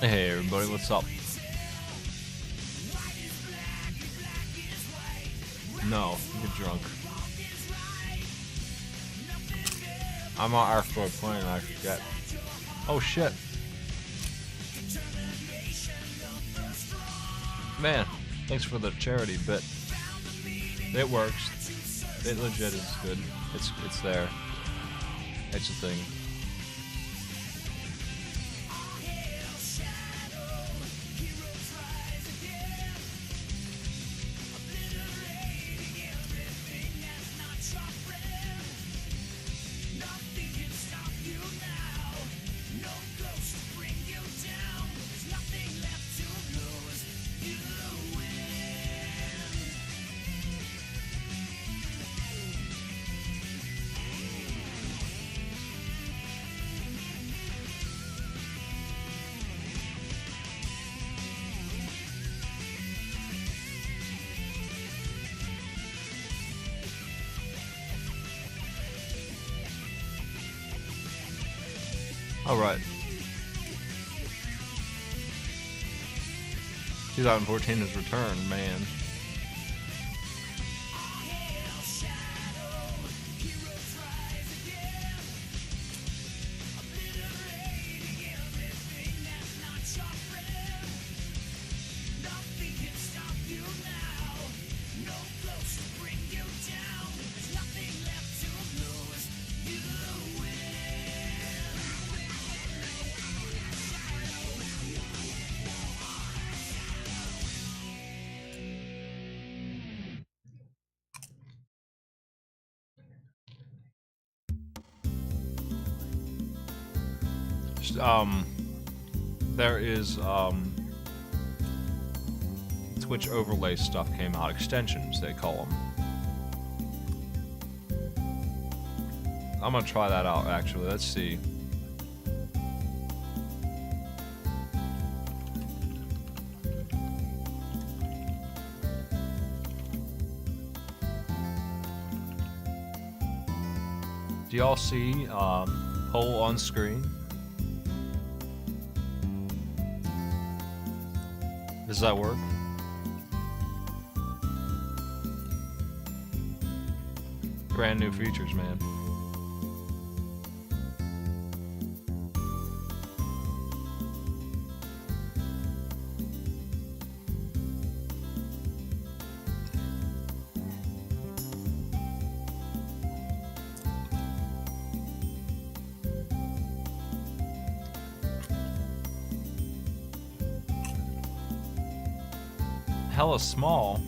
Hey everybody, what's up? No, get drunk. I'm on afterbirth playing, I forget. Oh shit. Man, thanks for the charity bit. It works. It legit is good. It's there. It's a thing. Alright. 2014 has returned, man. There is, Twitch overlay stuff came out, extensions they call them. I'm gonna try that out actually, let's see. Do y'all see, poll on screen? Does that work? Brand new features, man. Hella small.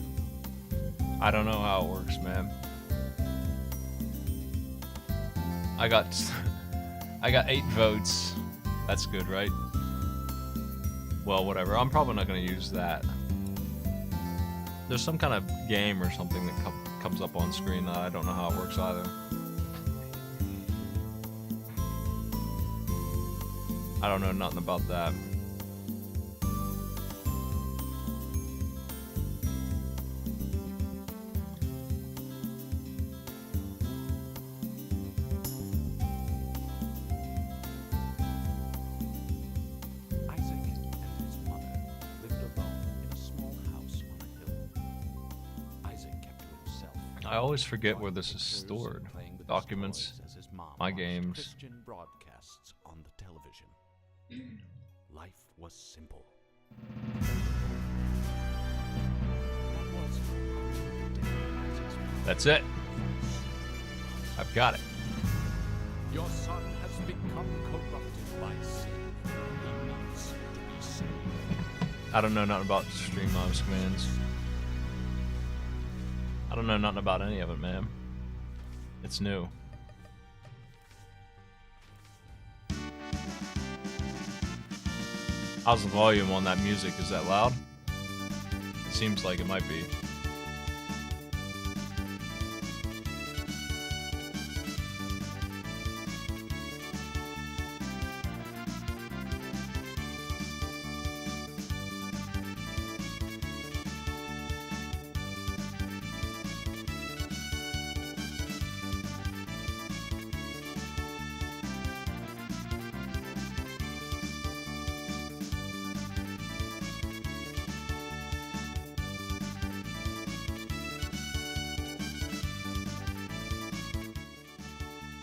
I don't know how it works, man. I got 8 votes. That's good, right? Well, whatever. I'm probably not gonna use that. There's some kind of game or something that comes up on screen that I don't know how it works either. I don't know nothing about that. I always forget where this is stored. Documents, my games. Christian broadcasts on the television. Life was simple. That's it. I've got it. Your son has become corrupted by sin. He needs to be saved. I don't know nothing about Streamlabs commands. I don't know nothing about any of it, man. It's new. How's the volume on that music? Is that loud? It seems like it might be.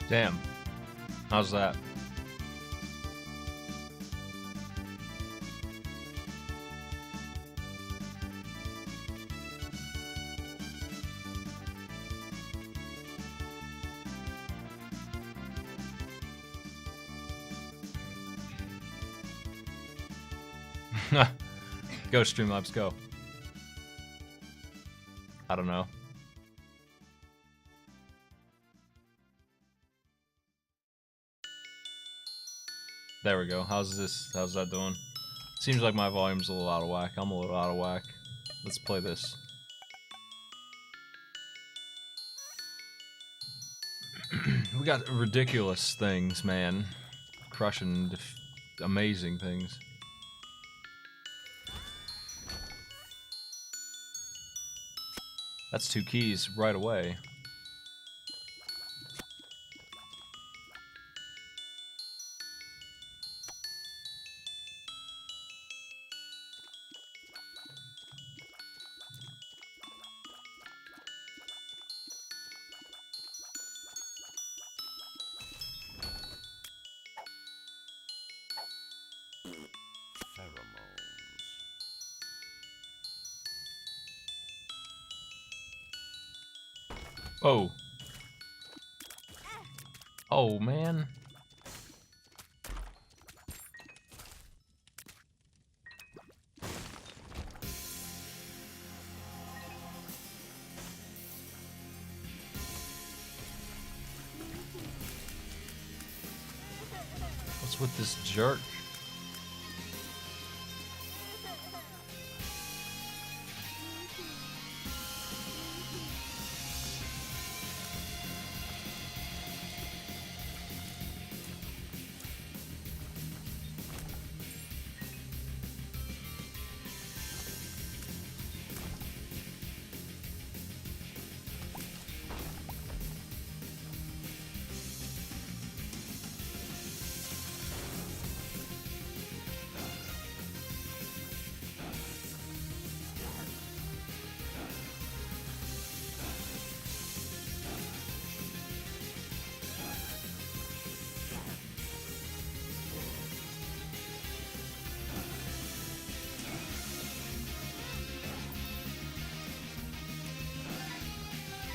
Damn. How's that? Go, Streamlabs, go. I don't know. There we go. How's that doing? Seems like my volume's a little out of whack. I'm a little out of whack. Let's play this. We got ridiculous things, man. Crushing amazing things. That's 2 keys right away. Oh. Oh, man. What's with this jerk?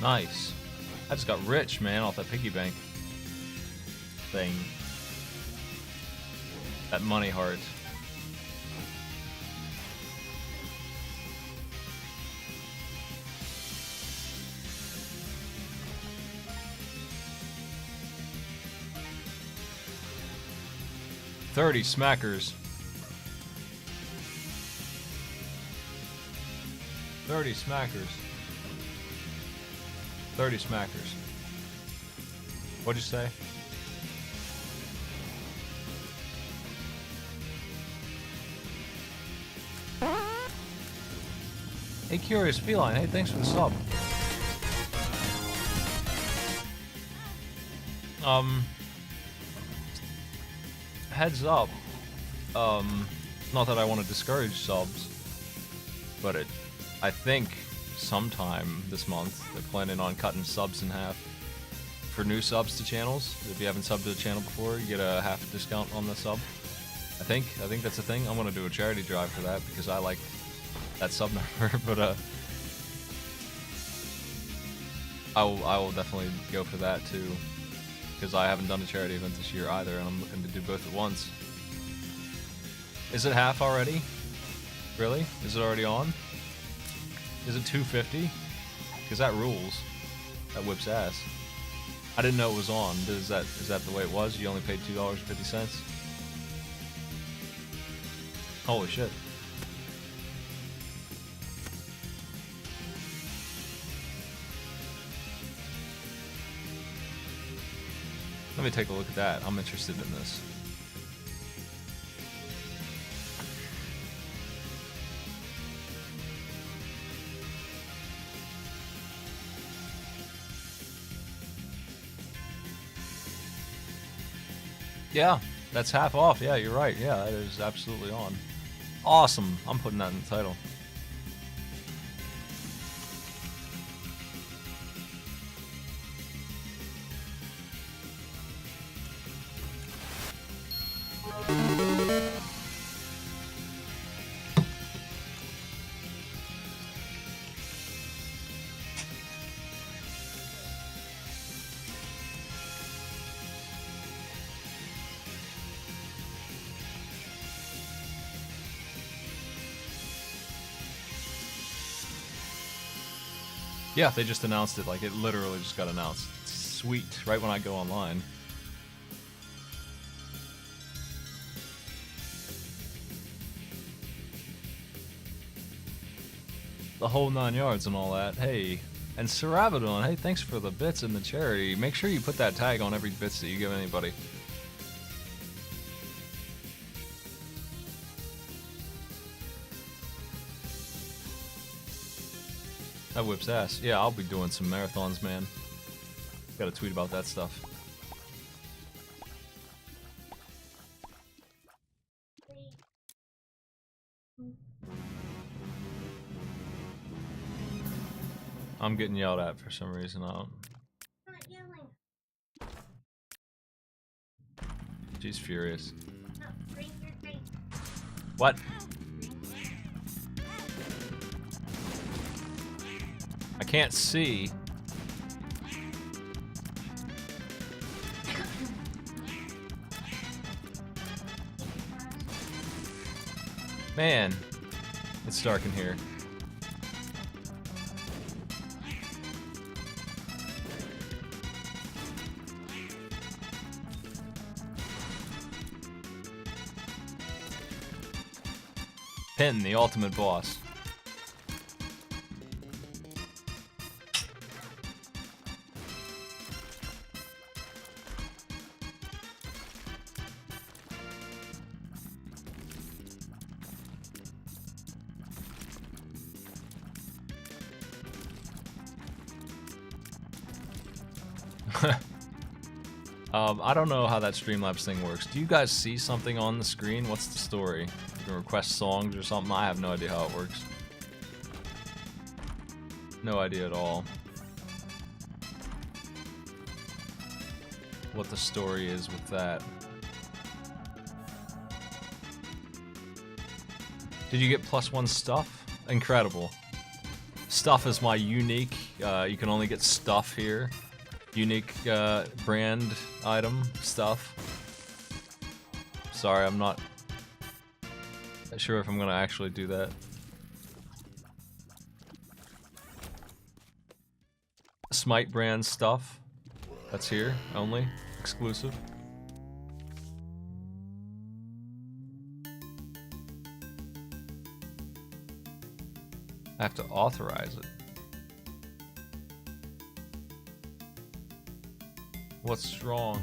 Nice. I just got rich, man, off that piggy bank thing. That money heart. $30 smackers. 30 smackers. 30 smackers. What'd you say? Hey, Curious Feline. Hey, thanks for the sub. Heads up. Not that I want to discourage subs, but I think sometime this month they're planning on cutting subs in half. For new subs to channels, if you haven't subbed to a channel before, you get a half discount on the sub. I think that's a thing. I'm gonna do a charity drive for that because I like that sub number, but I will definitely go for that too, because I haven't done a charity event this year either, and I'm looking to do both at once. Is it half already? Really? Is it already on? Is it 250? Because that rules. That whips ass. I didn't know it was on. Is that the way it was? You only paid $2.50? Holy shit. Let me take a look at that. I'm interested in this. Yeah, that's half off. Yeah, you're right. Yeah, that is absolutely on. Awesome. I'm putting that in the title. Yeah, they just announced it. Like, it literally just got announced. Sweet. Right when I go online. The whole 9 yards and all that. Hey. And Saravadon, hey, thanks for the bits and the charity. Make sure you put that tag on every bits that you give anybody. That whips ass. Yeah, I'll be doing some marathons, man. Gotta tweet about that stuff. I'm getting yelled at for some reason. I don't... Not yelling. She's furious. No, raise your face. What? I can't see. Man, it's dark in here. Pin, the ultimate boss. I don't know how that Streamlabs thing works. Do you guys see something on the screen? What's the story? You can request songs or something? I have no idea how it works. No idea at all. What the story is with that. Did you get +1 stuff? Incredible. Stuff is my unique, you can only get stuff here. Unique brand item stuff. Sorry, I'm not sure if I'm gonna actually do that. Smite brand stuff. That's here only. Exclusive. I have to authorize it. What's wrong?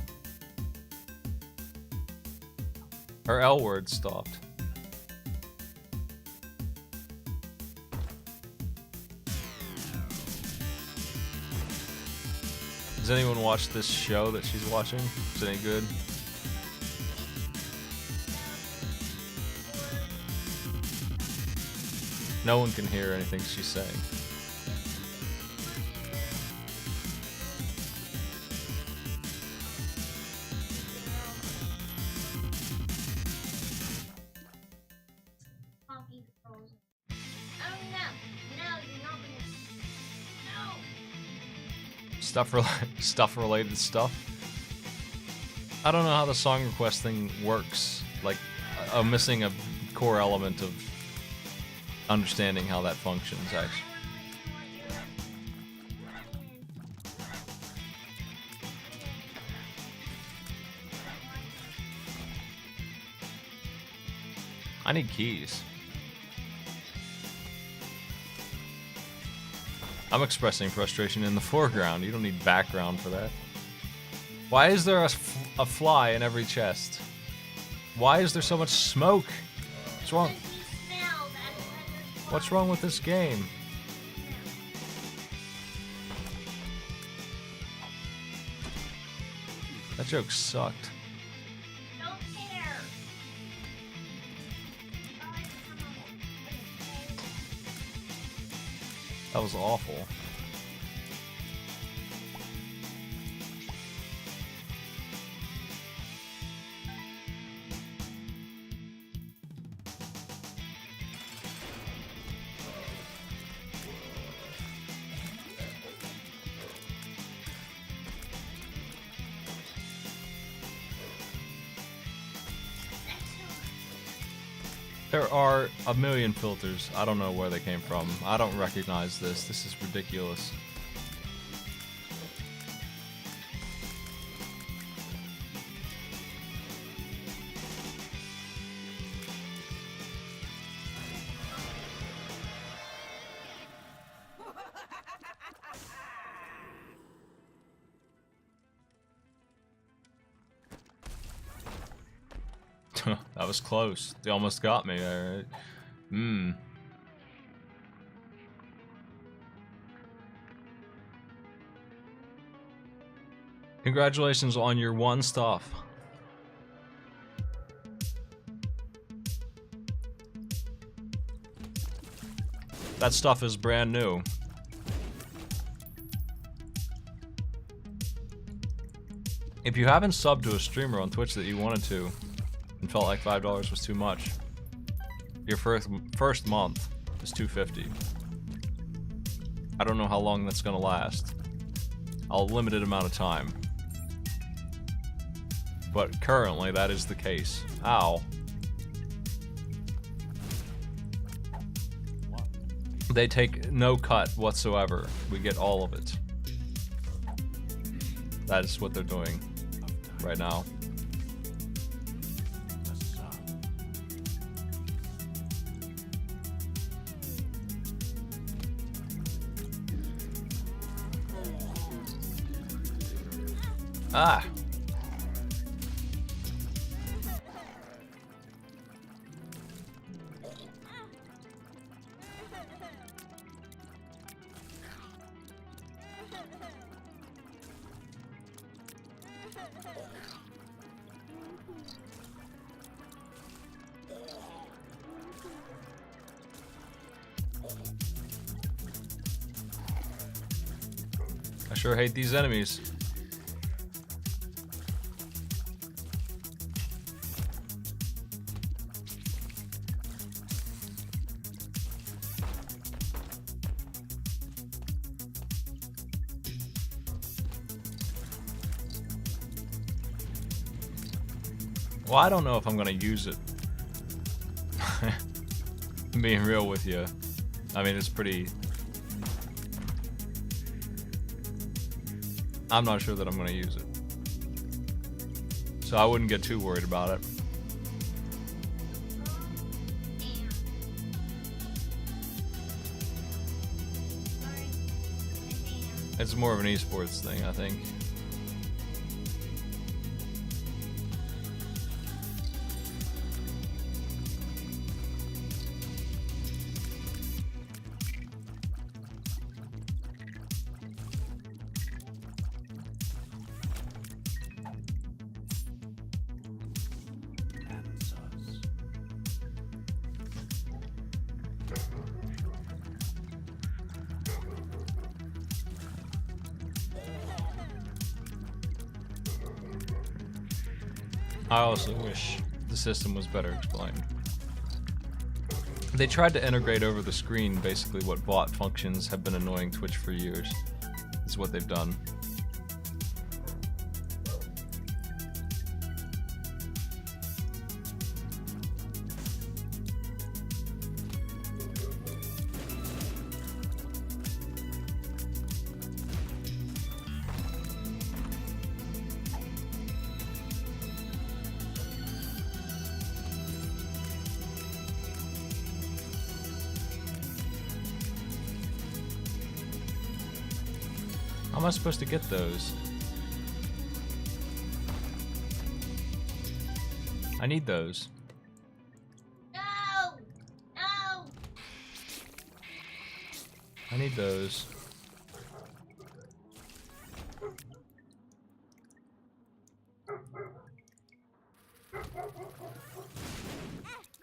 Our L word stopped. Does anyone watch this show that she's watching? Is it any good? No one can hear anything she's saying. Hockey's frozen. Oh no! No, you're not gonna. No! Stuff related stuff. I don't know how the song request thing works. Like, I'm missing a core element of understanding how that functions, actually. I need keys. I'm expressing frustration in the foreground. You don't need background for that. Why is there a fly in every chest? Why is there so much smoke? What's wrong? What's wrong with this game? That joke sucked. Don't care. That was awful. There are a million filters. I don't know where they came from. I don't recognize this. This is ridiculous. That was close. They almost got me. Alright. Congratulations on your one stuff. That stuff is brand new. If you haven't subbed to a streamer on Twitch that you wanted to, and felt like $5 was too much, your first month is $2.50. I don't know how long that's gonna last. A limited amount of time. But currently that is the case. Ow. They take no cut whatsoever. We get all of it. That is what they're doing right now. Ah. I sure hate these enemies. Well, I don't know if I'm gonna use it. Being real with you. I mean, it's pretty... I'm not sure that I'm gonna use it. So I wouldn't get too worried about it. It's more of an esports thing, I think. I also wish the system was better explained. They tried to integrate over the screen basically what bot functions have been annoying Twitch for years. Is what they've done. How am I supposed to get those? I need those. No! No! I need those.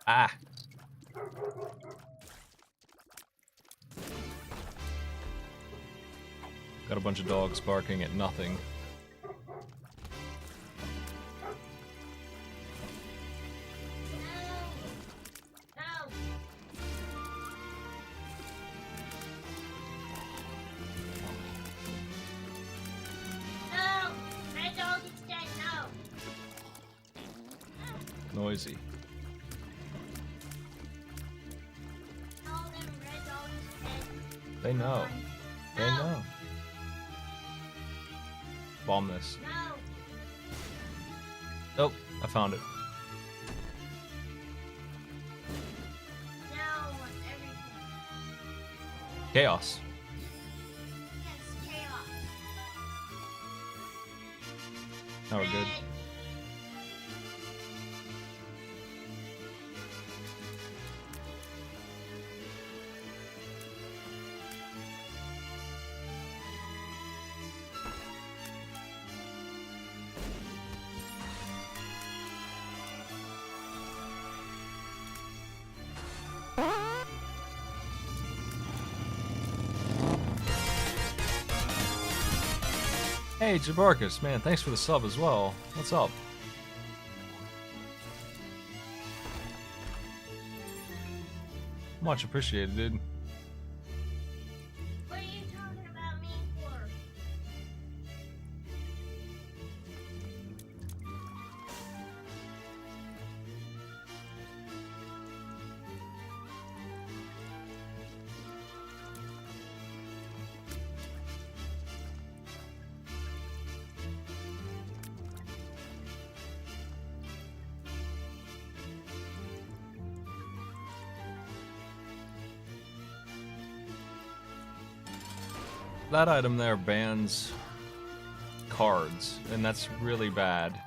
Ah! Got a bunch of dogs barking at nothing. No! No! Red dog is dead, no! Noisy. Tell them red dog is dead. They know. They No. know. Bomb this. No! Oh, I found it. Now I want everything. Chaos. Yes, chaos. Now we're good. Red. Hey, Jabarkus, man, thanks for the sub as well. What's up? Much appreciated, dude. What are you talking about me for? That item there bans cards, and that's really bad.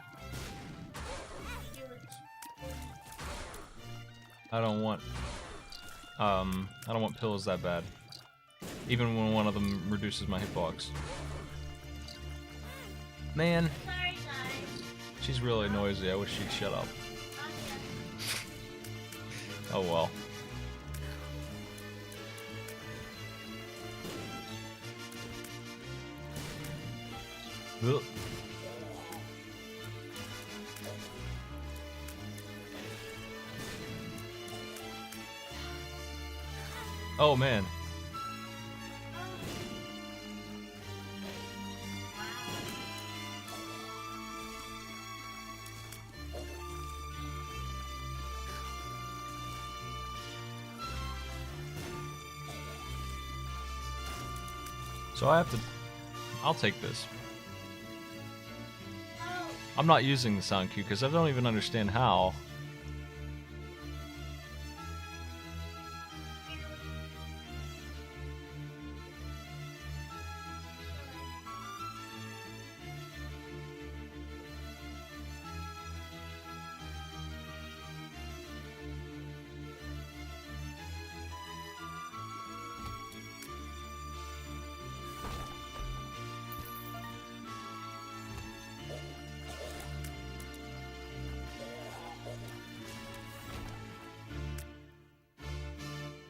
I don't want pills that bad. Even when one of them reduces my hitbox. Man, Sorry, guys. she's really noisy. I wish she'd shut up. Okay. Oh well. Ugh. Oh man. So I have to... I'll take this. Oh, I'm not using the sound cue because I don't even understand how.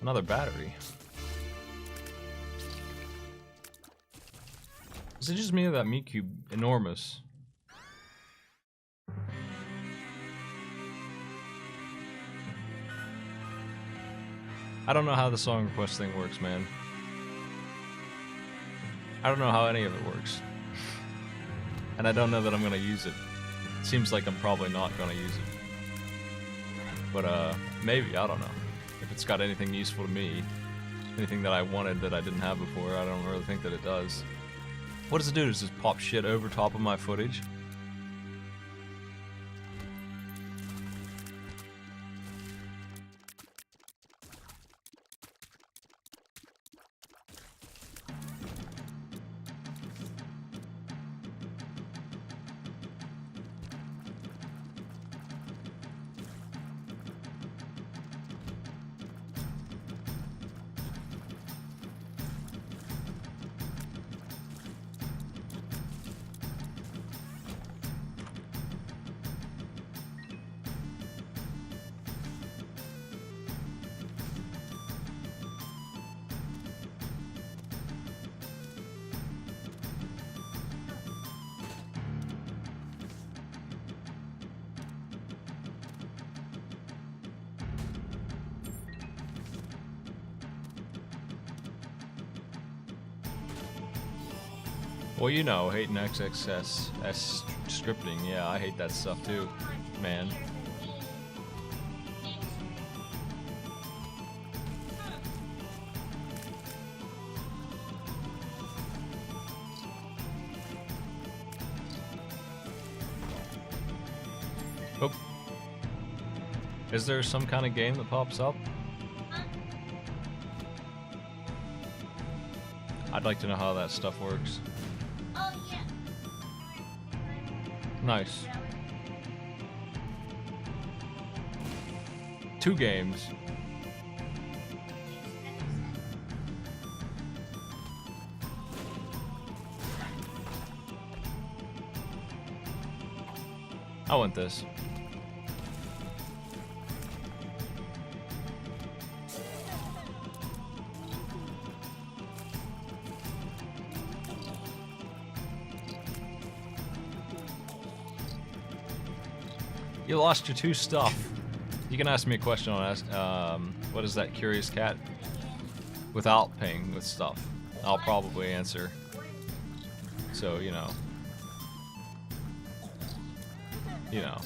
Another battery. Is it just me or that meat cube enormous? I don't know how the song request thing works, man. I don't know how any of it works. And I don't know that I'm gonna use it. Seems like I'm probably not gonna use it. But, maybe, I don't know. If it's got anything useful to me, anything that I wanted that I didn't have before, I don't really think that it does. What does it do? Does it just pop shit over top of my footage? Well, you know, hating XXS scripting, yeah, I hate that stuff too, man. Oh. Is there some kind of game that pops up? I'd like to know how that stuff works. Oh, yeah. Nice. 2 games. I want this. You lost your 2 stuff. You can ask me a question on what is that curious cat? Without paying with stuff. I'll probably answer. So, you know. You know.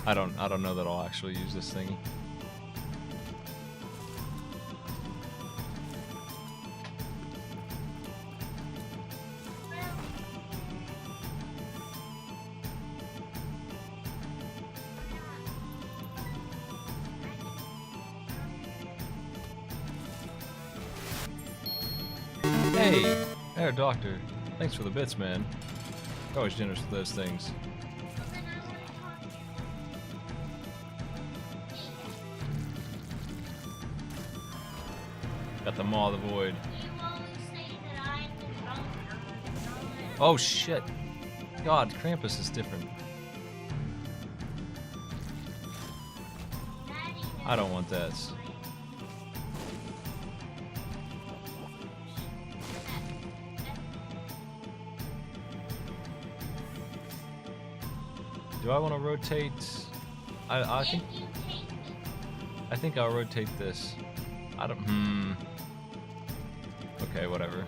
I don't know that I'll actually use this thingy. Hey! There, Doctor. Thanks for the bits, man. You're always generous with those things. Got the Maw of the Void. Oh shit! God, Krampus is different. I don't want that. Do I want to rotate? I think I'll rotate this. I don't. Okay, whatever.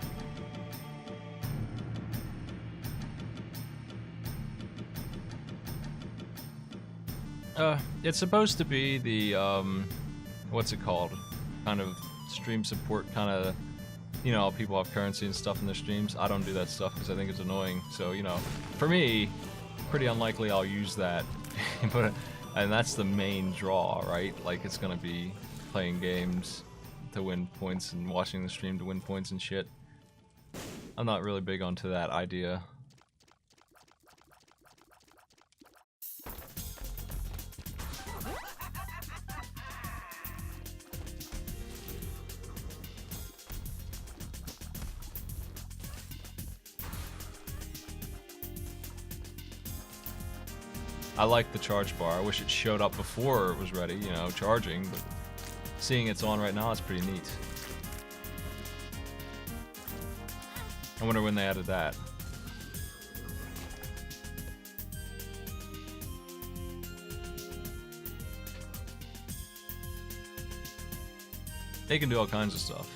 It's supposed to be the what's it called? Kind of stream support, kind of. You know, people have currency and stuff in their streams. I don't do that stuff because I think it's annoying. So you know, for me. Pretty unlikely I'll use that, but and that's the main draw, right? Like it's gonna be playing games to win points and watching the stream to win points and shit. I'm not really big onto that idea. I like the charge bar. I wish it showed up before it was ready, you know, charging, but seeing it's on right now is pretty neat. I wonder when they added that. They can do all kinds of stuff.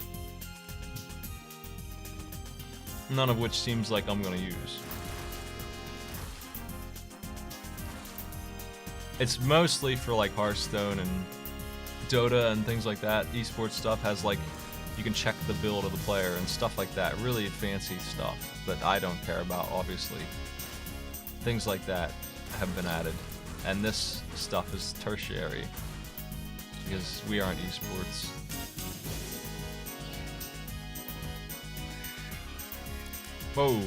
None of which seems like I'm gonna use. It's mostly for like Hearthstone and Dota and things like that. Esports stuff has like, you can check the build of the player and stuff like that. Really fancy stuff that I don't care about, obviously. Things like that have been added. And this stuff is tertiary because we aren't esports. Whoa.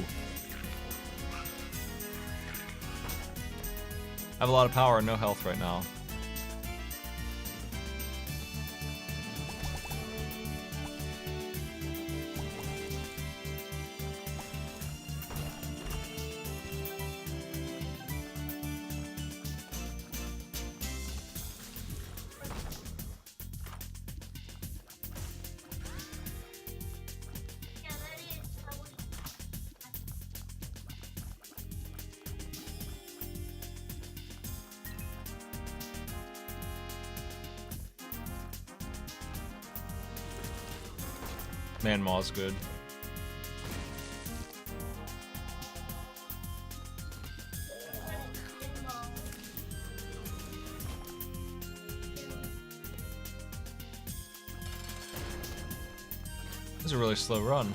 I have a lot of power and no health right now. Yeah, that is probably. Man, Maw's good. This is a really slow run.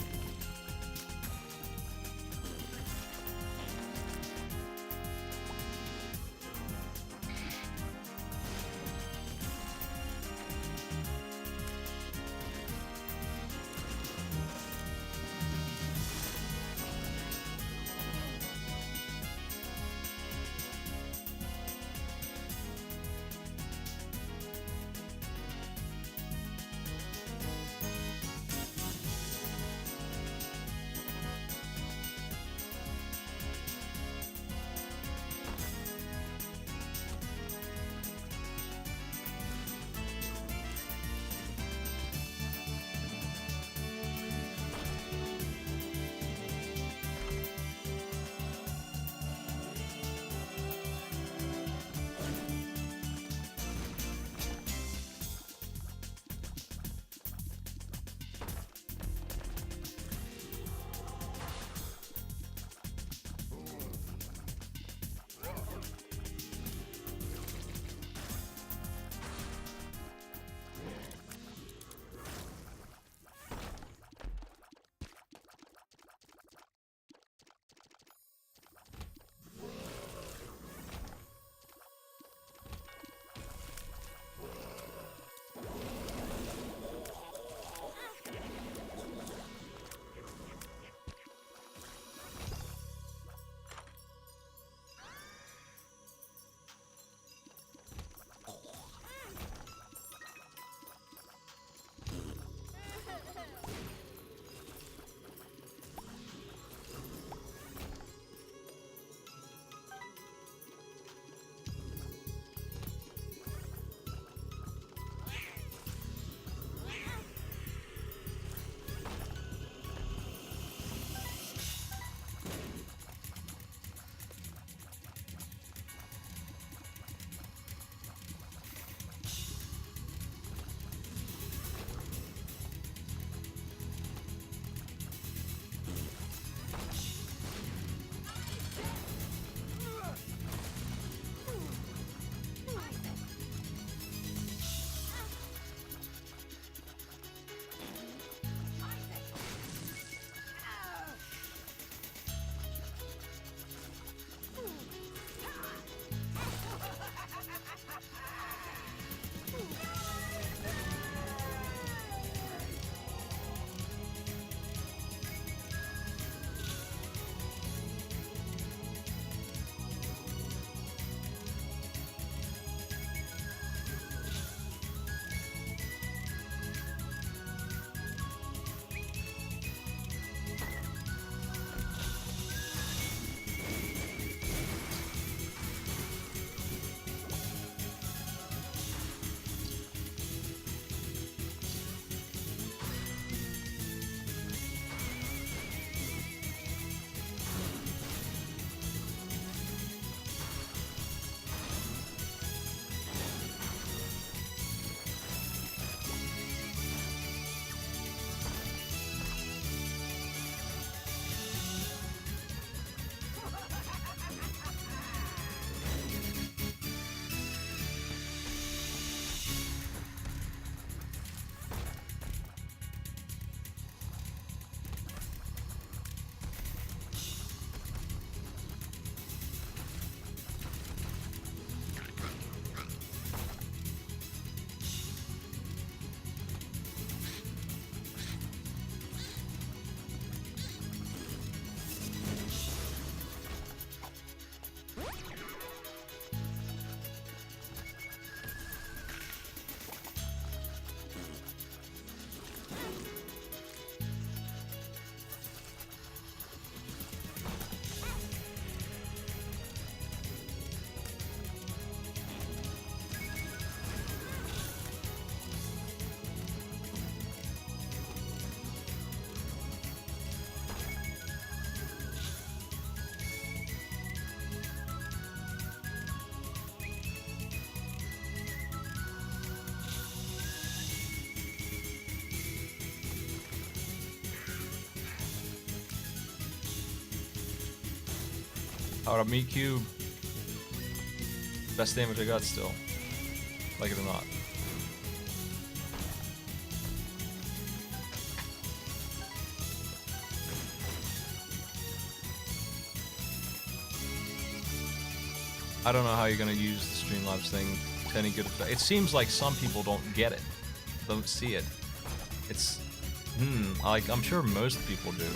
Powered up meat cube. Best damage I got still. Like it or not. I don't know how you're gonna use the Streamlabs thing to any good effect. It seems like some people don't get it, don't see it. It's, like I'm sure most people do,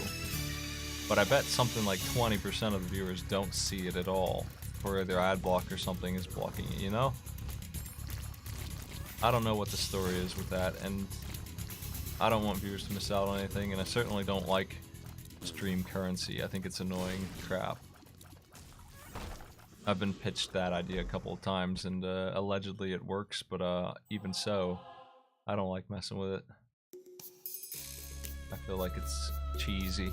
but I bet something like 20% of the viewers don't see it at all, or their ad block or something is blocking it. You know? I don't know what the story is with that, and I don't want viewers to miss out on anything, and I certainly don't like stream currency. I think it's annoying crap. I've been pitched that idea a couple of times, and allegedly it works, but even so, I don't like messing with it. I feel like it's cheesy.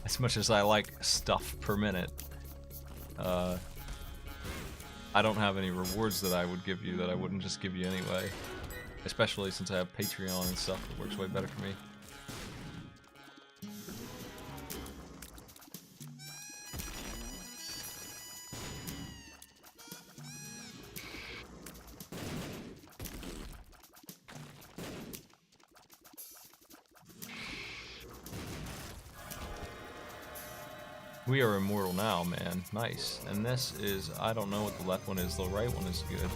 As much as I like stuff per minute, I don't have any rewards that I would give you that I wouldn't just give you anyway. Especially since I have Patreon and stuff, it works way better for me. We are immortal now, man. Nice. And this is, I don't know what the left one is, the right one is good.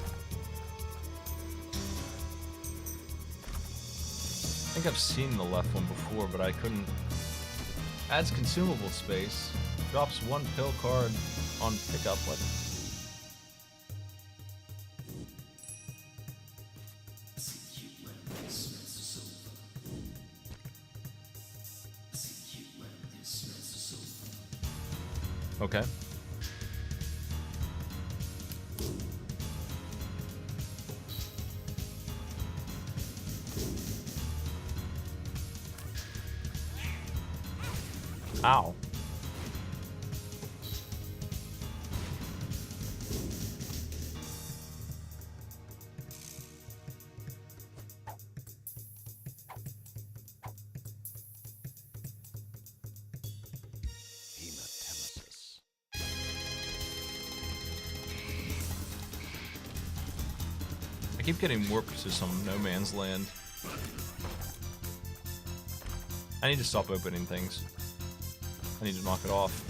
I think I've seen the left one before, but I couldn't. Adds consumable space. Drops one pill card on pickup. What? Okay. Ow. I keep getting warped to some no man's land. I need to stop opening things. I need to knock it off.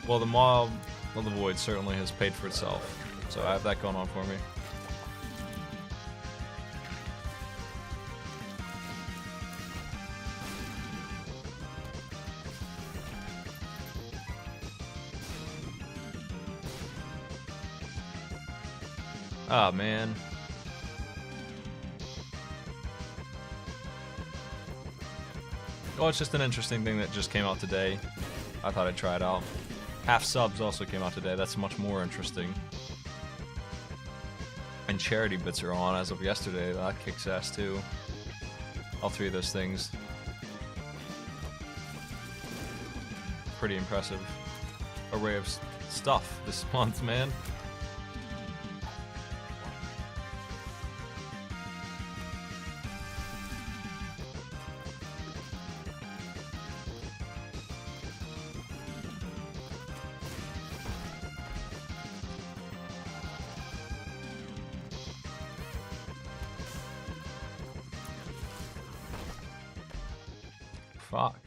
Well, the Maw of the Void certainly has paid for itself, so I have that going on for me. Ah, man. Oh, it's just an interesting thing that just came out today. I thought I'd try it out. Half Subs also came out today. That's much more interesting. And Charity Bits are on as of yesterday. That kicks ass too. All three of those things. Pretty impressive array of stuff this month, man. Fuck.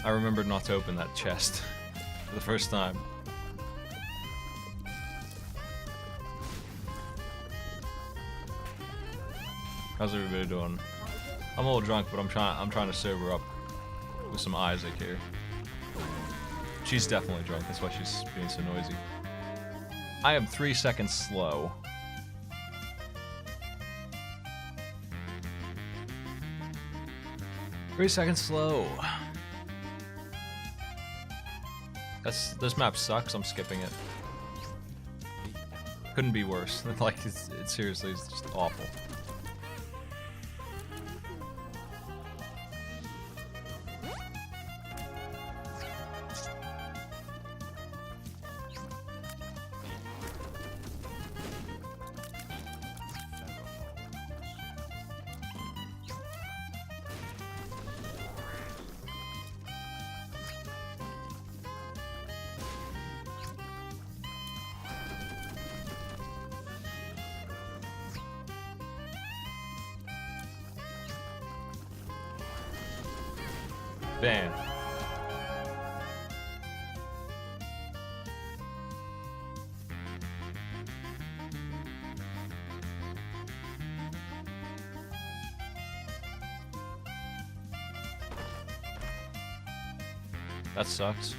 I remembered not to open that chest for the first time. How's everybody doing? I'm a little drunk, but I'm trying to sober up with some Isaac here. She's definitely drunk, that's why she's being so noisy. I am 3 seconds slow. Three seconds slow. This map sucks, I'm skipping it. Couldn't be worse. Like, it's seriously, it's just awful. Bam. That sucks.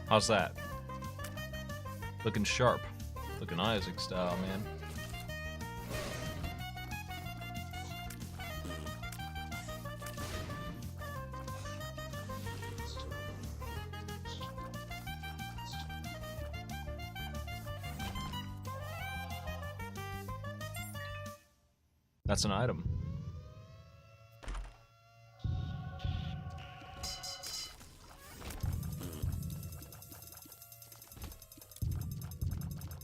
How's that? Looking sharp. Looking Isaac style, man. That's an item.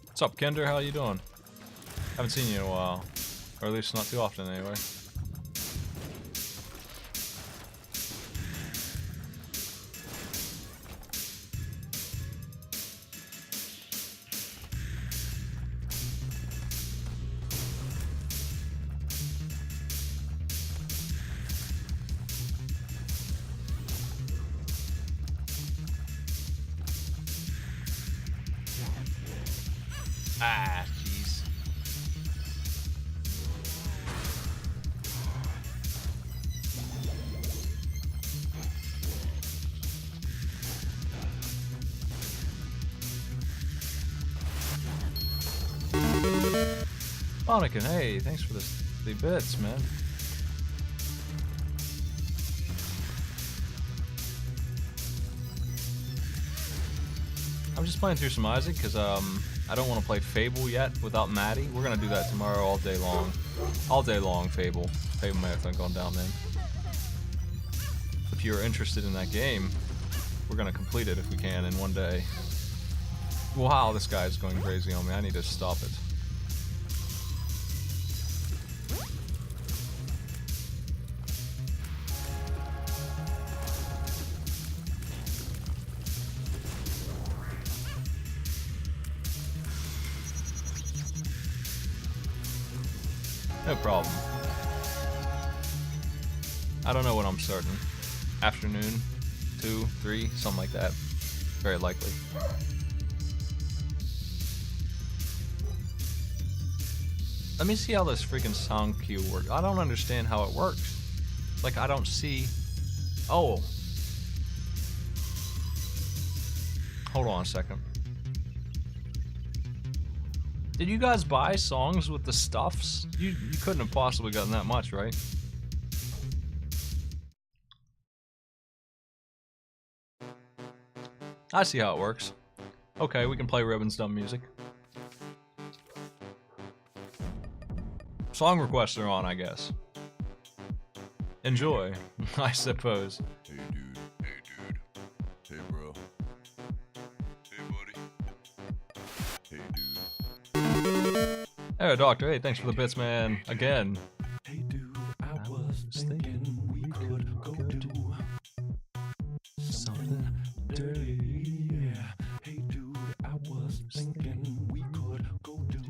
What's up, Kinder? How you doing? Haven't seen you in a while. Or at least not too often, anyway. Ah, jeez. Monica, hey, thanks for the bits, man. I'm just playing through some Isaac because I don't want to play Fable yet without Maddie. We're gonna do that tomorrow all day long. All day long, Fable. Fable Marathon going down, man. If you're interested in that game, we're gonna complete it if we can in one day. Wow, this guy's going crazy on me. I need to stop it. No problem. I don't know when I'm starting. Afternoon, 2, 3, something like that. Very likely. Let me see how this freaking sound cue works. I don't understand how it works. Like, I don't see... Oh. Hold on a second. Did you guys buy songs with the stuffs? You couldn't have possibly gotten that much, right? I see how it works. Okay, we can play Ribbon's dumb music. Song requests are on, I guess. Enjoy, I suppose. Hey dude, hey dude, hey bro, hey buddy, hey dude. Hey, Doctor, hey, thanks for the bits, man. Again. Hey dude, I was thinking we could go do something dirty. Yeah. Hey dude, I was thinking we could go do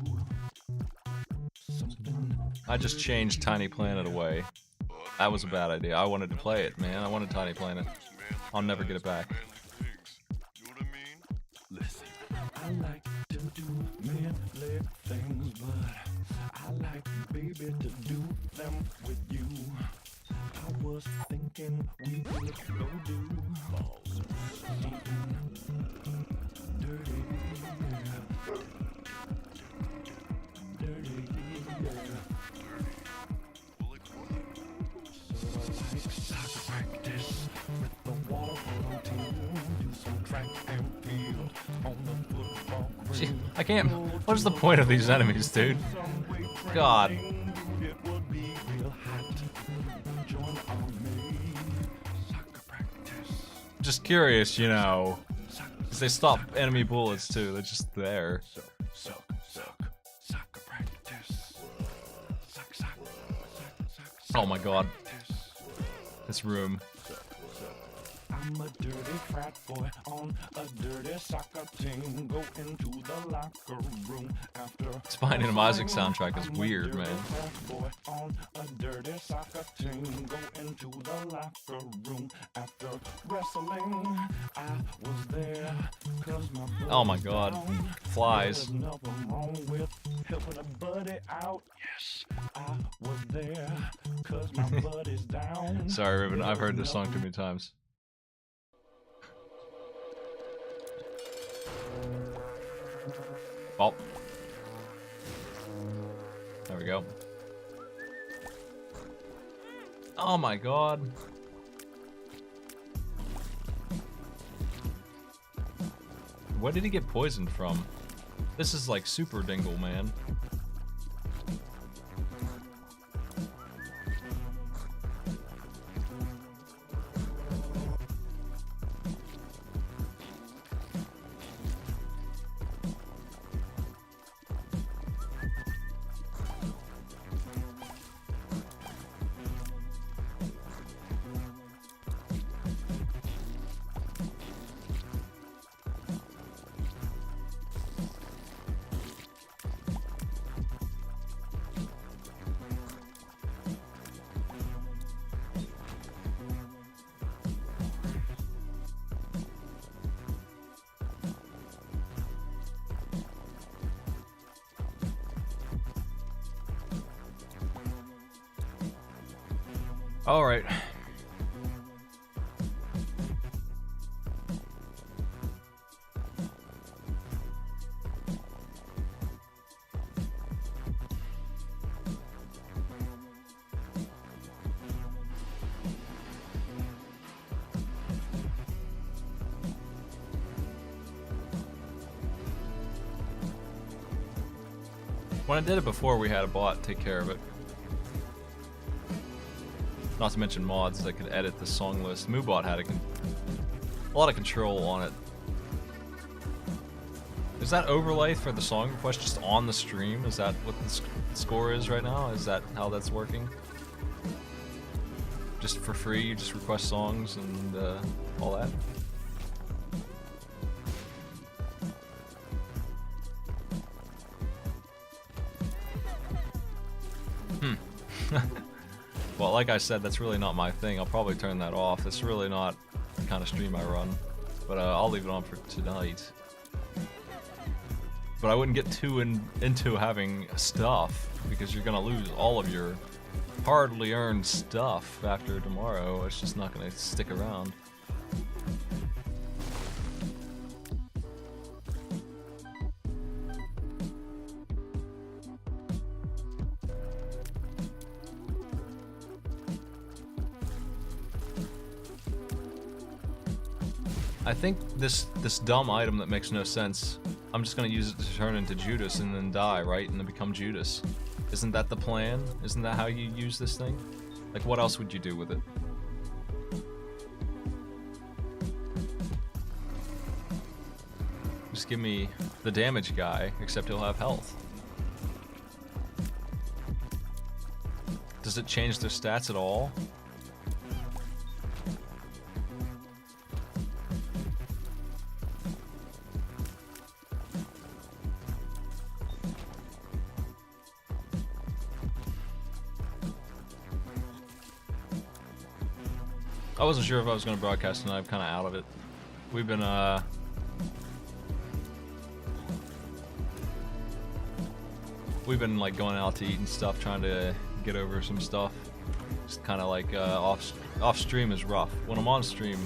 something. I just changed Tiny Planet away. That was a bad idea. I wanted to play it, man. I wanted Tiny Planet. I'll never get it back. You know what I mean? Listen, I like to do manly things, but I like, baby, to do them with you. I was thinking we could go do something dirty, dirty, sort of like soccer practice with the water polo team. Do some track and field on the football Gee, green. I can't. What is the point of these enemies, dude? God. It would be real hot. Join army. Soccer practice. Just curious, you know. 'Cause they stop enemy bullets too. They're just there. Soccer practice. Sock. Oh my god. This room. I'm a dirty frat boy on a dirty soccer team. Go into the locker room after. Finding a music soundtrack is I'm a weird, dirty man. frat boy on a dirty soccer team. Go into the locker room after wrestling. I was there 'cause my Oh my buddy's god. down. Flies. There's nothing wrong with helping a buddy out. Yes, I was there 'cause my buddy's down. Sorry, Ruben. I've heard this song too many times. Oh. There we go. Oh my god. Where did he get poisoned from? This is like super dingle, man. All right. When I did it before, we had a bot take care of it. Not to mention mods that could edit the song list. Moobot had a lot of control on it. Is that overlay for the song request just on the stream? Is that what the score is right now? Is that how that's working? Just for free, you just request songs and all that? Well, like I said, that's really not my thing. I'll probably turn that off. It's really not the kind of stream I run. But I'll leave it on for tonight. But I wouldn't get too into having stuff, because you're gonna lose all of your hardly earned stuff after tomorrow. It's just not gonna stick around. I think this dumb item that makes no sense, I'm just gonna use it to turn into Judas and then die, right? And then become Judas. Isn't that the plan? Isn't that how you use this thing? Like, what else would you do with it? Just give me the damage guy, except he'll have health. Does it change their stats at all? I wasn't sure if I was going to broadcast tonight. I'm kind of out of it. We've been, we've been like going out to eat and stuff, trying to get over some stuff. Just kind of like off stream is rough. When I'm on stream,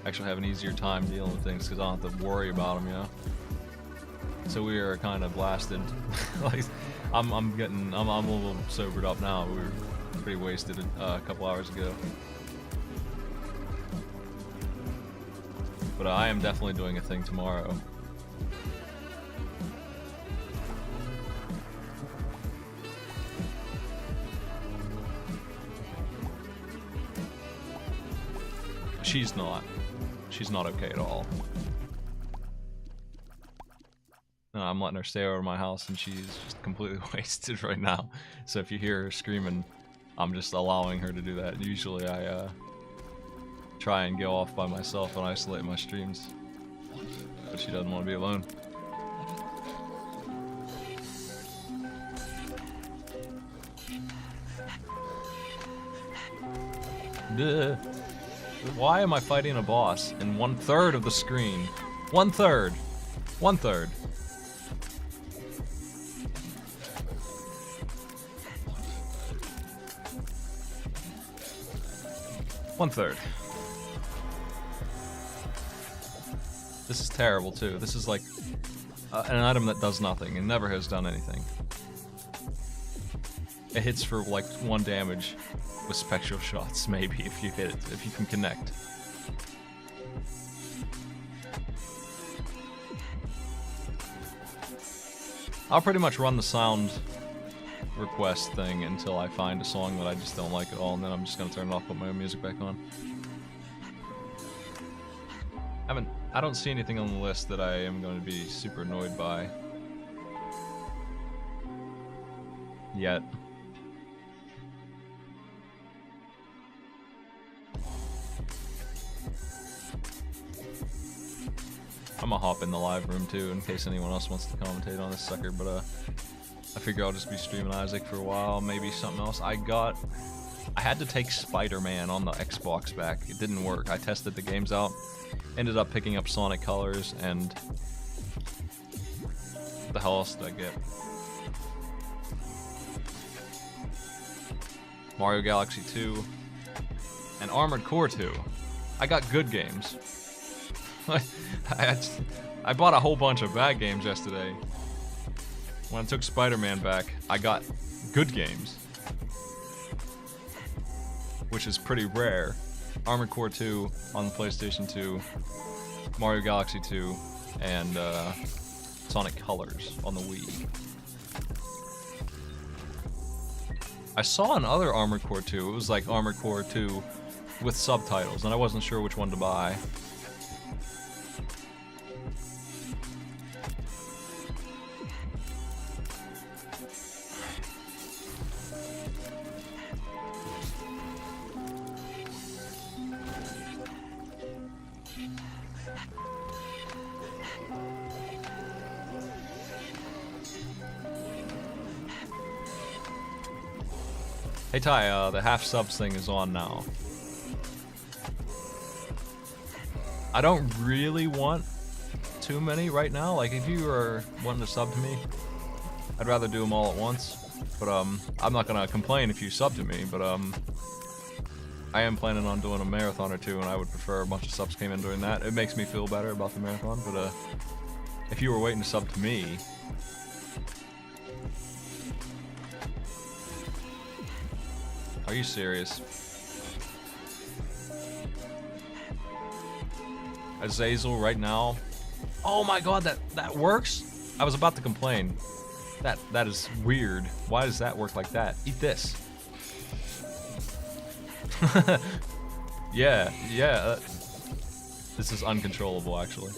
I actually have an easier time dealing with things because I don't have to worry about them, you know. So we are kind of blasted. Like I'm a little sobered up now. We were pretty wasted a couple hours ago. But I am definitely doing a thing tomorrow. She's not. She's not okay at all. No, I'm letting her stay over at my house and she's just completely wasted right now. So if you hear her screaming, I'm just allowing her to do that. Usually I try and go off by myself and isolate my streams. But she doesn't want to be alone. Duh. Why am I fighting a boss in 1/3 of the screen? 1/3. 1/3. One-third. This is terrible too. This is like an item that does nothing and never has done anything. It hits for like 1 damage with spectral shots, maybe, if you hit it, if you can connect. I'll pretty much run the sound request thing until I find a song that I just don't like at all, and then I'm just gonna turn it off, put my own music back on. I don't see anything on the list that I am going to be super annoyed by yet. I'm gonna hop in the live room too in case anyone else wants to commentate on this sucker, but I figure I'll just be streaming Isaac for a while, maybe something else. I had to take Spider-Man on the Xbox back. It didn't work. I tested the games out, ended up picking up Sonic Colors, and what the hell else did I get? Mario Galaxy 2 and Armored Core 2. I got good games. I bought a whole bunch of bad games yesterday. When I took Spider-Man back, I got good games, which is pretty rare. Armored Core 2 on the PlayStation 2, Mario Galaxy 2, and Sonic Colors on the Wii. I saw another Armored Core 2. It was like Armored Core 2 with subtitles, and I wasn't sure which one to buy. Hey Ty, the half subs thing is on now. I don't really want too many right now. Like, if you are wanting to sub to me, I'd rather do them all at once. But I'm not gonna complain if you sub to me. But I am planning on doing a marathon or two, and I would prefer a bunch of subs came in during that. It makes me feel better about the marathon. But if you were waiting to sub to me, are you serious? Azazel right now. Oh my god, that works? I was about to complain. That is weird. Why does that work like that? Eat this. yeah. This is uncontrollable, actually.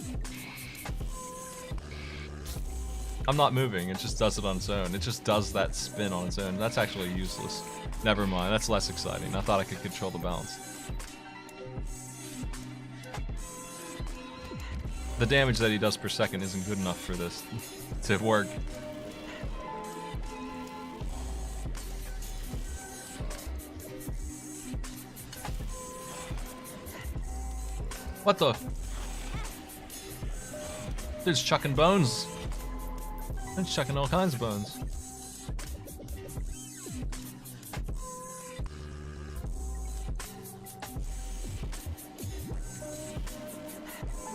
I'm not moving, it just does it on its own. It just does that spin on its own. That's actually useless. Never mind, that's less exciting. I thought I could control the balance. The damage that he does per second isn't good enough for this to work. What the? Dude's chucking bones. Dude's chucking all kinds of bones.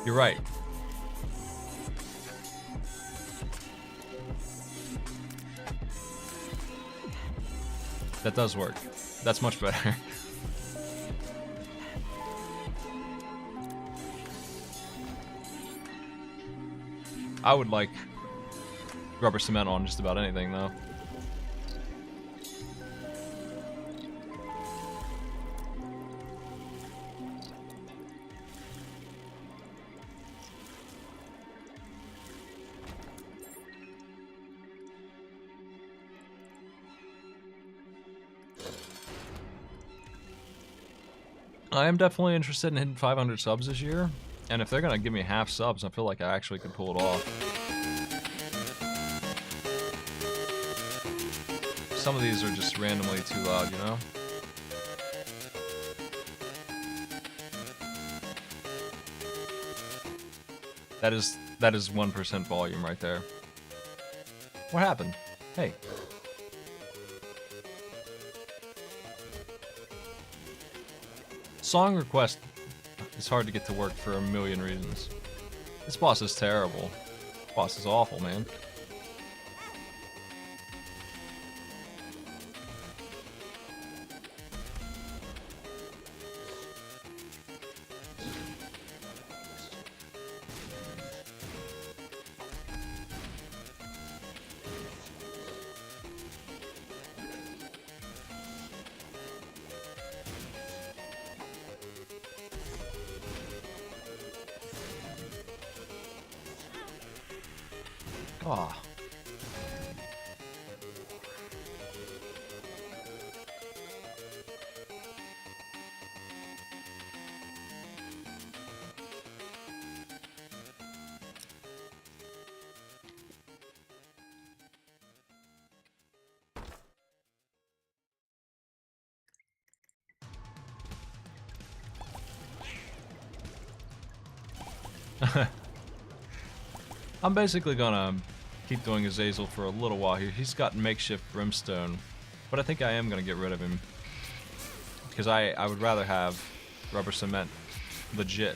You're right. That does work. That's much better. I would like rubber cement on just about anything, though. I am definitely interested in hitting 500 subs this year, and if they're gonna give me half subs, I feel like I actually could pull it off. Some of these are just randomly too loud, you know? That is 1% volume right there. What happened? Hey. Song request is hard to get to work for a million reasons. This boss is terrible. This boss is awful, man. Ah. I'm basically gonna keep doing Azazel for a little while here. He's got makeshift brimstone, but I think I am gonna get rid of him because I would rather have rubber cement legit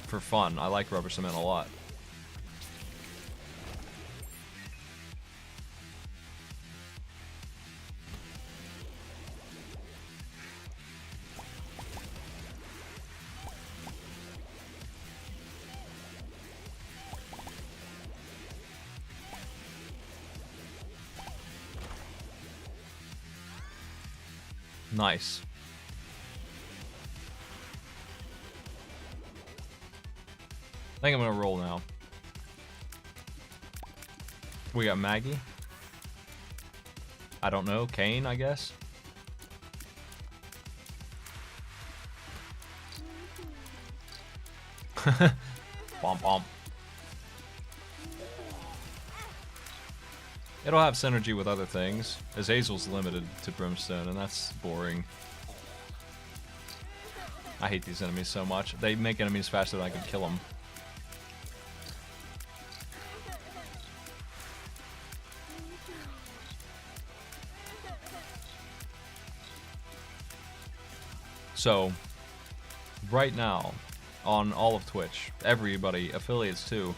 for fun. I like rubber cement a lot. Nice. I think I'm gonna roll now. We got Maggie. I don't know. Kane, I guess. Bomp bomp. It'll have synergy with other things. Azazel's limited to brimstone, and that's boring. I hate these enemies so much. They make enemies faster than I can kill them. So, right now, on all of Twitch, everybody, affiliates too,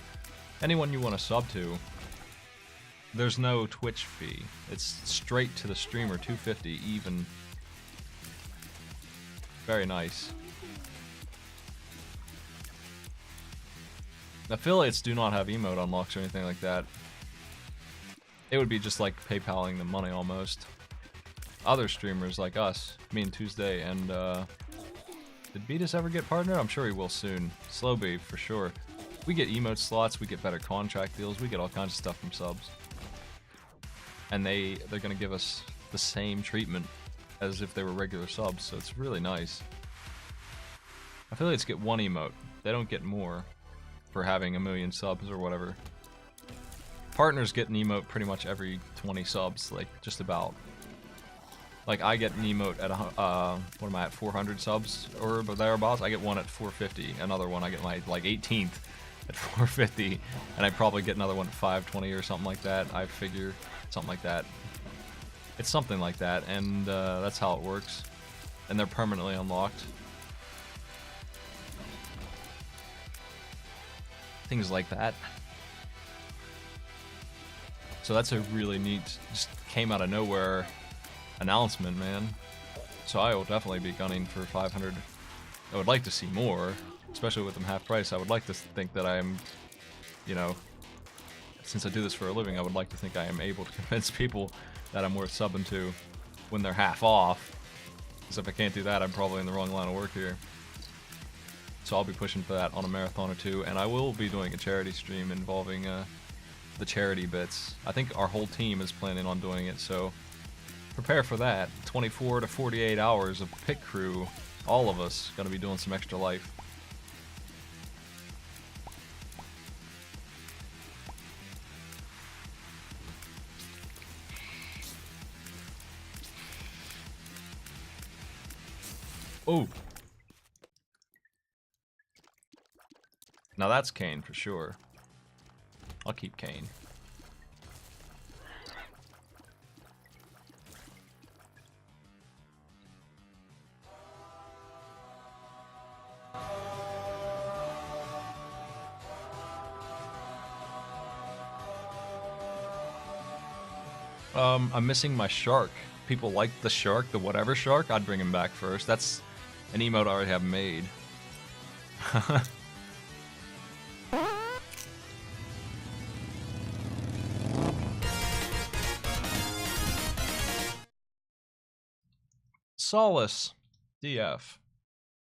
anyone you want to sub to, there's no Twitch fee. It's straight to the streamer, $2.50 even. Very nice. Affiliates do not have emote unlocks or anything like that. It would be just like PayPaling the money almost. Other streamers like us, me and Tuesday, and did Beatus ever get partnered? I'm sure he will soon. Slowbee for sure. We get emote slots, we get better contract deals, we get all kinds of stuff from subs. And they're gonna give us the same treatment as if they were regular subs, so it's really nice. Affiliates get one emote. They don't get more for having 1 million subs or whatever. Partners get an emote pretty much every 20 subs, like just about. Like I get an emote at what am I at, 400 subs or thereabouts. I get one at 450. Another one I get my like 18th at 450, and I probably get another one at 520 or something like that. I figure something like that. It's something like that, and that's how it works. And they're permanently unlocked. things like that. So that's a really neat, just came out of nowhere announcement, man. So I will definitely be gunning for 500. I would like to see more, especially with them half price. I would like to think that I am, you know, since I do this for a living, I would like to think I am able to convince people that I'm worth subbing to when they're half off. Because if I can't do that, I'm probably in the wrong line of work here. So I'll be pushing for that on a marathon or two, and I will be doing a charity stream involving the charity bits. I think our whole team is planning on doing it, so prepare for that. 24 to 48 hours of pit crew, all of us gonna be doing some extra life. Oh! Now that's Kane for sure. I'll keep Kane. I'm missing my shark. People like the shark, the whatever shark. I'd bring him back first. That's an emote I already have made. Solace, DF.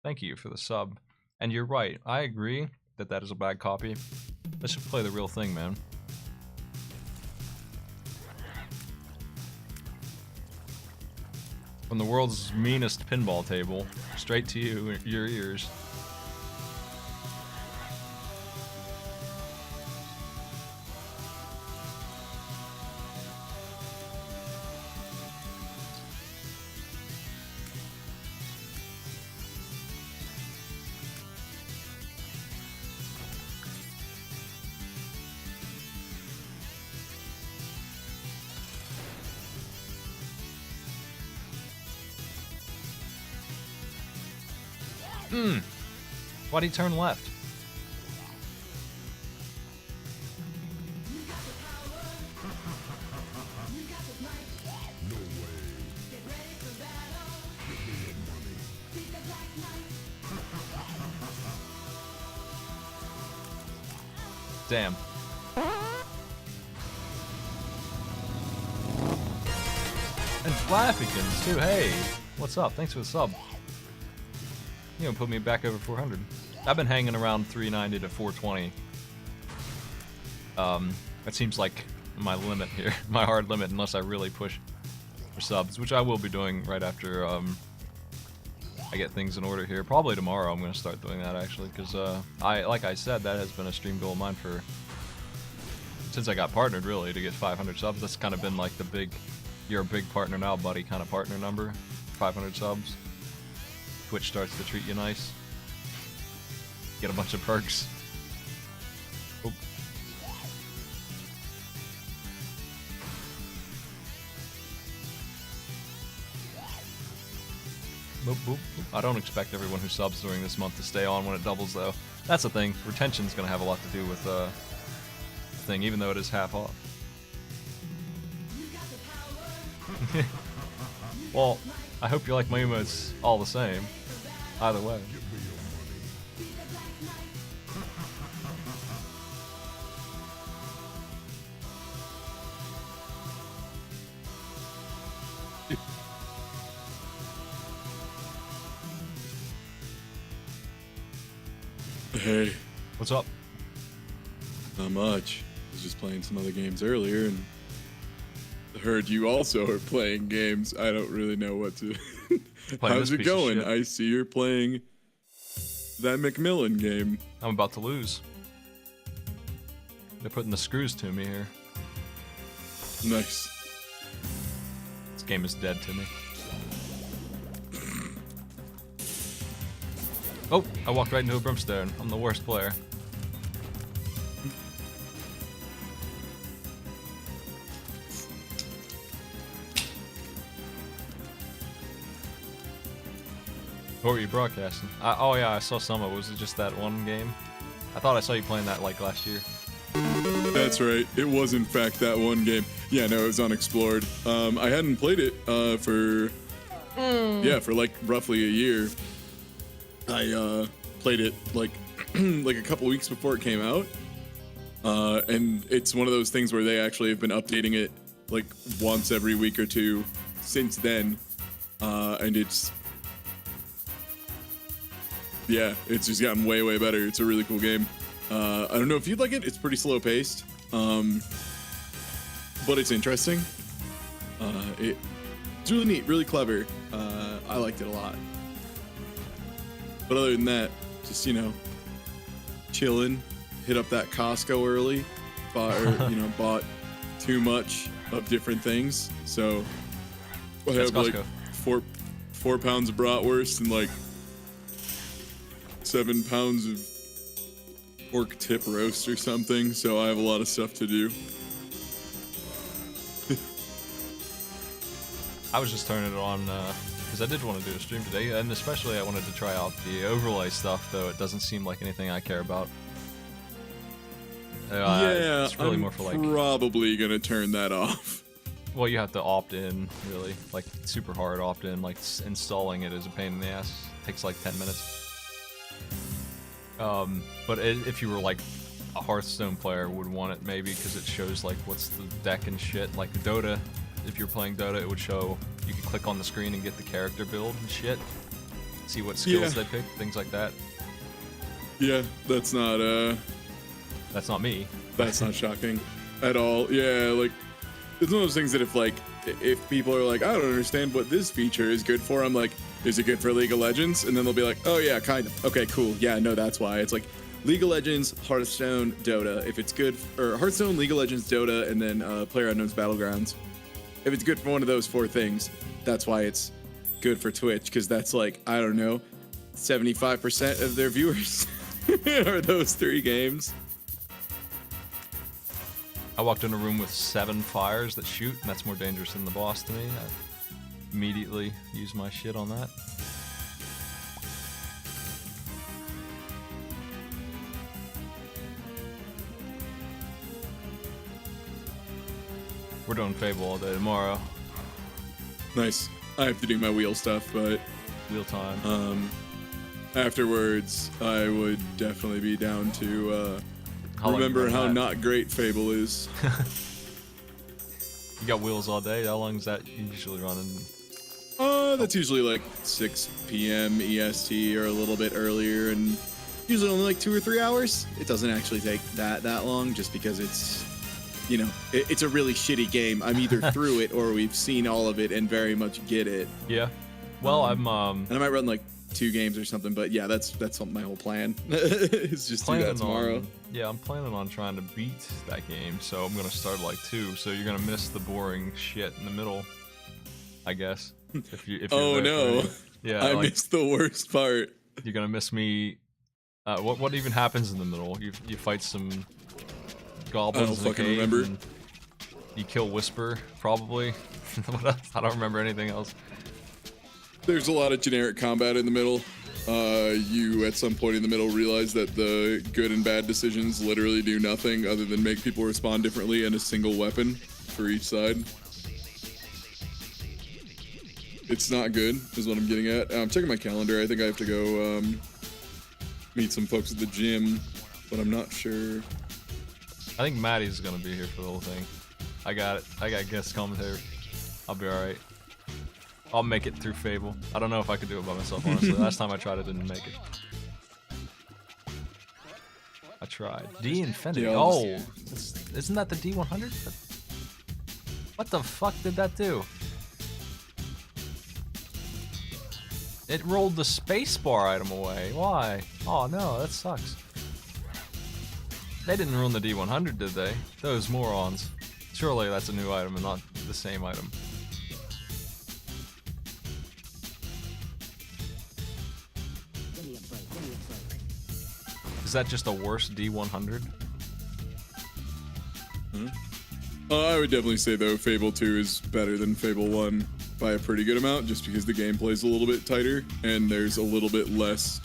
Thank you for the sub. And you're right. I agree that that is a bad copy. Let's just play the real thing, man. From the world's meanest pinball table, straight to you, your ears. Why'd he turn left? Damn. And Flaffykins too, hey! What's up? Thanks for the sub. You know, put me back over 400. I've been hanging around 390 to 420. That seems like my limit here, my hard limit, unless I really push for subs, which I will be doing right after I get things in order here. Probably tomorrow I'm going to start doing that actually, because like I said, that has been a stream goal of mine for since I got partnered, really, to get 500 subs. That's kind of been like the big, you're a big partner now, buddy, kind of partner number. 500 subs. Twitch starts to treat you nice. Get a bunch of perks. Oop. Boop, boop, boop. I don't expect everyone who subs during this month to stay on when it doubles, though. That's the thing. Retention's going to have a lot to do with the thing, even though it is half off. Well, I hope you like my emotes all the same. Either way. Hey. What's up? Not much. I was just playing some other games earlier and heard you also are playing games. I don't really know what to... How's it going? I see you're playing that Macmillan game. I'm about to lose. They're putting the screws to me here. Nice. This game is dead to me. Oh, I walked right into a brimstone. I'm the worst player. What were you broadcasting? Oh yeah, I saw some of it. Was it just that one game? I thought I saw you playing that like last year. That's right. It was in fact that one game. Yeah, no, it was unexplored. I hadn't played it for like roughly a year. I played it like like a couple weeks before it came out. And it's one of those things where they actually have been updating it like once every week or two since then. And it's just gotten way, way better. It's a really cool game. I don't know if you'd like it. It's pretty slow paced, but it's interesting. It's really neat, really clever. I liked it a lot. But other than that, just, chilling. Hit up that Costco early, bought too much of different things. So I have like 4 pounds of bratwurst and like 7 pounds of pork tip roast or something. So I have a lot of stuff to do. I was just turning it on because I did want to do a stream today, and especially I wanted to try out the overlay stuff, though it doesn't seem like anything I care about. It's really more for like. Probably gonna turn that off. Well, you have to opt in, really, like super hard opt in. Like installing it is a pain in the ass. It takes like 10 minutes. But if you were like a Hearthstone player, would want it maybe because it shows like what's the deck and shit. Like Dota, if you're playing Dota, it would show. You could click on the screen and get the character build and shit. See what skills they pick, things like that. Yeah, that's not That's not me. That's not shocking at all. Yeah, like it's one of those things that if people are like, I don't understand what this feature is good for, I'm like, is it good for League of Legends? And then they'll be like, oh yeah, kind of. Okay, cool. Yeah, no, that's why. It's like League of Legends, Hearthstone, Dota. If it's good, or Hearthstone, League of Legends, Dota, and then PlayerUnknown's Battlegrounds. If it's good for one of those 4 things, that's why it's good for Twitch, because that's like, I don't know, 75% of their viewers are those 3 games. I walked in a room with 7 fires that shoot, and that's more dangerous than the boss to me. I immediately use my shit on that. We're doing Fable all day tomorrow. Nice. I have to do my wheel stuff, but wheel time. Afterwards, I would definitely be down to remember how not great Fable is. You got wheels all day. How long is that usually running? That's usually like 6 p.m. EST or a little bit earlier, and usually only like 2 or 3 hours. It doesn't actually take that long, just because it's, it's a really shitty game. I'm either through it or we've seen all of it and very much get it. Yeah. Well, and I might run like 2 games or something, but yeah, that's my whole plan. Is just do that tomorrow. I'm planning on trying to beat that game, so I'm gonna start like 2. So you're gonna miss the boring shit in the middle, I guess. If you're oh no! Yeah, I missed the worst part. You're gonna miss me. What even happens in the middle? You fight some goblins in a cave. Remember. And you kill Whisper, probably. What else? I don't remember anything else. There's a lot of generic combat in the middle. You, at some point in the middle, realize that the good and bad decisions literally do nothing other than make people respond differently and a single weapon for each side. It's not good, is what I'm getting at. I'm checking my calendar. I think I have to go meet some folks at the gym, but I'm not sure. I think Maddie's gonna be here for the whole thing. I got it. I got guest commentary. I'll be alright. I'll make it through Fable. I don't know if I could do it by myself, honestly. Last time I tried, I didn't make it. I tried. D Infinity. Yeah, oh, isn't that the D100? What the fuck did that do? It rolled the spacebar item away. Why? Oh no, that sucks. They didn't ruin the D100, did they? Those morons. Surely that's a new item and not the same item. Is that just a worse D100? I would definitely say, though, Fable 2 is better than Fable 1 by a pretty good amount, just because the gameplay's a little bit tighter and there's a little bit less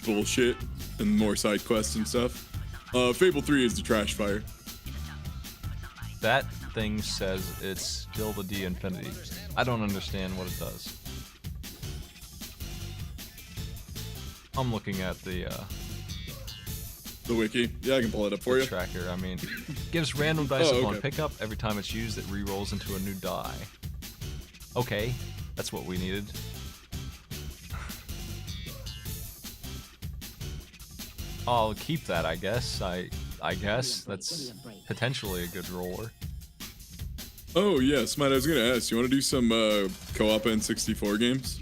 bullshit and more side quests and stuff. Fable 3 is the trash fire. That thing says it's still the D Infinity. I don't understand what it does. I'm looking at the wiki. Yeah, I can pull it up for you. Tracker. I mean, gives random dice upon okay. pickup. Every time it's used, it re-rolls into a new die. Okay, that's what we needed. I'll keep that, I guess. I guess that's potentially a good roller. Oh yeah, Smite, I was gonna ask, you want to do some co-op N64 games?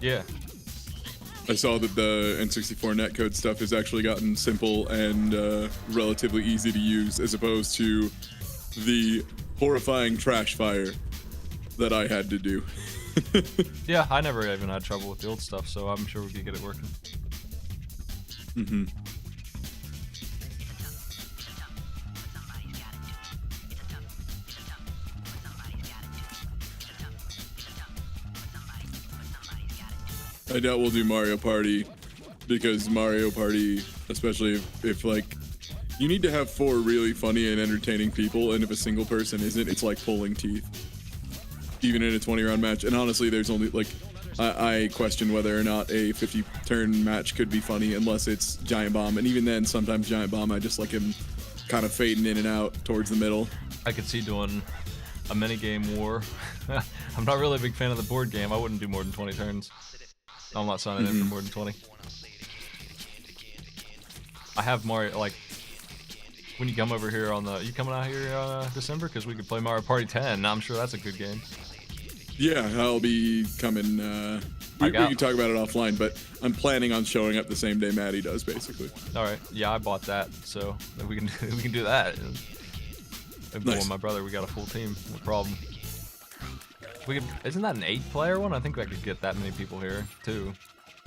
Yeah. I saw that the N64 netcode stuff has actually gotten simple and relatively easy to use, as opposed to the horrifying trash fire that I had to do. Yeah, I never even had trouble with the old stuff, so I'm sure we could get it working. Mm-hmm. I doubt we'll do Mario Party, because Mario Party, especially if like, you need to have 4 really funny and entertaining people, and if a single person isn't, it's like pulling teeth. Even in a 20-round match. And honestly, there's only like, I question whether or not a 50-turn match could be funny unless it's Giant Bomb. And even then, sometimes Giant Bomb, I just like him kind of fading in and out towards the middle. I could see doing a minigame war. I'm not really a big fan of the board game. I wouldn't do more than 20 turns. I'm not signing in for more than 20. I have Mario, like, when you come over here on the, you coming out here December? Because we could play Mario Party 10. I'm sure that's a good game. Yeah, I'll be coming, we can talk about it offline, but I'm planning on showing up the same day Maddie does, basically. Alright, yeah, I bought that, so we can do that. Maybe Nice. with my brother, we got a full team, no problem. We could, isn't that an 8-player one? I think I could get that many people here, too.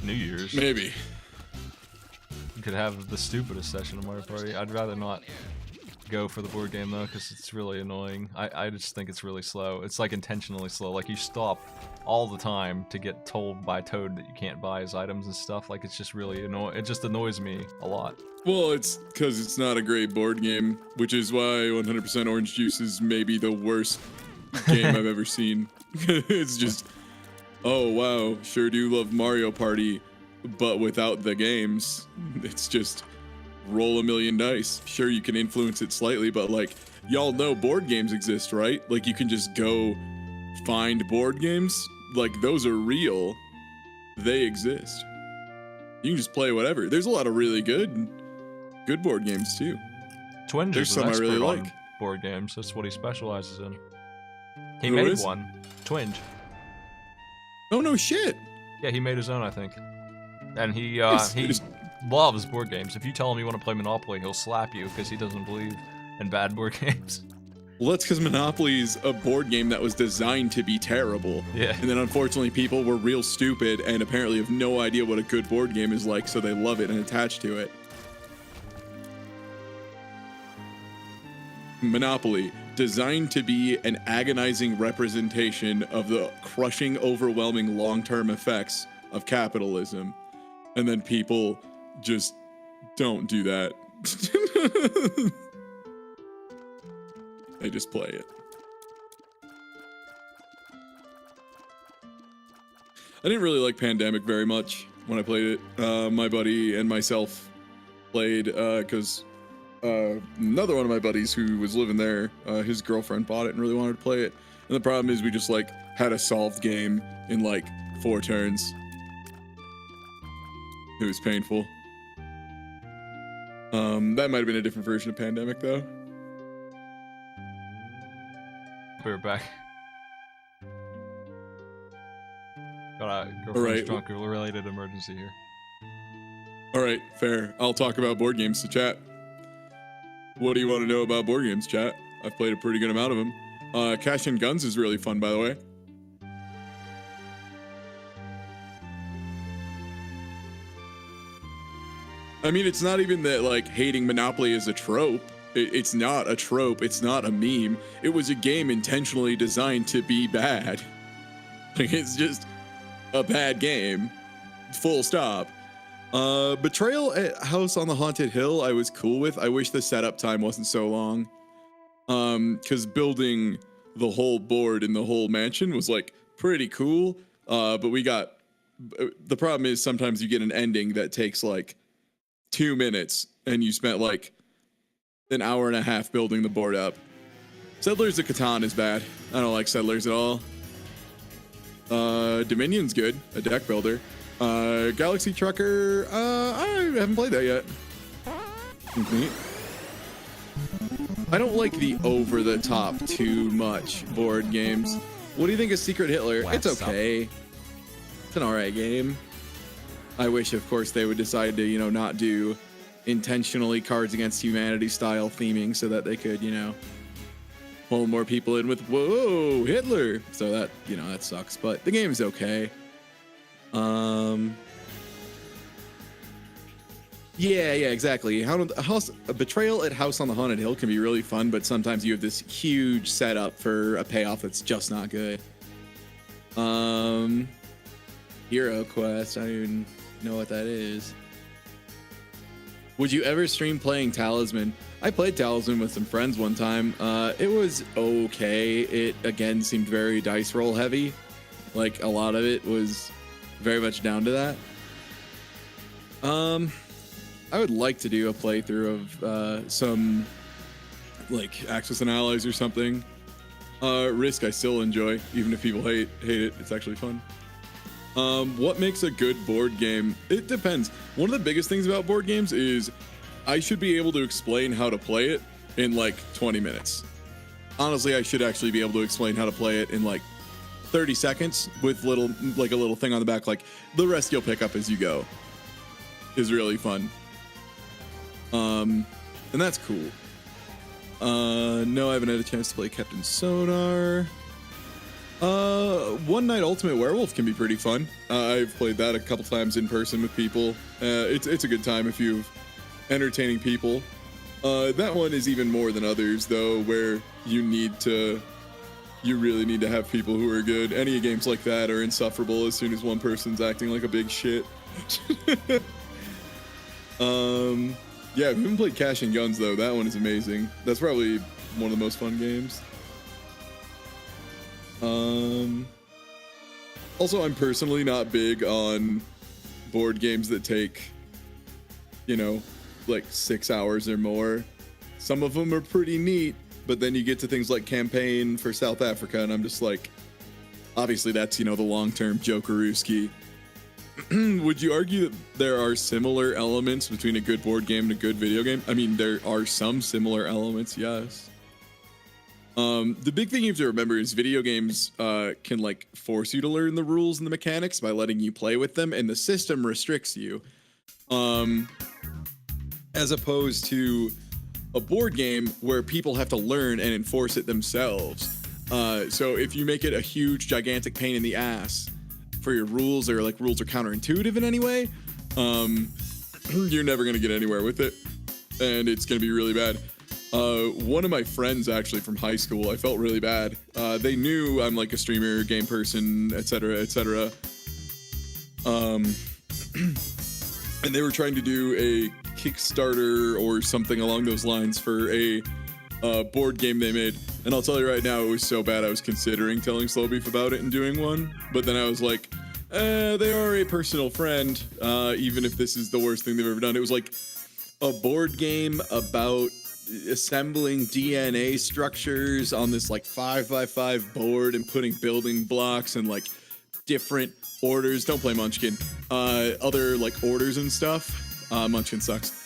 New Year's. Maybe. You could have the stupidest session of Mario Party. I'd rather not go for the board game, though, because it's really annoying. I just think it's really slow. It's, like, intentionally slow. Like, you stop all the time to get told by Toad that you can't buy his items and stuff. Like, it's just really annoying. It just annoys me a lot. Well, it's because it's not a great board game, which is why 100% Orange Juice is maybe the worst game I've ever seen. It's just, oh wow, sure do love Mario Party, but without the games. It's just roll a million dice. Sure, you can influence it slightly, but like, y'all know board games exist, right? Like, you can just go find board games. Like, those are real. They exist. You can just play whatever. There's a lot of really good board games too. Twinge There's is some an I expert really on like. board games. That's what he specializes in. He Who made is? one. Twinge. Oh no shit. Yeah, he made his own, I think. And he It's- loves board games. If you tell him you want to play Monopoly, he'll slap you because he doesn't believe in bad board games. Well, that's because Monopoly's a board game that was designed to be terrible. Yeah. And then unfortunately people were real stupid and apparently have no idea what a good board game is like, so they love it and attach to it. Monopoly, designed to be an agonizing representation of the crushing, overwhelming long-term effects of capitalism. And then people just don't do that. They just play it. I didn't really like Pandemic very much when I played it. My buddy and myself played because another one of my buddies who was living there, his girlfriend bought it and really wanted to play it. And the problem is we just like had a solved game in like 4 turns. It was painful. That might have been a different version of Pandemic though. We're back. Got a girlfriend's Alright. drunk related emergency here. Alright, fair. I'll talk about board games to chat. What do you want to know about board games, chat? I've played a pretty good amount of them. Cash and Guns is really fun, by the way. I mean, it's not even that, like, hating Monopoly is a trope. It's not a trope. It's not a meme. It was a game intentionally designed to be bad. Like, it's just a bad game. Full stop. Betrayal at House on the Haunted Hill, I was cool with. I wish the setup time wasn't so long. Because building the whole board in the whole mansion was like pretty cool. But the problem is sometimes you get an ending that takes like 2 minutes and you spent like an hour and a half building the board up. Settlers of Catan is bad. I don't like Settlers at all. Dominion's good, a deck builder. Galaxy Trucker, I haven't played that yet. Neat. I don't like the over-the-top too much board games. What do you think of Secret Hitler? It's okay. It's an alright game. I wish, of course, they would decide to, not do intentionally Cards Against Humanity style theming so that they could, pull more people in with, whoa, Hitler. So that, that sucks. But the game is okay. Yeah, exactly. A Betrayal at House on the Haunted Hill can be really fun, but sometimes you have this huge setup for a payoff that's just not good. Hero Quest, I don't even know what that is. Would you ever stream playing Talisman? I played Talisman with some friends one time. It was okay. It, again, seemed very dice roll heavy. Like, a lot of it was very much down to that. I would like to do a playthrough of some like Axis and Allies or something. Risk I still enjoy, even if people hate it. It's actually fun. What makes a good board game? It depends. One of the biggest things about board games is I should be able to explain how to play it in like 20 minutes. Honestly, I should actually be able to explain how to play it in like 30 seconds with a little thing on the back, like the rest you'll pick up as you go. Is really fun. And that's cool. No, I haven't had a chance to play Captain Sonar. One Night Ultimate Werewolf can be pretty fun. I've played that a couple times in person with people. It's a good time if you've entertaining people. That one is even more than others, though, where you really need to have people who are good. Any games like that are insufferable as soon as one person's acting like a big shit. Yeah, if you haven't played Cash and Guns, though, that one is amazing. That's probably one of the most fun games. Also, I'm personally not big on board games that take, like 6 hours or more. Some of them are pretty neat, but then you get to things like Campaign for South Africa, and I'm just like, obviously that's, the long-term Jokerooski. Would you argue that there are similar elements between a good board game and a good video game? I mean, there are some similar elements, yes. The big thing you have to remember is video games can like force you to learn the rules and the mechanics by letting you play with them, and the system restricts you. As opposed to a board game where people have to learn and enforce it themselves. So if you make it a huge, gigantic pain in the ass for your rules, or like rules are counterintuitive in any way, you're never going to get anywhere with it, and it's going to be really bad. One of my friends actually from high school, I felt really bad. They knew I'm like a streamer, game person, etc., etc. And they were trying to do a Kickstarter or something along those lines for a board game they made. And I'll tell you right now, it was so bad I was considering telling Slowbeef about it and doing one. But then I was like, they are a personal friend, even if this is the worst thing they've ever done. It was like a board game about assembling DNA structures on this like 5x5 board and putting building blocks and like different orders. Don't play Munchkin. Other like orders and stuff. Munchkin sucks.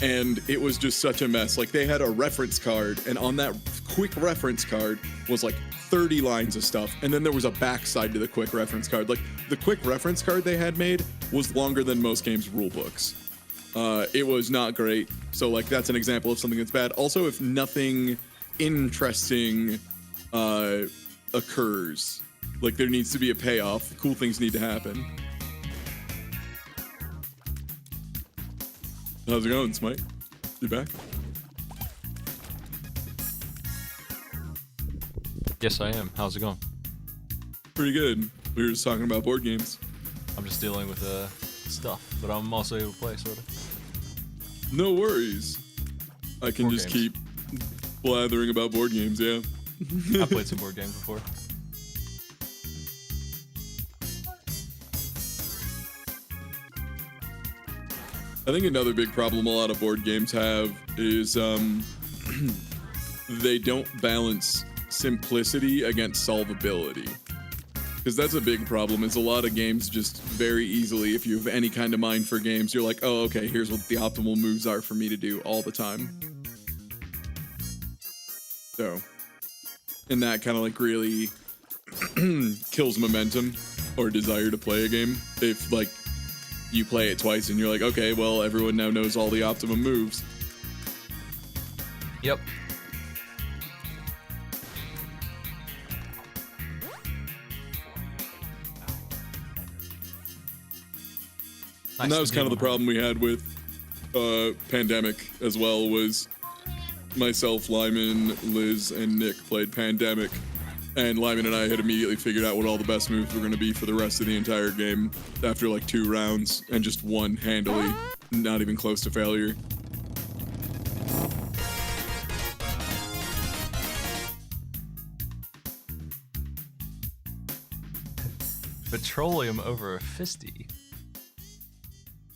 And it was just such a mess. Like, they had a reference card, and on that quick reference card was like 30 lines of stuff. And then there was a backside to the quick reference card. Like, the quick reference card they had made was longer than most games' rule books. It was not great. So, like, that's an example of something that's bad. Also, if nothing interesting occurs, like, there needs to be a payoff. Cool things need to happen. How's it going, Smite? You back? Yes, I am. How's it going? Pretty good. We were just talking about board games. I'm just dealing with stuff, but I'm also able to play, sort of. No worries. I can Board just games. keep blathering about board games, yeah. I played some board games before. I think another big problem a lot of board games have is they don't balance simplicity against solvability. Because that's a big problem, is a lot of games just very easily, if you have any kind of mind for games, you're like, oh, okay, here's what the optimal moves are for me to do all the time. So, and that kind of like really kills momentum or desire to play a game. If like you play it twice and you're like, okay, well, everyone now knows all the optimum moves. Yep. And that was kind of the problem we had with Pandemic as well, was myself, Lyman, Liz, and Nick played Pandemic, and Lyman and I had immediately figured out what all the best moves were going to be for the rest of the entire game after like 2 rounds, and just won handily, not even close to failure. Petroleum over a fisty.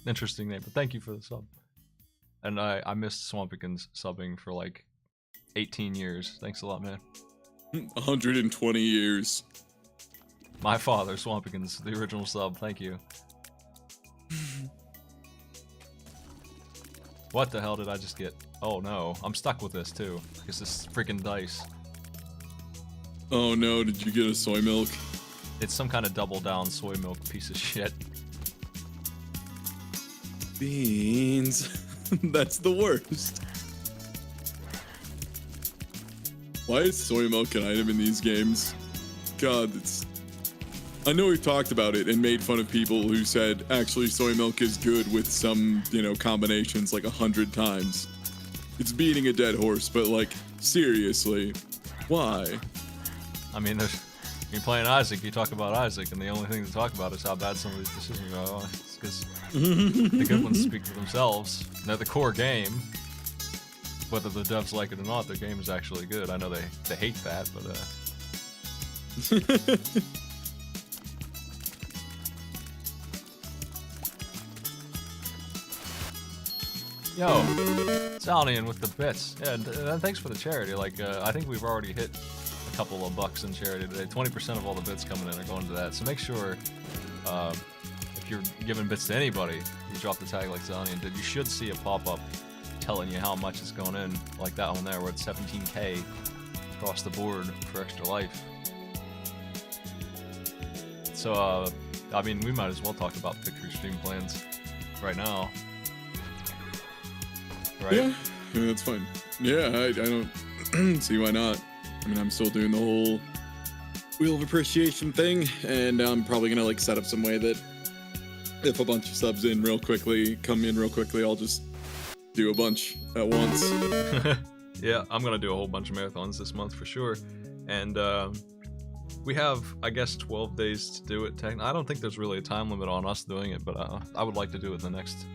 Interesting name, but thank you for the sub. And I missed Swampikins subbing for like 18 years. Thanks a lot, man. 120 years. My father, Swampikins, the original sub. Thank you. What the hell did I just get? Oh no, I'm stuck with this too. Because this freaking dice. Oh no, did you get a soy milk? It's some kind of double down soy milk piece of shit. Beans. That's the worst. Why is soy milk an item in these games? God, it's... I know we've talked about it and made fun of people who said, actually, soy milk is good with some, you know, combinations like 100 times. It's beating a dead horse, but, like, seriously, why? I mean, there's... You're playing Isaac, you talk about Isaac, and the only thing to talk about is how bad some of these decisions are. It's because the good ones speak for themselves. They're the core game. Whether the devs like it or not, their game is actually good. I know they hate that, but Yo, Zalnian with the bits. Yeah, and thanks for the charity. Like, I think we've already hit a couple of bucks in charity today. 20% of all the bits coming in are going to that. So make sure, if you're giving bits to anybody, you drop the tag like Zalnian did. You should see a pop-up telling you how much is going in, like that one there, where it's 17K across the board for Extra Life. So, I mean, we might as well talk about pick-your stream plans right now. Right? Yeah, that's fine. Yeah, I don't see why not. I mean, I'm still doing the whole Wheel of Appreciation thing, and I'm probably gonna like set up some way that if a bunch of subs come in real quickly, I'll just do a bunch at once. Yeah, I'm gonna do a whole bunch of marathons this month for sure, and we have, I guess, 12 days to do it. I don't think there's really a time limit on us doing it, but I would like to do it in the next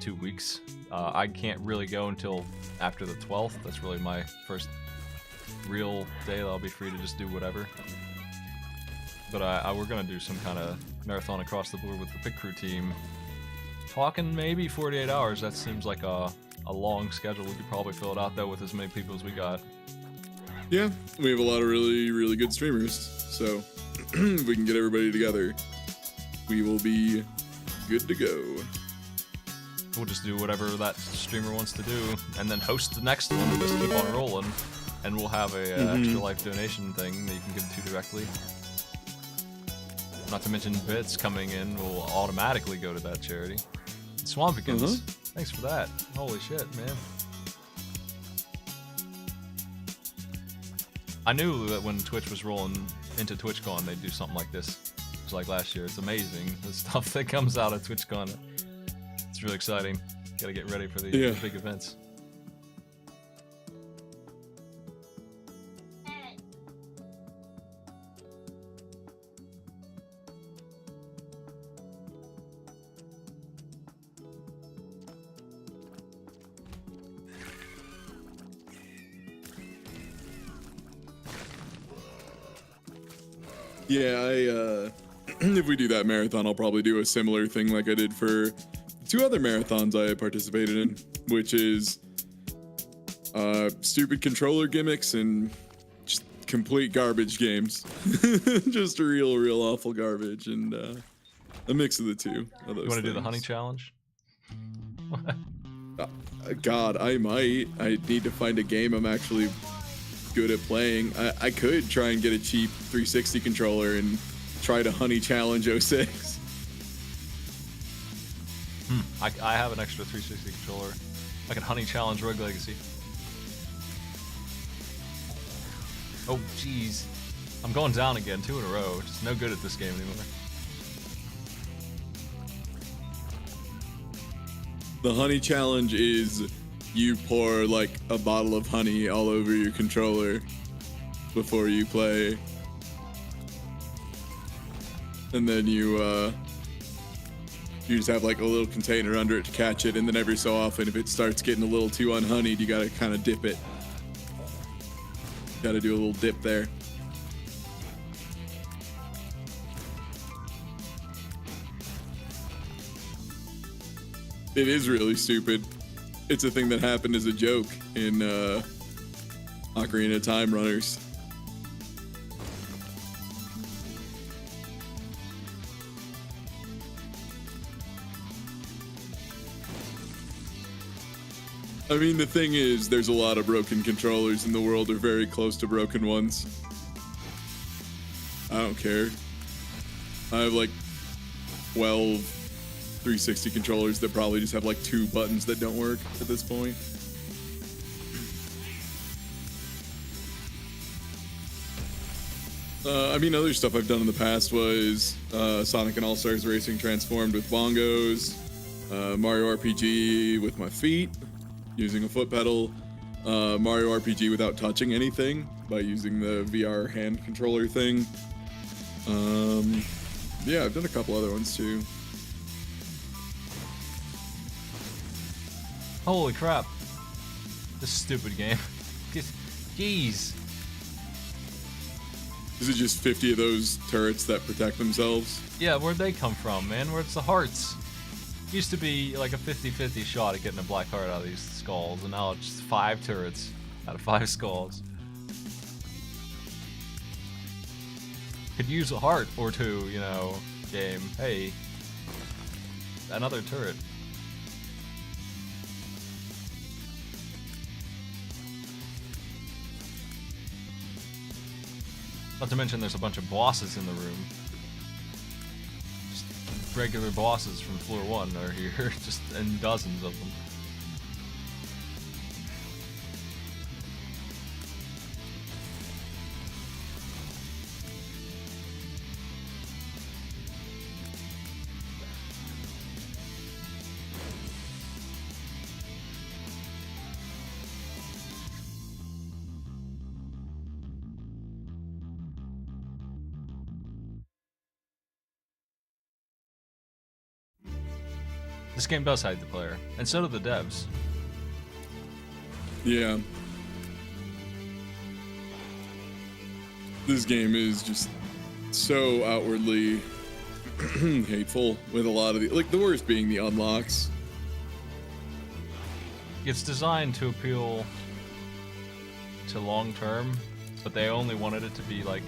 2 weeks. I can't really go until after the 12th. That's really my first real day that I'll be free to just do whatever. But we're gonna do some kind of marathon across the board with the Pit Crew team. Talking maybe 48 hours. That seems like a long schedule. We could probably fill it out though with as many people as we got. Yeah, we have a lot of really, really good streamers, so if we can get everybody together, we will be good to go. We'll just do whatever that streamer wants to do, and then host the next one and just keep on rolling. And we'll have a Extra Life donation thing that you can give to directly. Not to mention bits coming in will automatically go to that charity. And Swampikins, thanks for that. Holy shit, man. I knew that when Twitch was rolling into TwitchCon, they'd do something like this. It was like last year. It's amazing, the stuff that comes out of TwitchCon. It's really exciting. Gotta get ready for the big events. Yeah, if we do that marathon, I'll probably do a similar thing like I did for 2 other marathons I participated in, which is stupid controller gimmicks and just complete garbage games. Just real awful garbage, and a mix of the two of those. You want to do the honey challenge? God, I might. I need to find a game I'm actually good at playing. I could try and get a cheap 360 controller and try to honey challenge 06. I have an extra 360 controller. I can honey challenge Rogue Legacy. Oh, jeez. I'm going down again, 2 in a row. Just no good at this game anymore. The honey challenge is you pour like a bottle of honey all over your controller before you play. And then you just have like a little container under it to catch it, and then every so often if it starts getting a little too unhoneyed, you gotta kind of dip it. Gotta do a little dip there. It is really stupid. It's a thing that happened as a joke in Ocarina of Time Runners. I mean, the thing is, there's a lot of broken controllers in the world, or very close to broken ones. I don't care. I have like 12 360 controllers that probably just have like 2 buttons that don't work at this point. I mean, other stuff I've done in the past was Sonic and All-Stars Racing transformed with bongos, Mario RPG with my feet, using a foot pedal, Mario RPG without touching anything by using the VR hand controller thing. Yeah, I've done a couple other ones too. Holy crap. This stupid game. Jeez. Is it just 50 of those turrets that protect themselves? Yeah, where'd they come from, man? Where's the hearts? Used to be like a 50-50 shot at getting a black heart out of these skulls, and now it's just 5 turrets out of 5 skulls. Could use a heart or 2, you know, game. Hey, another turret. Not to mention there's a bunch of bosses in the room. Just regular bosses from floor 1 are here, just and dozens of them. This game does hide the player, and so do the devs. Yeah. This game is just so outwardly hateful with a lot of the, like, the worst being the unlocks. It's designed to appeal to long term, but they only wanted it to be like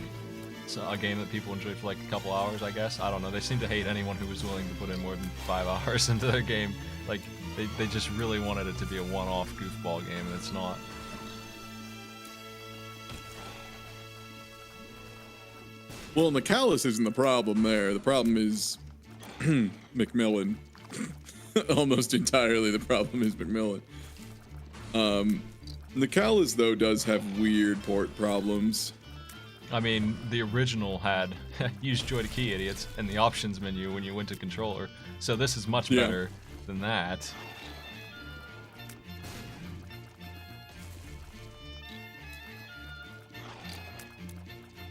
a game that people enjoy for like a couple hours, I guess. I don't know. They seem to hate anyone who was willing to put in more than 5 hours into their game. Like, they just really wanted it to be a one-off goofball game, and it's not. Well, and the callus isn't the problem there. The problem is Macmillan. Almost entirely the problem is Macmillan. The callus, though, does have weird port problems. I mean, the original had use joy to key, idiots, in the options menu when you went to controller. So this is much better than that.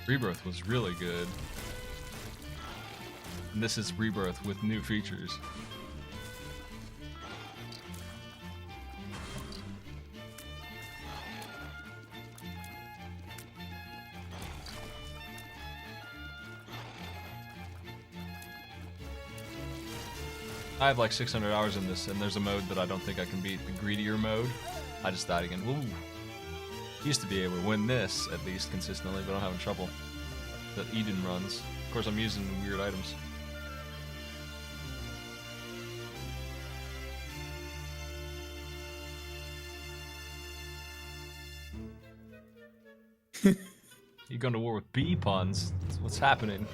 Rebirth was really good. And this is Rebirth with new features. I have like 600 hours in this, and there's a mode that I don't think I can beat, the greedier mode. I just died again. Woo! Used to be able to win this, at least, consistently, but I'm having trouble. The Eden runs. Of course, I'm using weird items. You going to war with bee puns? What's happening?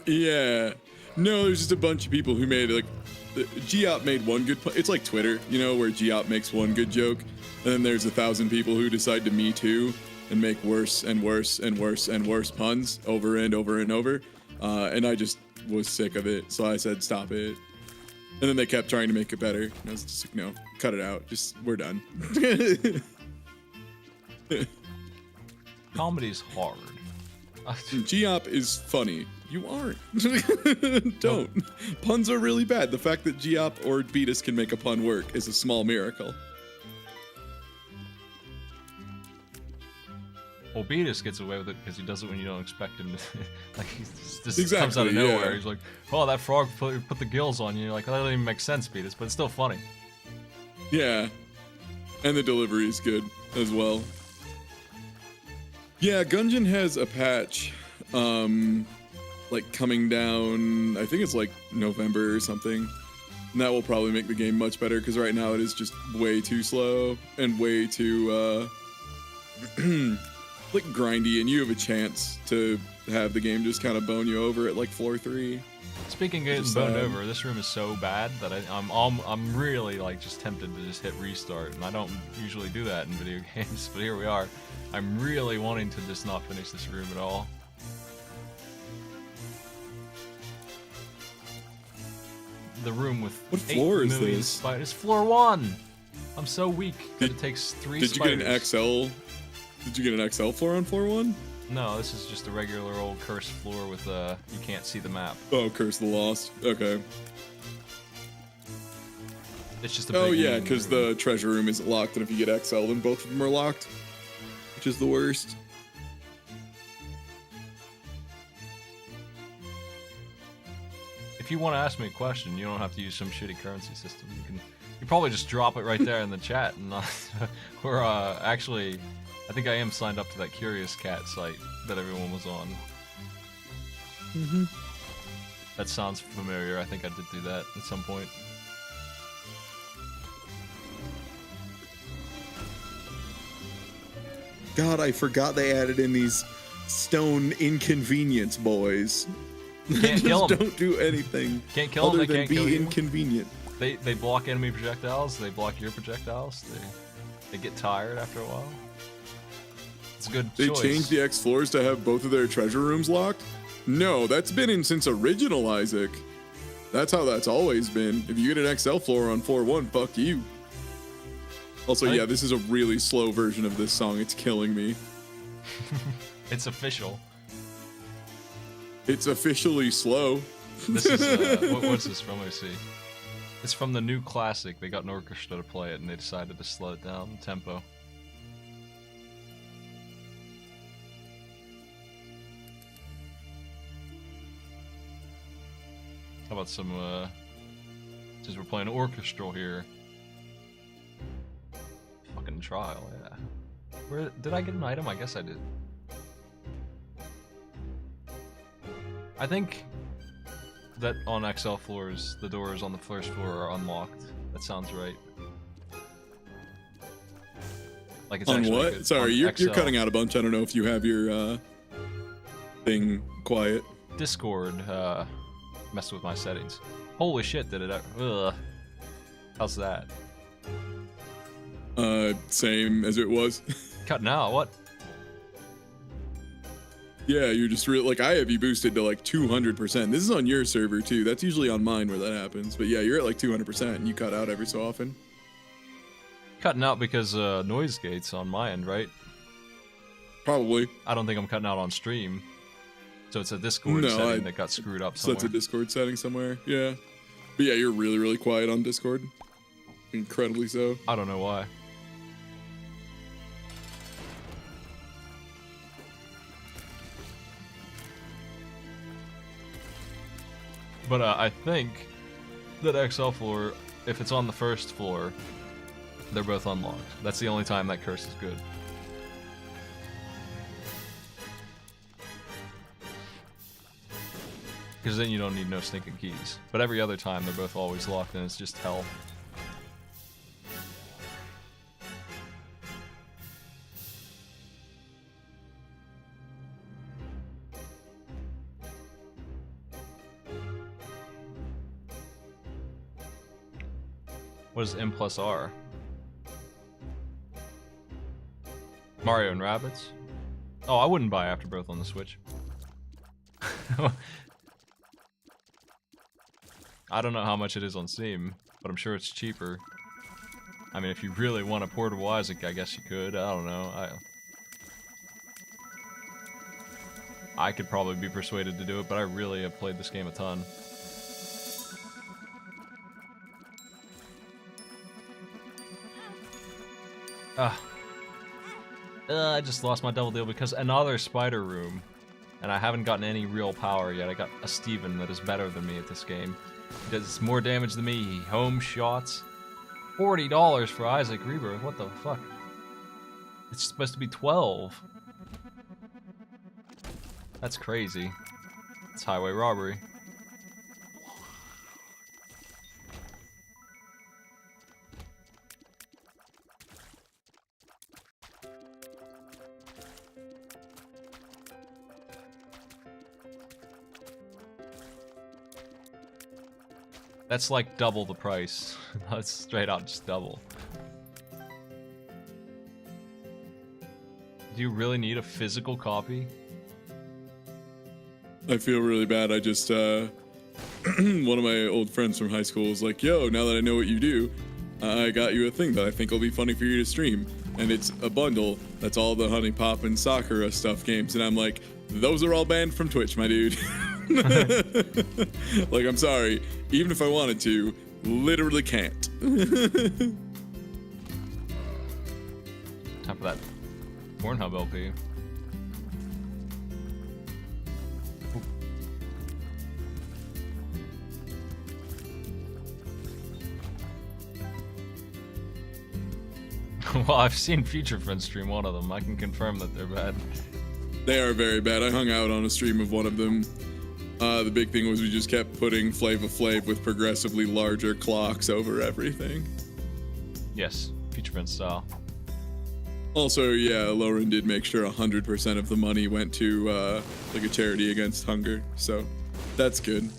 Yeah. No, there's just a bunch of people who made, like, Geop made one good pun. It's like Twitter, you know, where Geop makes one good joke, and then there's 1,000 people who decide to Me Too and make worse and worse and worse and worse puns over and over and over. And I just was sick of it, so I said, stop it. And then they kept trying to make it better. And I was just like, no, cut it out. Just, we're done. Comedy's hard. Geop is funny. You aren't. Don't. Puns are really bad. The fact that Geop or Beatus can make a pun work is a small miracle. Well, Beatus gets away with it because he does it when you don't expect him to. Like, he just Exactly, comes out of nowhere. yeah. He's like, oh, that frog put the gills on you. You're like, that doesn't even make sense, Beatus, but it's still funny. Yeah. And the delivery is good as well. Yeah, Gungeon has a patch, like coming down, I think it's like November or something. And that will probably make the game much better, because right now it is just way too slow and way too, like grindy, and you have a chance to have the game just kind of bone you over at like floor 3. Speaking of getting boned over, this room is so bad that I'm really like just tempted to just hit restart, and I don't usually do that in video games, but here we are. I'm really wanting to just not finish this room at all. The room with What floor is 8 million this? spiders. It's floor 1. I'm so weak that it takes 3 Did you spiders. get an XL? Did you get an XL floor on floor 1? No, this is just a regular old cursed floor with you can't see the map. Oh, Curse of the Lost. Okay. It's just a Oh big yeah, mean because room. the treasure room isn't locked, and if you get XL, then both of them are locked, which is the worst. If you want to ask me a question, you don't have to use some shitty currency system. You probably just drop it right there in the chat, and we're actually, I think I am signed up to that Curious Cat site that everyone was on. Mm-hmm. That sounds familiar. I think I did do that at some point. God, I forgot they added in these stone inconvenience boys. Can't kill 'em. Don't do anything. Can't kill 'em, other they than can't be kill you. inconvenient. They block enemy projectiles. They block your projectiles. They get tired after a while. It's a good They choice. changed the X floors to have both of their treasure rooms locked? No, that's been in since original Isaac. That's how that's always been. If you get an XL floor on floor 1, fuck you. Also, yeah, this is a really slow version of this song. It's killing me. It's official. It's officially slow. This is what's this from? Let me see. It's from the new classic. They got an orchestra to play it, and they decided to slow it down tempo. How about some? Since we're playing orchestral here. Fucking trial, yeah. Where did I get an item? I guess I did. I think that on XL floors, the doors on the first floor are unlocked. That sounds right. Like it's On actually what? good. Sorry, On you're XL. cutting out a bunch. I don't know if you have your thing quiet. Discord messed with my settings. Holy shit, did it? Ugh. How's that? Same as it was. Cutting out? What? Yeah, you're just real. Like, I have you boosted to like 200%. This is on your server too. That's usually on mine where that happens. But yeah, you're at like 200% and you cut out every so often. Cutting out because noise gates on my end, right? Probably. I don't think I'm cutting out on stream. So it's a Discord setting that got screwed up So somewhere. that's a Discord setting somewhere. Yeah. But yeah, you're really, really quiet on Discord. Incredibly so. I don't know why. But I think that XL floor, if it's on the first floor, they're both unlocked. That's the only time that curse is good. Because then you don't need no stinking keys. But every other time, they're both always locked, and it's just hell. What is M plus R? Mario and Rabbids? Oh, I wouldn't buy Afterbirth on the Switch. I don't know how much it is on Steam, but I'm sure it's cheaper. I mean, if you really want a portable Isaac, I guess you could. I don't know. I could probably be persuaded to do it, but I really have played this game a ton. I just lost my double deal because another spider room, and I haven't gotten any real power yet. I got a Steven that is better than me at this game. He does more damage than me. He home shots. $40 for Isaac Rebirth. What the fuck? It's supposed to be 12. That's crazy. It's highway robbery. That's like double the price. That's straight out just double. Do you really need a physical copy? I feel really bad. I just, one of my old friends from high school was like, yo, now that I know what you do, I got you a thing that I think will be funny for you to stream. And it's a bundle that's all the Honey Pop and Sakura stuff games. And I'm like, those are all banned from Twitch, my dude. Like, I'm sorry. Even if I wanted to, literally can't. Time for that Pornhub LP. Well, I've seen Future Friends stream one of them. I can confirm that they're bad. They are very bad. I hung out on a stream of one of them. The big thing was we just kept putting Flava Flav with progressively larger clocks over everything. Yes, Future Friends style. Also, yeah, Lauren did make sure 100% of the money went to like a charity against hunger, so that's good.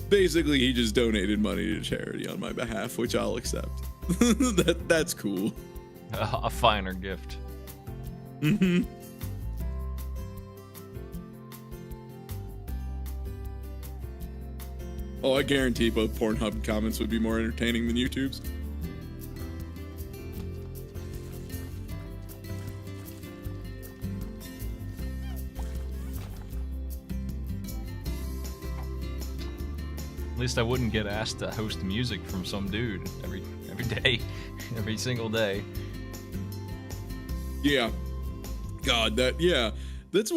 Basically, he just donated money to charity on my behalf, which I'll accept. That's cool. A finer gift. Mm-hmm. Oh, I guarantee both Pornhub comments would be more entertaining than YouTube's. At least I wouldn't get asked to host music from some dude every day, every single day. Yeah. God, that's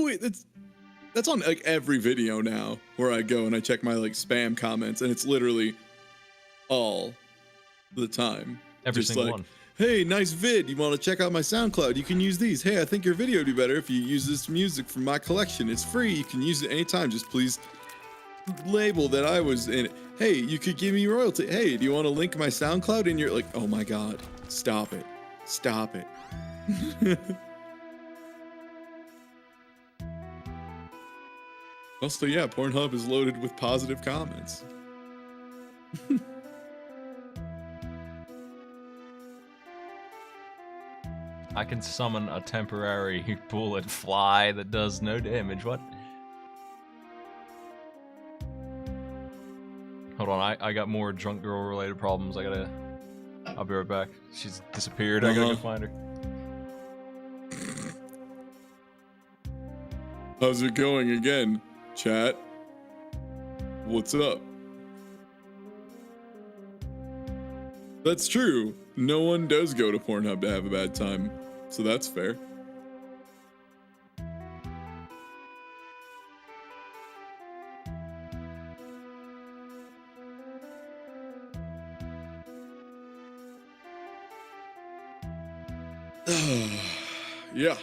on like every video now where I go and I check my like spam comments, and it's literally all the time. Every just single like, one. Hey, nice vid. You want to check out my SoundCloud? You can use these. Hey, I think your video would be better if you use this music from my collection. It's free. You can use it anytime. Just please label that I was in it. Hey, you could give me royalty. Hey, do you want to link my SoundCloud? And you're like, oh my God, stop it. Stop it. Also, yeah, Pornhub is loaded with positive comments. I can summon a temporary bullet fly that does no damage. What? Hold on, I got more drunk girl related problems. I'll be right back. She's disappeared. I gotta go find her. How's it going again, chat? What's up? That's true. No one does go to Pornhub to have a bad time, so that's fair. Yeah.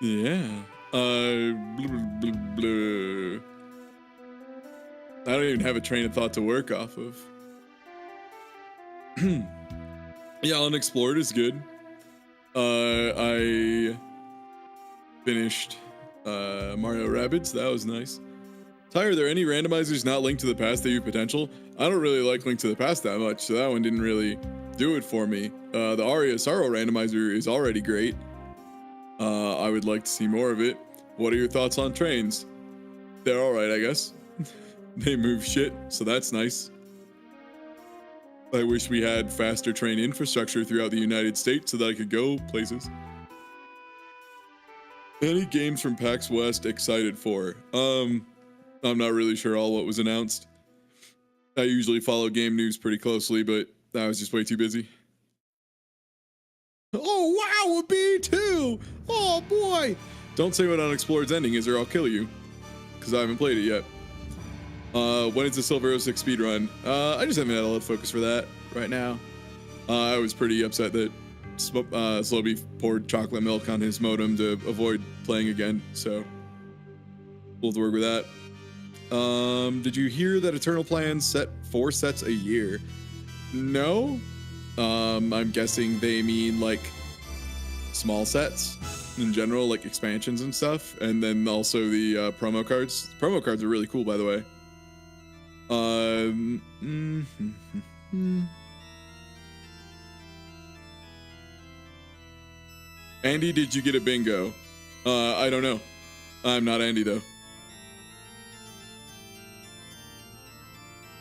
Yeah. Blah, blah, blah. I don't even have a train of thought to work off of. Yeah, Unexplored is good. I finished Mario Rabbids. That was nice. Ty, are there any randomizers not linked to the past that you potential? I don't really like Link to the Past that much, so that one didn't really do it for me. The Aria Sorrow randomizer is already great. I would like to see more of it. What are your thoughts on trains? They're alright, I guess. They move shit, so that's nice. I wish we had faster train infrastructure throughout the United States so that I could go places. Any games from PAX West excited for? I'm not really sure all what was announced. I usually follow game news pretty closely, but I was just way too busy. Oh wow, a B2! Oh boy! Don't say what Unexplored's ending is or I'll kill you. Because I haven't played it yet. When is the Silver 06 speedrun? I just haven't had a lot of focus for that right now. I was pretty upset that Slowby poured chocolate milk on his modem to avoid playing again, so we'll have to work with that. Did you hear that Eternal plans set 4 sets a year? No. I'm guessing they mean like small sets in general, like expansions and stuff, and then also the promo cards. Promo cards are really cool, by the way. Andy, did you get a bingo? I don't know. I'm not Andy though.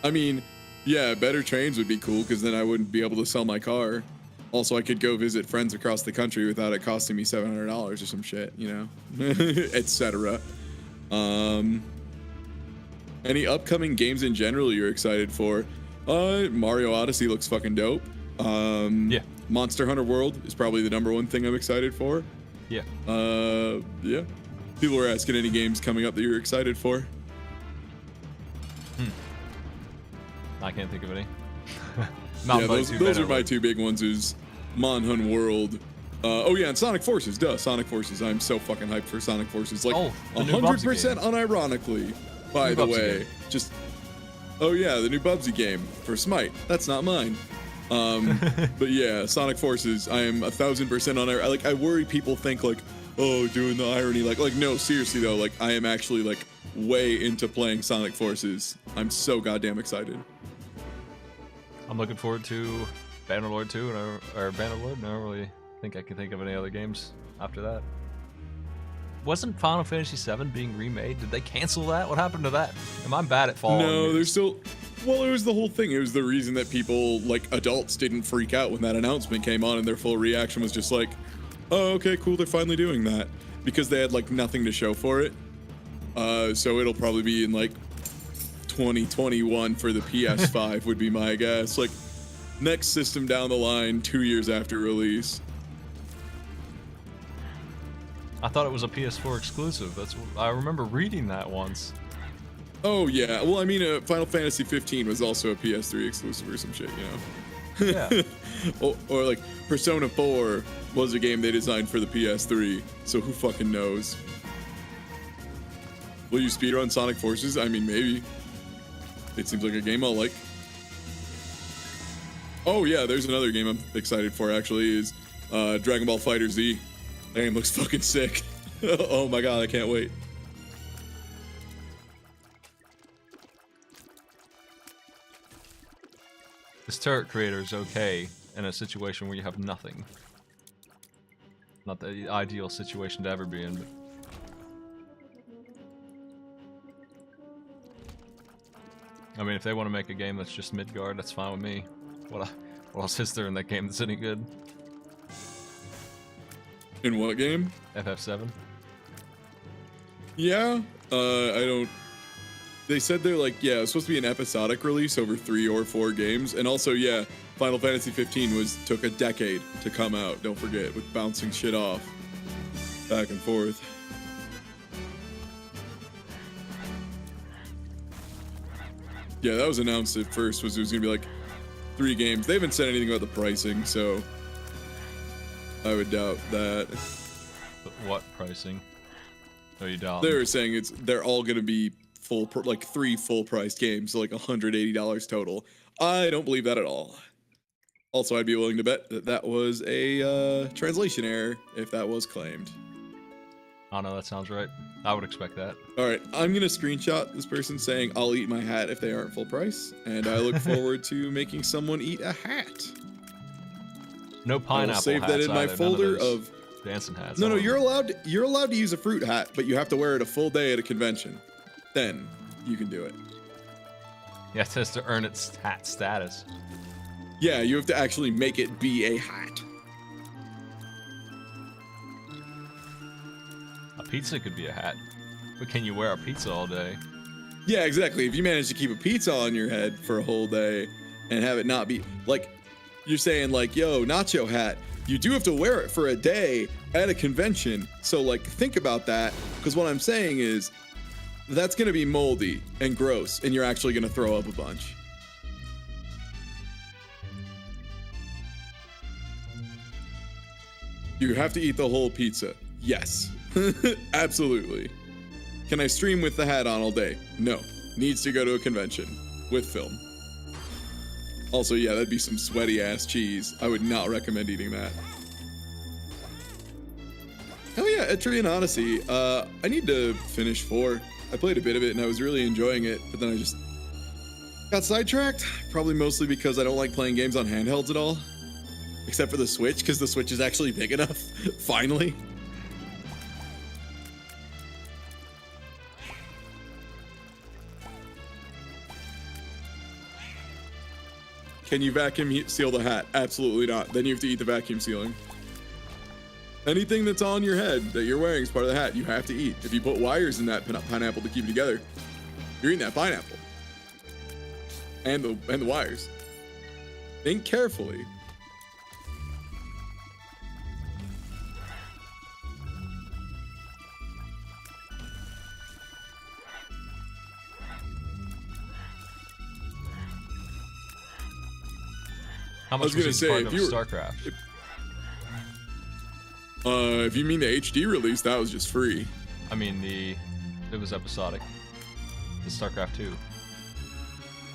I mean, yeah, better trains would be cool because then I wouldn't be able to sell my car. Also, I could go visit friends across the country without it costing me $700 or some shit, you know, etc. Any upcoming games in general you're excited for? Mario Odyssey looks fucking dope. Yeah. Monster Hunter World is probably the #1 thing I'm excited for. Yeah. Yeah. People were asking any games coming up that you're excited for. I can't think of any. Yeah, those are my 2 big ones is Monhun World. Oh yeah, and Sonic Forces. Duh, Sonic Forces. I'm so fucking hyped for Sonic Forces. Like 100% unironically, by the way. Just oh yeah, the new Bubsy game for Smite. That's not mine. But yeah, Sonic Forces. I am 1000% on it. Like I worry people think like, oh, doing the irony. Like no, seriously though. Like I am actually like way into playing Sonic Forces. I'm so goddamn excited. I'm looking forward to Bannerlord 2 or Bannerlord, and I don't really think I can think of any other games after that. Wasn't Final Fantasy VII being remade? Did they cancel that? What happened to that? Am I bad at following? No, there's still... Well, it was the whole thing. It was the reason that people, like adults, didn't freak out when that announcement came on and their full reaction was just like, oh, okay, cool, they're finally doing that. Because they had like nothing to show for it. So it'll probably be in like 2021 for the PS5 would be my guess. Like next system down the line, 2 years after release. I thought it was a PS4 exclusive. That's what, I remember reading that once. Oh yeah, well I mean Final Fantasy 15 was also a PS3 exclusive or some shit, you know. Yeah. or like Persona 4 was a game they designed for the PS3, so who fucking knows? Will you speedrun Sonic Forces? I mean, maybe. It seems like a game I'll like. Oh yeah, there's another game I'm excited for actually, is Dragon Ball FighterZ. That game looks fucking sick. Oh my god, I can't wait. This turret creator is okay in a situation where you have nothing. Not the ideal situation to ever be in, but... I mean, if they want to make a game that's just Midgard, that's fine with me. What else is there in that game that's any good? In what game? FF7. Yeah, I don't... They said they're like, yeah, it's supposed to be an episodic release over 3 or 4 games. And also, yeah, Final Fantasy 15 took a decade to come out, don't forget, with bouncing shit off. Back and forth. Yeah, that was announced at first, it was gonna be like 3 games. They haven't said anything about the pricing, so I would doubt that. But what pricing? Are you down? They're saying they're all gonna be like 3 full-priced games, so like $180 total. I don't believe that at all. Also, I'd be willing to bet that that was a translation error if that was claimed. Oh no, that sounds right. I would expect that. All right, I'm gonna screenshot this person saying I'll eat my hat if they aren't full price, and I look forward to making someone eat a hat. No pineapple. I'll save hats that in my either. folder None of dancing hats. No, you're allowed to use a fruit hat, but you have to wear it a full day at a convention. Then you can do it. Yeah, it has to earn its hat status. Yeah, you have to actually make it be a hat. A pizza could be a hat, but can you wear a pizza all day? Yeah, exactly. If you manage to keep a pizza on your head for a whole day and have it not be like you're saying like, yo, nacho hat, you do have to wear it for a day at a convention. So like think about that, because what I'm saying is that's going to be moldy and gross and you're actually going to throw up a bunch. You have to eat the whole pizza. Yes. Absolutely. Can I stream with the hat on all day? No. Needs to go to a convention with film. Also, yeah, that'd be some sweaty ass cheese. I would not recommend eating that. Oh yeah, Etrian Odyssey. I need to finish 4. I played a bit of it and I was really enjoying it, but then I just got sidetracked. Probably mostly because I don't like playing games on handhelds at all. Except for the Switch, because the Switch is actually big enough. Finally. Can you vacuum seal the hat? Absolutely not. Then you have to eat the vacuum sealing. Anything that's on your head that you're wearing as part of the hat, you have to eat. If you put wires in that pineapple to keep it together, you're eating that pineapple. And the wires. Think carefully. How much was each part of StarCraft? If you mean the HD release, that was just free. I mean it was episodic. The StarCraft 2.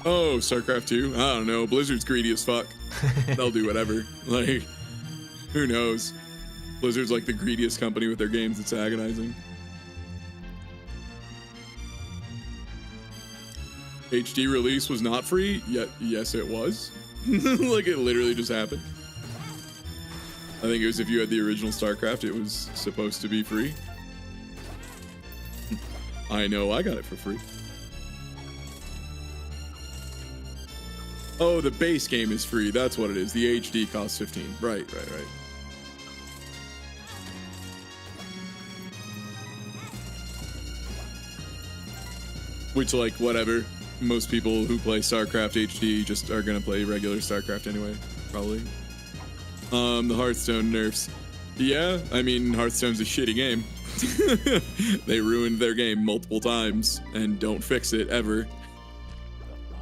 Oh, StarCraft 2? I don't know. Blizzard's greedy as fuck. They'll do whatever. Like, who knows? Blizzard's like the greediest company with their games. It's agonizing. HD release was not free, yet yes it was. Like it literally just happened. I think it was if you had the original StarCraft, it was supposed to be free. I know, I got it for free. Oh, the base game is free. That's what it is. The HD costs 15. Right. Which, like, whatever. Most people who play StarCraft HD just are gonna play regular StarCraft anyway, probably. The Hearthstone nerfs. Yeah, I mean, Hearthstone's a shitty game. They ruined their game multiple times and don't fix it ever.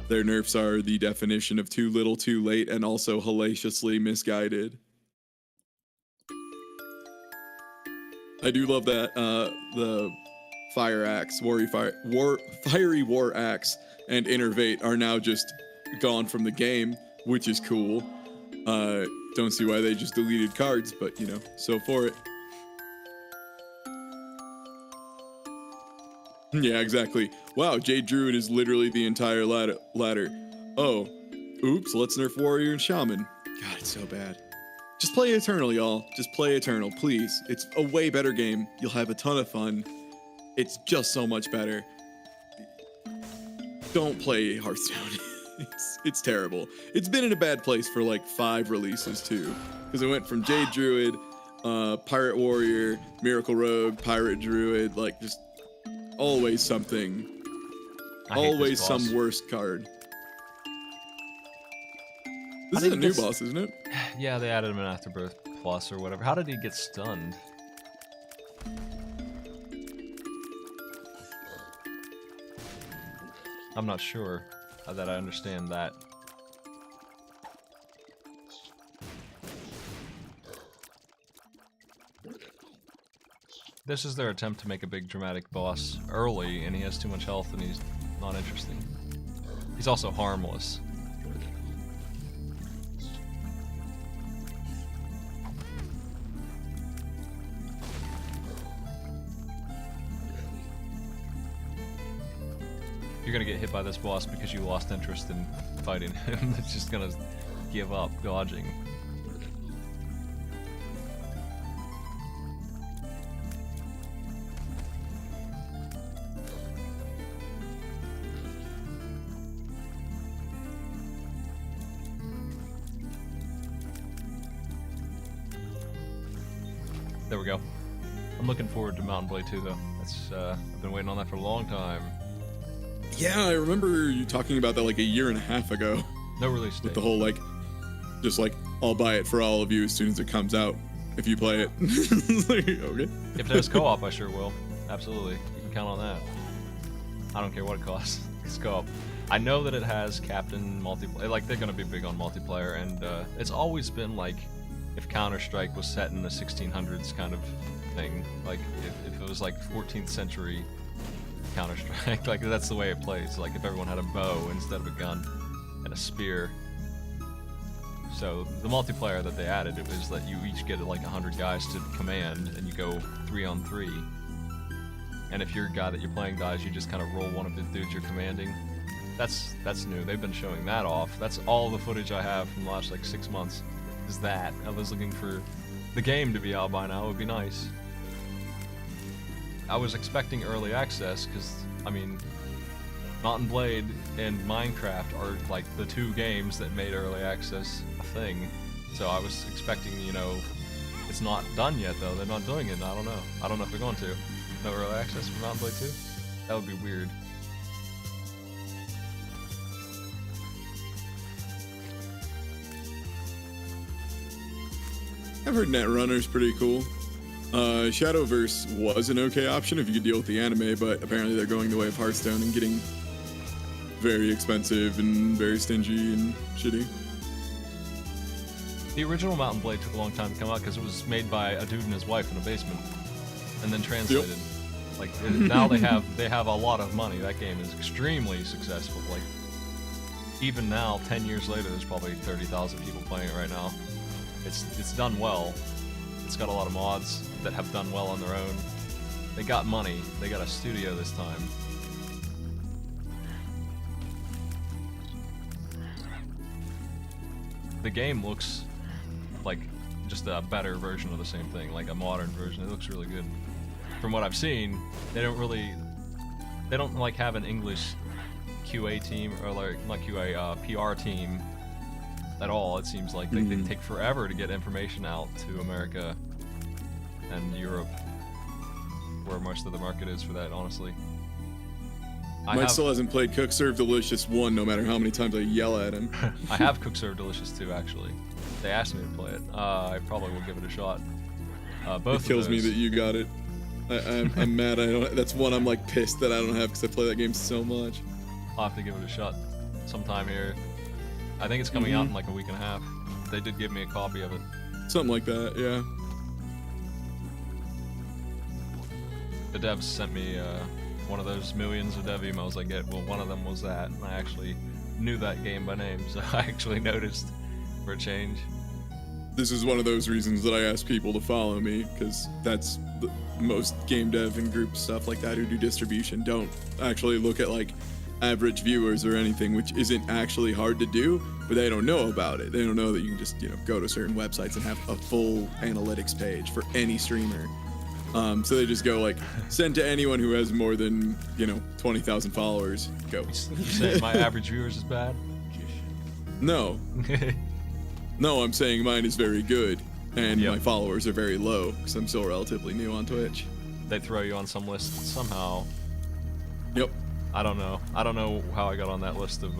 Their nerfs are the definition of too little, too late, and also hellaciously misguided. I do love that the Fire Axe, Fiery War Axe, and Innervate are now just gone from the game, which is cool. Don't see why they just deleted cards, but you know, so for it. Yeah, exactly. Wow, Jade Druid is literally the entire ladder. Oh, oops, let's nerf Warrior and Shaman. God, it's so bad. Just play Eternal, y'all. Just play Eternal, please. It's a way better game. You'll have a ton of fun. It's just so much better. Don't play Hearthstone. It's terrible. It's been in a bad place for like 5 releases too, because it went from Jade Druid, Pirate Warrior, Miracle Rogue, Pirate Druid, like just always something. Always some worst card. This is a new boss, isn't it? Yeah, they added him in Afterbirth Plus or whatever. How did he get stunned? I'm not sure that I understand that. This is their attempt to make a big dramatic boss early, and he has too much health and he's not interesting. He's also harmless. You're gonna get hit by this boss because you lost interest in fighting him. It's just gonna give up dodging. There we go. I'm looking forward to Mountain Blade 2 though. That's I've been waiting on that for a long time. Yeah, I remember you talking about that like a year and a half ago. No release date. With the whole like, just like, I'll buy it for all of you as soon as it comes out, if you play it. Like, okay. If there's co-op, I sure will. Absolutely. You can count on that. I don't care what it costs. It's co-op. I know that it has Captain multiplayer. Like, they're going to be big on multiplayer, and it's always been like, if Counter-Strike was set in the 1600s kind of thing. Like, if it was like 14th century Counter-Strike, like that's the way it plays. Like if everyone had a bow instead of a gun and a spear. So the multiplayer that they added, it was that you each get like 100 guys to command and you go 3-on-3. And if your guy that you're playing dies, you just kind of roll one of the dudes you're commanding. That's new. They've been showing that off. That's all the footage I have from the last like 6 months. Is that. I was looking for the game to be out by now. It would be nice. I was expecting early access because, I mean, Mountain Blade and Minecraft are like the two games that made early access a thing. So I was expecting, you know, it's not done yet though. They're not doing it. I don't know. I don't know if they're going to. No early access for Mountain Blade 2? That would be weird. I've heard Netrunner's pretty cool. Shadowverse was an okay option if you could deal with the anime, but apparently they're going the way of Hearthstone and getting very expensive and very stingy and shitty. The original Mountain Blade took a long time to come out because it was made by a dude and his wife in a basement, and then translated. Yep. Like now they have a lot of money. That game is extremely successful. Like even now, 10 years later, there's probably 30,000 people playing it right now. It's done well. It's got a lot of mods that have done well on their own. They got money. They got a studio this time. The game looks like just a better version of the same thing, like a modern version. It looks really good. From what I've seen, they don't like have an English QA team or like not QA, PR team at all. It seems like they take forever to get information out to America and Europe, where most of the market is for that, honestly. Mike still hasn't played Cook Serve Delicious 1, no matter how many times I yell at him. I have Cook Serve Delicious 2, actually. They asked me to play it. I probably will give it a shot. Both it kills me that you got it. I'm mad I don't. That's one I'm like pissed that I don't have because I play that game so much. I'll have to give it a shot sometime here. I think it's coming out in like a week and a half. They did give me a copy of it. Something like that, yeah. The devs sent me one of those millions of dev emails I get. Well, one of them was that, and I actually knew that game by name, so I actually noticed for a change. This is one of those reasons that I ask people to follow me, because that's the most game dev and group stuff like that who do distribution don't actually look at like average viewers or anything, which isn't actually hard to do, but they don't know about it. They don't know that you can just, you know, go to certain websites and have a full analytics page for any streamer. So they just go like, send to anyone who has more than, you know, 20,000 followers. Go. You saying my average viewers is bad? No. No, I'm saying mine is very good, and my followers are very low, because I'm still relatively new on Twitch. They throw you on some list somehow. Yep. I don't know. I don't know how I got on that list of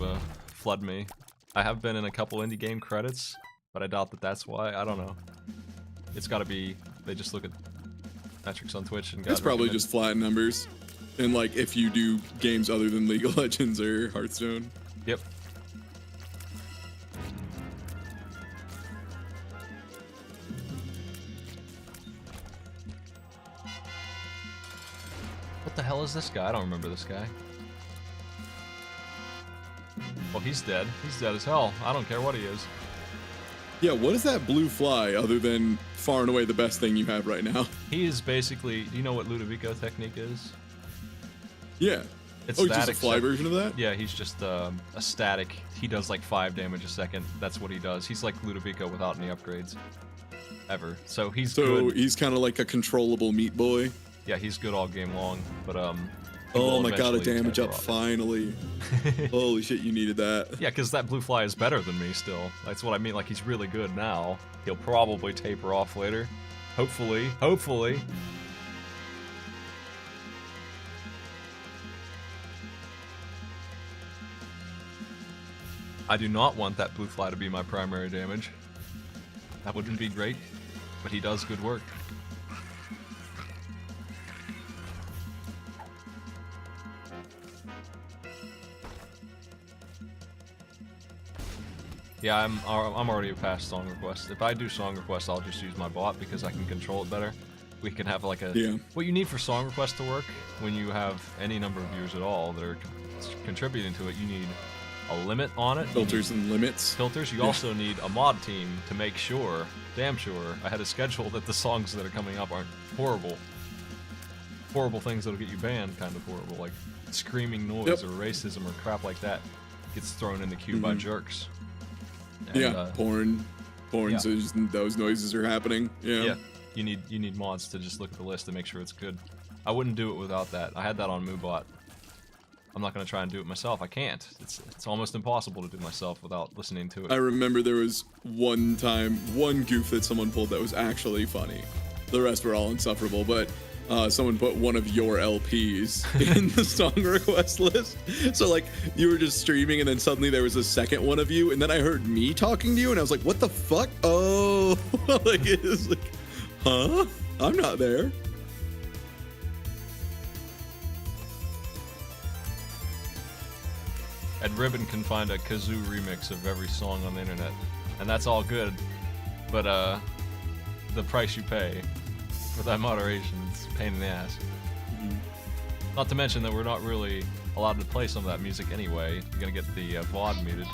Flood Me. I have been in a couple indie game credits, but I doubt that that's why. I don't know. It's gotta be, they just look at metrics on Twitch and it's probably just flat numbers. And like, if you do games other than League of Legends or Hearthstone. Yep. What the hell is this guy? I don't remember this guy. Well, he's dead. He's dead as hell. I don't care what he is. Yeah, what is that blue fly other than far and away the best thing you have right now? He is basically... Do you know what Ludovico technique is? Yeah. It's he's just a fly version of that? Yeah, he's just a static. He does like 5 damage a second. That's what he does. He's like Ludovico without any upgrades. Ever. So he's good. So he's kind of like a controllable meat boy? Yeah, he's good all game long, but oh my god, a damage up finally. Holy shit, you needed that. Yeah, because that blue fly is better than me still. That's what I mean, like he's really good now. He'll probably taper off later. Hopefully. Hopefully. I do not want that blue fly to be my primary damage. That wouldn't be great, but he does good work. Yeah, I'm already past song request. If I do song request, I'll just use my bot because I can control it better. We can have like a... Yeah. What you need for song request to work, when you have any number of viewers at all that are contributing to it, you need a limit on it. Filters and limits. Filters. You also need a mod team to make sure, damn sure, ahead of schedule that the songs that are coming up aren't horrible. Horrible things that'll get you banned, kind of horrible, like screaming noise or racism or crap like that gets thrown in the queue by jerks. And, yeah, porn. Yeah. So just those noises are happening. Yeah. You need mods to just look at the list and make sure it's good. I wouldn't do it without that. I had that on MooBot. I'm not gonna try and do it myself. I can't. It's almost impossible to do myself without listening to it. I remember there was one goof that someone pulled that was actually funny. The rest were all insufferable, but someone put one of your LPs in the song request list. So like you were just streaming and then suddenly there was a second one of you and then I heard me talking to you and I was like, what the fuck? Oh, like it is like, huh? I'm not there. And Ribbon can find a kazoo remix of every song on the internet, and that's all good, but the price you pay for that moderation is a pain in the ass. Not to mention that we're not really allowed to play some of that music anyway. You're gonna get the VOD muted.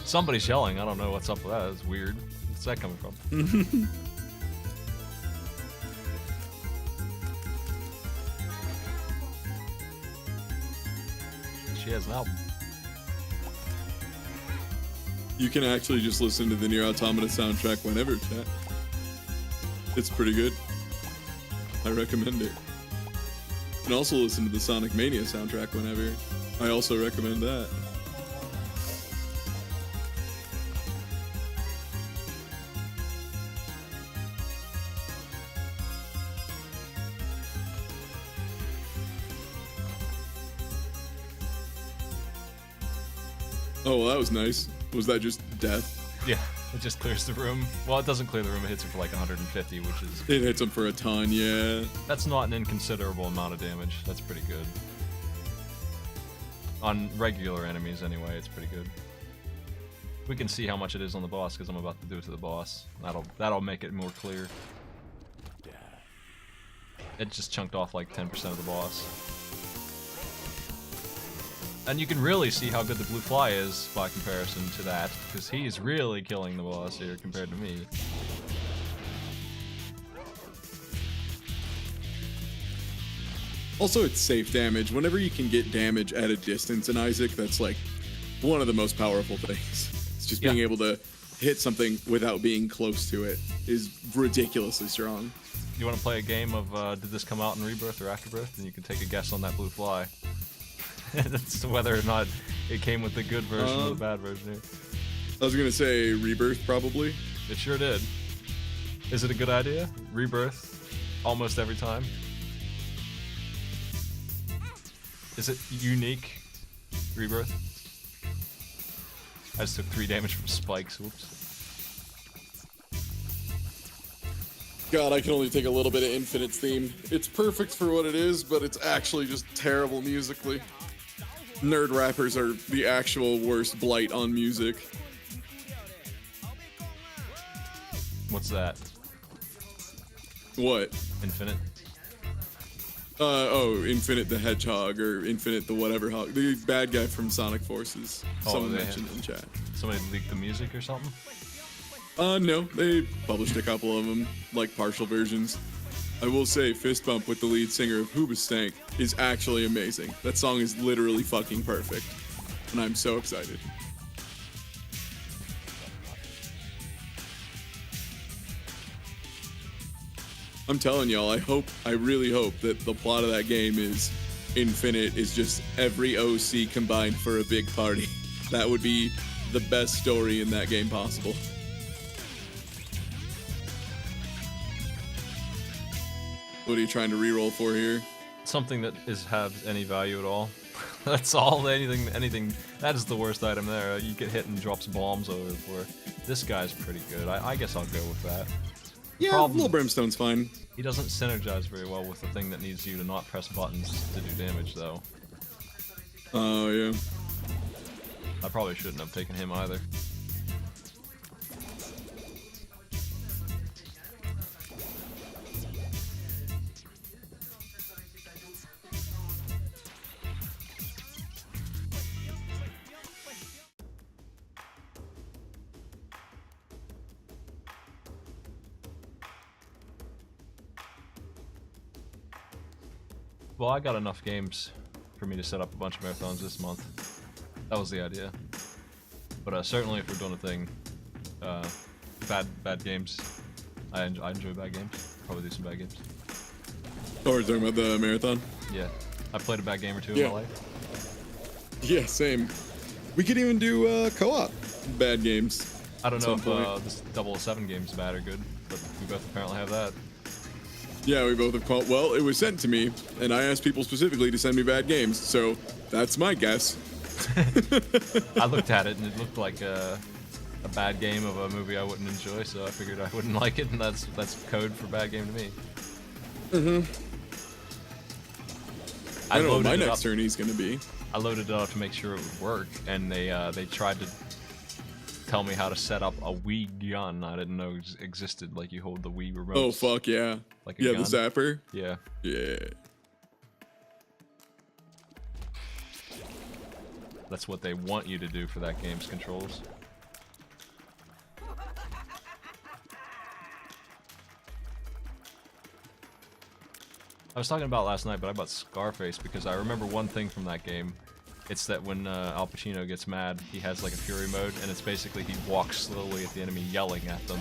Somebody's yelling. I don't know what's up with that. It's weird. Where's that coming from? She has an album. You can actually just listen to the Nier Automata soundtrack whenever, chat. It's pretty good. I recommend it. You can also listen to the Sonic Mania soundtrack whenever. I also recommend that. Oh, well, that was nice. Was that just death? Yeah, it just clears the room. Well, it doesn't clear the room. It hits it for like 150, which is... It hits him for a ton, yeah. That's not an inconsiderable amount of damage. That's pretty good. On regular enemies, anyway, it's pretty good. We can see how much it is on the boss, because I'm about to do it to the boss. That'll make it more clear. It just chunked off like 10% of the boss. And you can really see how good the blue fly is by comparison to that, because he's really killing the boss here compared to me. Also, it's safe damage. Whenever you can get damage at a distance in Isaac, that's like one of the most powerful things. It's just being able to hit something without being close to it is ridiculously strong. You want to play a game of did this come out in Rebirth or Afterbirth? And you can take a guess on that blue fly. That's whether or not it came with the good version or the bad version here. I was gonna say Rebirth, probably. It sure did. Is it a good idea? Rebirth, almost every time. Is it unique? Rebirth? I just took 3 damage from spikes, whoops. God, I can only take a little bit of Infinite's theme. It's perfect for what it is, but it's actually just terrible musically. Nerd rappers are the actual worst blight on music. What's that? What? Infinite? Oh, Infinite the Hedgehog or Infinite the whatever hog. The bad guy from Sonic Forces. Oh, Someone mentioned in chat. Somebody leaked the music or something? No, they published a couple of them, like partial versions. I will say, Fist Bump with the lead singer of Hoobastank is actually amazing. That song is literally fucking perfect. And I'm so excited. I'm telling y'all, I really hope that the plot of that game is Infinite is just every OC combined for a big party. That would be the best story in that game possible. What are you trying to reroll for here? Something that has any value at all. That's all. Anything. That is the worst item there. You get hit and drops bombs over the floor. This guy's pretty good. I guess I'll go with that. Yeah, Little Brimstone's fine. He doesn't synergize very well with the thing that needs you to not press buttons to do damage, though. Oh, yeah. I probably shouldn't have taken him either. Well, I got enough games for me to set up a bunch of marathons this month. That was the idea. But certainly if we're doing a thing, bad games. I enjoy bad games. Probably do some bad games. Oh, we're talking about the marathon? Yeah. I played a bad game or two in my life. Yeah, same. We could even do co-op bad games. I don't know if this 007 game's bad or good, but we both apparently have that. Yeah, we both have called. Well, it was sent to me, and I asked people specifically to send me bad games, so that's my guess. I looked at it, and it looked like a bad game of a movie I wouldn't enjoy, so I figured I wouldn't like it, and that's code for bad game to me. Mm-hmm. I know what my next tourney's gonna be. I loaded it up to make sure it would work, and they tried to tell me how to set up a Wii gun I didn't know existed. Like you hold the Wii remote. Oh fuck yeah! Like a gun. The zapper. Yeah. Yeah. That's what they want you to do for that game's controls. I was talking about last night, but I bought Scarface because I remember one thing from that game. It's that when Al Pacino gets mad, he has like a fury mode, and it's basically he walks slowly at the enemy, yelling at them.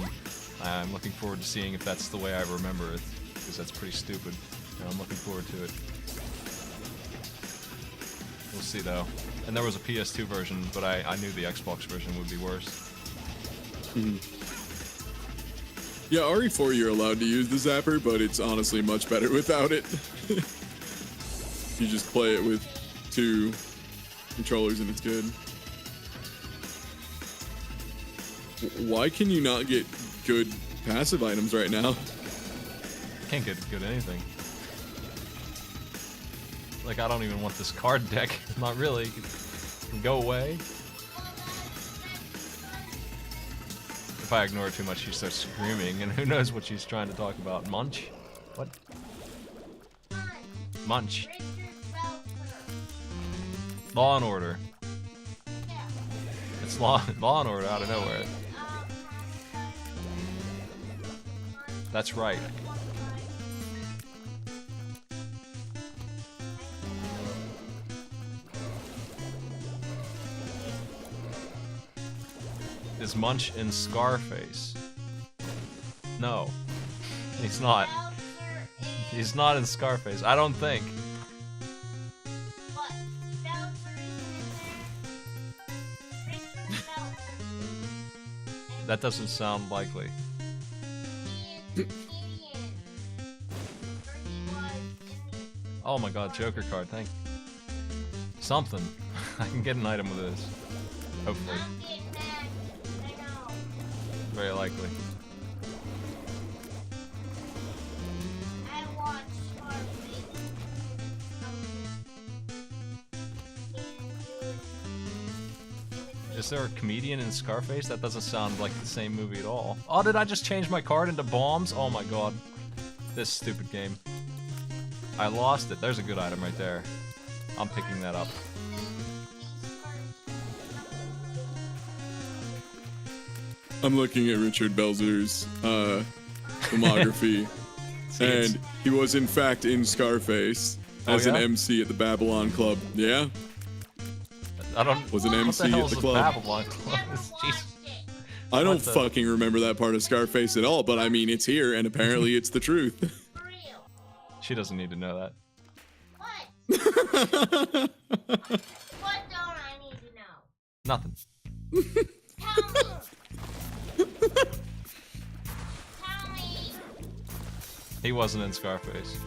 I'm looking forward to seeing if that's the way I remember it, because that's pretty stupid. And I'm looking forward to it. We'll see though. And there was a PS2 version, but I knew the Xbox version would be worse. Mm-hmm. Yeah, RE4 you're allowed to use the zapper, but it's honestly much better without it. You just play it with 2 controllers and it's good. Why can you not get good passive items right now? Can't get good anything. Like, I don't even want this card deck. Not really. It can go away. If I ignore her too much, she starts screaming, and who knows what she's trying to talk about. Munch? What? Munch. Law and Order. It's Law and Order out of nowhere. That's right. Is Munch in Scarface? No. He's not. He's not in Scarface. I don't think. That doesn't sound likely. Oh my god, Joker card, thank you. Something. I can get an item with this. Hopefully. Very likely. Is there a comedian in Scarface? That doesn't sound like the same movie at all. Oh, did I just change my card into bombs? Oh my god. This stupid game. I lost it. There's a good item right there. I'm picking that up. I'm looking at Richard Belzer's filmography, and he was in fact in Scarface as an MC at the Babylon Club. Yeah, I don't. Was an MC what at the the club. Babylon Club. Jesus. I don't What the- fucking remember that part of Scarface at all, but I mean, it's here, and apparently it's the truth. For real. She doesn't need to know that. What? What don't I need to know? Nothing. Tell me. Tell me. He wasn't in Scarface.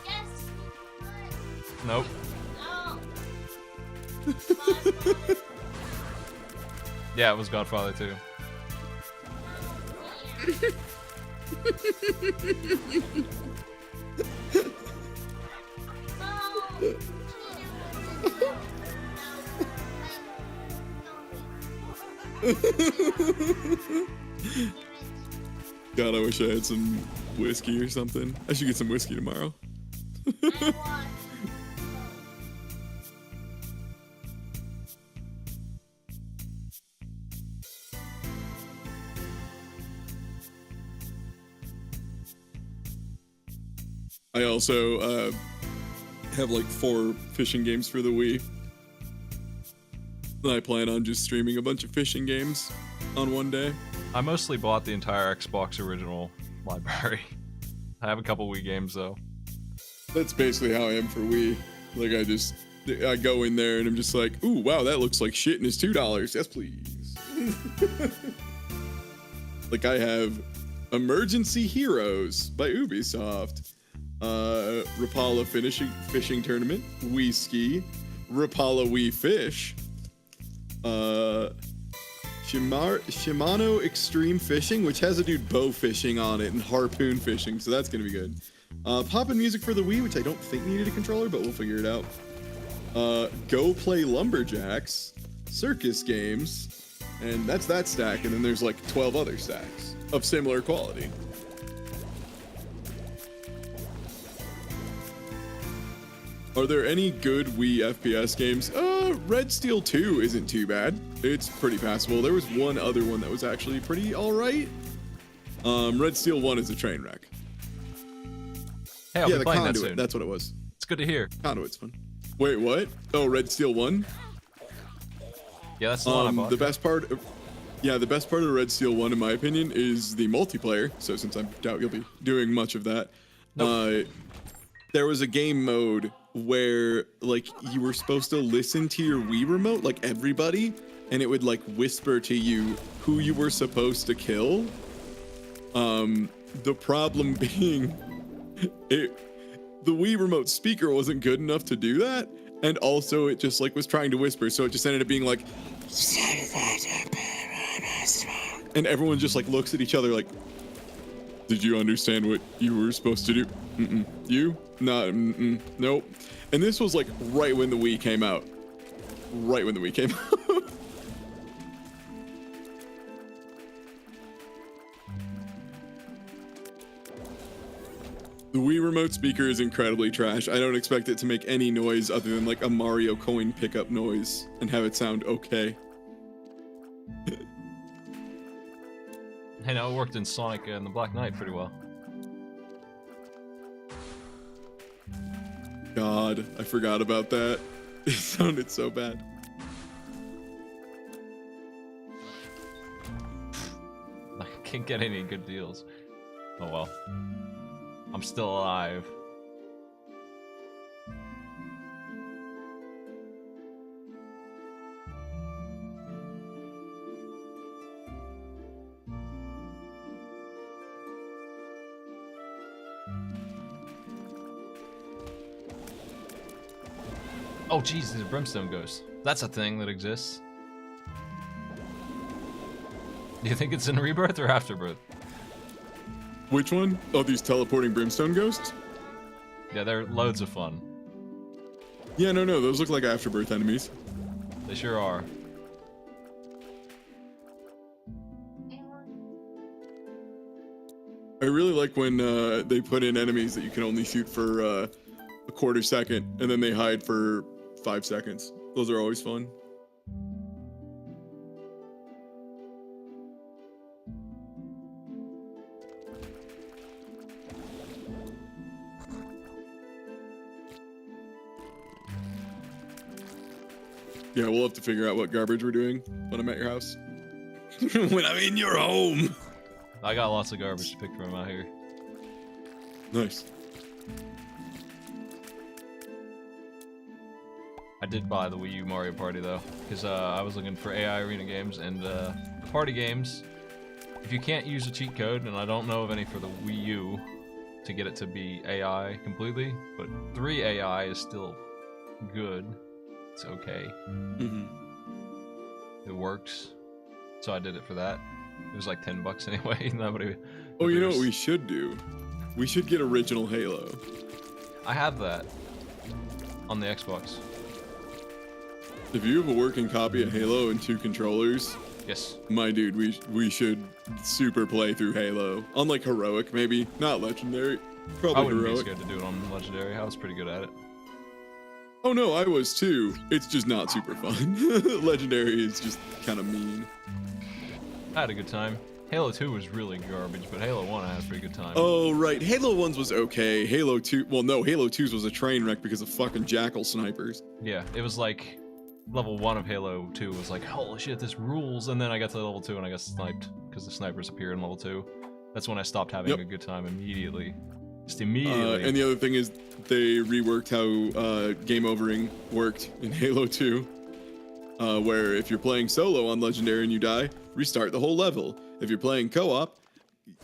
Yes. Nope. No. Godfather. Yeah, it was Godfather too. God, I wish I had some whiskey or something. I should get some whiskey tomorrow. I also have like 4 fishing games for the Wii. I plan on just streaming a bunch of fishing games on one day. I mostly bought the entire Xbox original library. I have a couple Wii games though. That's basically how I am for Wii. Like I go in there and I'm just like, ooh, wow, that looks like shit and it's $2. Yes, please. Like I have Emergency Heroes by Ubisoft, Rapala Fishing Tournament, Wii Ski, Rapala Wii Fish, Shimano Extreme Fishing, which has a dude bow fishing on it, and harpoon fishing, so that's gonna be good. Poppin' Music for the Wii, which I don't think needed a controller, but we'll figure it out. Go Play Lumberjacks, Circus Games, and that's that stack, and then there's like 12 other stacks of similar quality. Are there any good Wii FPS games? Red Steel 2 isn't too bad. It's pretty passable. There was one other one that was actually pretty alright. Red Steel 1 is a train wreck. Hey, I'll Yeah, be the playing that Conduit, soon. that's what it was. It's good to hear. Conduit's fun. Wait, what? Oh, Red Steel 1? Yeah, that's the one I bought. The best part of Red Steel 1, in my opinion, is the multiplayer. So since I doubt you'll be doing much of that, Nope. there was a game mode where like you were supposed to listen to your Wii remote, like everybody, and it would like whisper to you who you were supposed to kill. The problem being, the Wii remote speaker wasn't good enough to do that, and also it just like was trying to whisper, so it just ended up being like, and everyone just like looks at each other like, did you understand what you were supposed to do? You? Not, nope. And this was like right when the Wii came out. Right when the Wii came out. The Wii remote speaker is incredibly trash. I don't expect it to make any noise other than like a Mario coin pickup noise and have it sound okay. Hey, no, it worked in Sonic and the Black Knight pretty well. God, I forgot about that. It sounded so bad. I can't get any good deals. Oh well. I'm still alive. Oh jeez, there's a brimstone ghost. That's a thing that exists. Do you think it's in Rebirth or Afterbirth? Which one? Oh, these teleporting brimstone ghosts? Yeah, they're loads of fun. Yeah, no, those look like Afterbirth enemies. They sure are. I really like when they put in enemies that you can only shoot for a quarter second, and then they hide for 5 seconds. Those are always fun. Yeah, we'll have to figure out what garbage we're doing when I'm at your house. When I'm in your home. I got lots of garbage to pick from out here. Nice. I did buy the Wii U Mario Party though, because I was looking for AI arena games and party games. If you can't use a cheat code, and I don't know of any for the Wii U to get it to be AI completely, but 3 AI is still good. It's okay. It works, so I did it for that. It was like $10 anyway. Nobody. Oh, you know what we should do? We should get original Halo. I have that on the Xbox. If you have a working copy of Halo and 2 controllers, yes, my dude, we should super play through Halo on like heroic, maybe not legendary. Probably I wouldn't heroic. be scared to do it on legendary. I was pretty good at it. Oh no, I was too. It's just not super fun. Legendary is just kind of mean. I had a good time. Halo 2 was really garbage, but Halo 1 I had a pretty good time. Oh right, Halo 1's was okay. Halo 2, well no, Halo 2's was a train wreck because of fucking jackal snipers. Yeah, it was like level 1 of Halo 2 was like, holy shit, this rules, and then I got to level 2 and I got sniped because the snipers appear in level 2. That's when I stopped having a good time immediately. Just immediately. And the other thing is they reworked how game overing worked in Halo 2, where if you're playing solo on Legendary and you die, restart the whole level. If you're playing co-op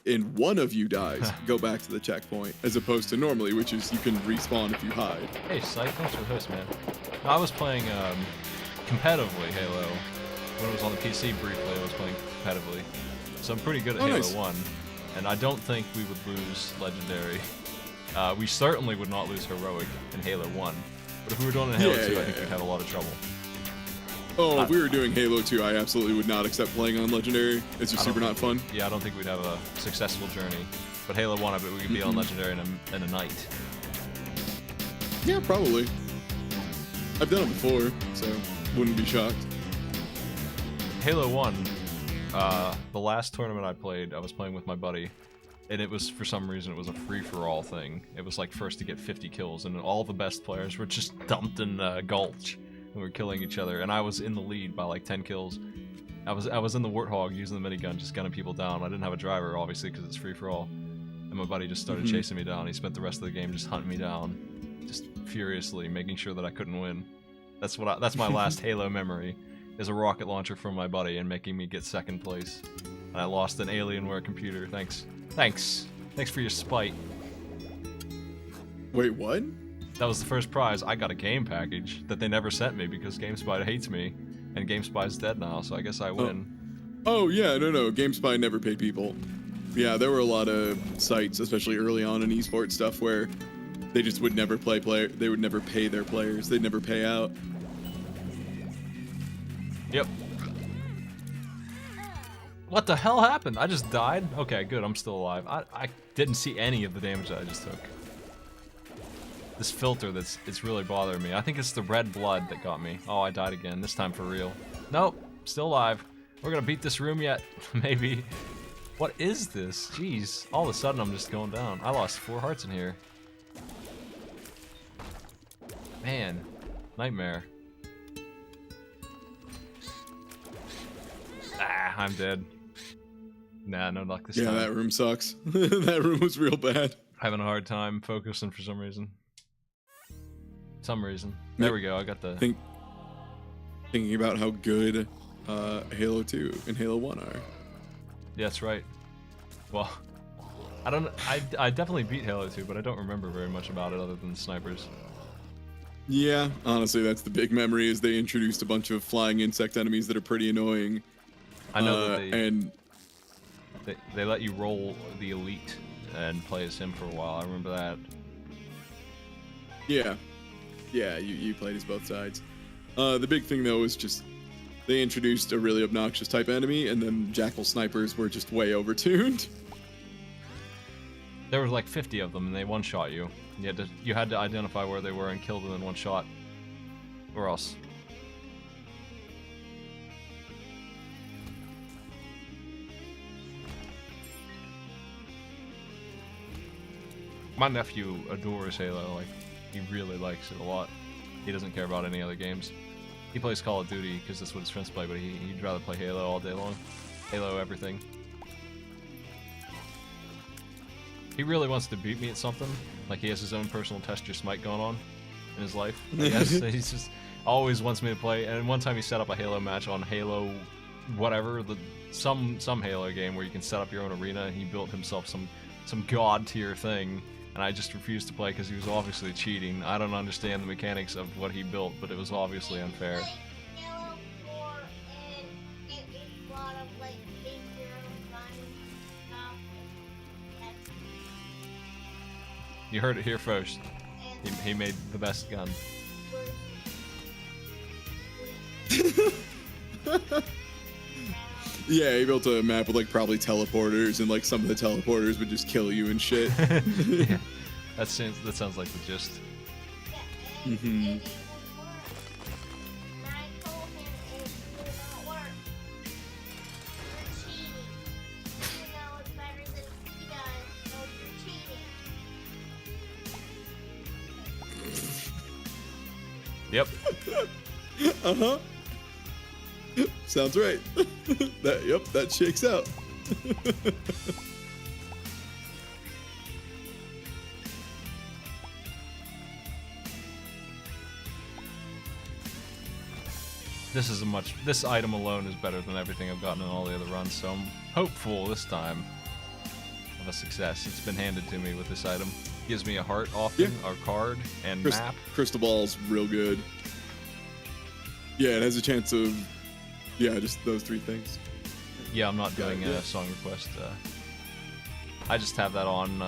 and one of you dies, go back to the checkpoint, as opposed to normally, which is you can respawn if you hide. Hey, Sight, thanks for the host, man. I was playing competitively Halo. When it was on the PC briefly, I was playing competitively. So I'm pretty good at Halo 1. And I don't think we would lose Legendary. We certainly would not lose Heroic in Halo 1. But if we were doing it in Halo 2, I think we'd have a lot of trouble. Oh, if we were doing Halo 2, I absolutely would not accept playing on Legendary. It's just super not fun. Yeah, I don't think we'd have a successful journey. But Halo 1, I bet we could be on Legendary in a night. Yeah, probably. I've done it before, so wouldn't be shocked. Halo 1, the last tournament I played, I was playing with my buddy, and it was, for some reason, it was a free-for-all thing. It was like first to get 50 kills, and all the best players were just dumped in Gulch, and we were killing each other, and I was in the lead by like 10 kills. I was in the Warthog using the minigun, just gunning people down. I didn't have a driver, obviously, because it's free-for-all, and my buddy just started chasing me down. He spent the rest of the game just hunting me down, just furiously, making sure that I couldn't win. That's my last Halo memory. Is a rocket launcher from my buddy and making me get second place. And I lost an Alienware computer. Thanks for your spite. Wait, what? That was the first prize. I got a game package that they never sent me because GameSpy hates me, and GameSpy's dead now, so I guess I win. Oh yeah, no, GameSpy never paid people. Yeah, there were a lot of sites, especially early on in esports stuff, where they just would never they would never pay their players. They'd never pay out. Yep. What the hell happened? I just died? Okay, good, I'm still alive. I didn't see any of the damage that I just took. This filter it's really bothering me. I think it's the red blood that got me. Oh, I died again, this time for real. Nope, still alive. We're gonna beat this room yet, maybe. What is this? Jeez, all of a sudden I'm just going down. I lost 4 hearts in here. Man, nightmare. Ah, I'm dead. Nah, no luck this time. Yeah, that room sucks. That room was real bad. Having a hard time focusing for some reason. There we go, I got the... Thinking about how good Halo 2 and Halo 1 are. Yeah, that's right. Well, I definitely beat Halo 2, but I don't remember very much about it other than the snipers. Yeah, honestly, that's the big memory, is they introduced a bunch of flying insect enemies that are pretty annoying. I know that they let you roll the elite and play as him for a while. I remember that. Yeah, you played as both sides. The big thing though is just they introduced a really obnoxious type enemy, and then jackal snipers were just way overtuned. There was like 50 of them, and they one-shot you. You had to identify where they were and kill them in one shot, or else. My nephew adores Halo. Like, he really likes it a lot. He doesn't care about any other games. He plays Call of Duty because that's what his friends play, but he'd rather play Halo all day long. Halo everything. He really wants to beat me at something. Like, he has his own personal test your smite going on in his life. I guess. He's just always wants me to play. And one time he set up a Halo match on Halo whatever, some Halo game where you can set up your own arena, and he built himself some god tier thing. And I just refused to play because he was obviously cheating. I don't understand the mechanics of what he built, but it was obviously unfair. Halo 4 and it was a lot of like big hero guns and stuff. That's You heard it here first. He made the best gun. Yeah, he built a map with like probably teleporters, and like some of the teleporters would just kill you and shit. Yeah, that sounds like the gist. and it would work. And I told him it will not work. You're cheating. You know it's better than he does, so you're cheating. Yep. Uh-huh. Sounds right. That shakes out. This item alone is better than everything I've gotten in all the other runs, so I'm hopeful this time of a success. It's been handed to me with this item. Gives me a heart often, or card, and map. Crystal Ball's real good. Yeah, it has a chance of, just those three things. Yeah, I'm not doing a song request. I just have that on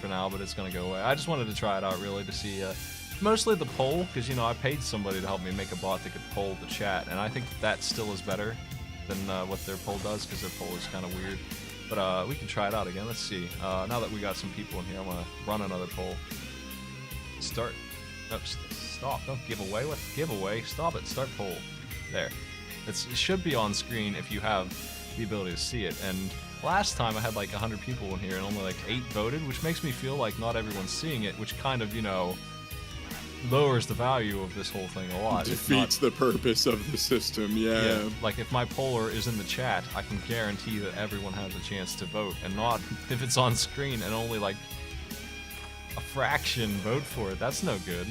for now, but it's gonna go away. I just wanted to try it out really to see, mostly the poll, because I paid somebody to help me make a bot that could poll the chat, and I think that still is better than what their poll does, because their poll is kind of weird. But we can try it out again. Let's see. Now that we got some people in here, I'm gonna run another poll. Start. Nope, stop. Don't give away. What giveaway? Stop it. Start poll. There. It should be on screen if you have the ability to see it. And last time I had like 100 people in here and only like 8 voted, which makes me feel like not everyone's seeing it, which kind of, lowers the value of this whole thing a lot. Defeats the purpose of the system, yeah. Like if my poller is in the chat, I can guarantee that everyone has a chance to vote, and not if it's on screen and only like a fraction vote for it. That's no good.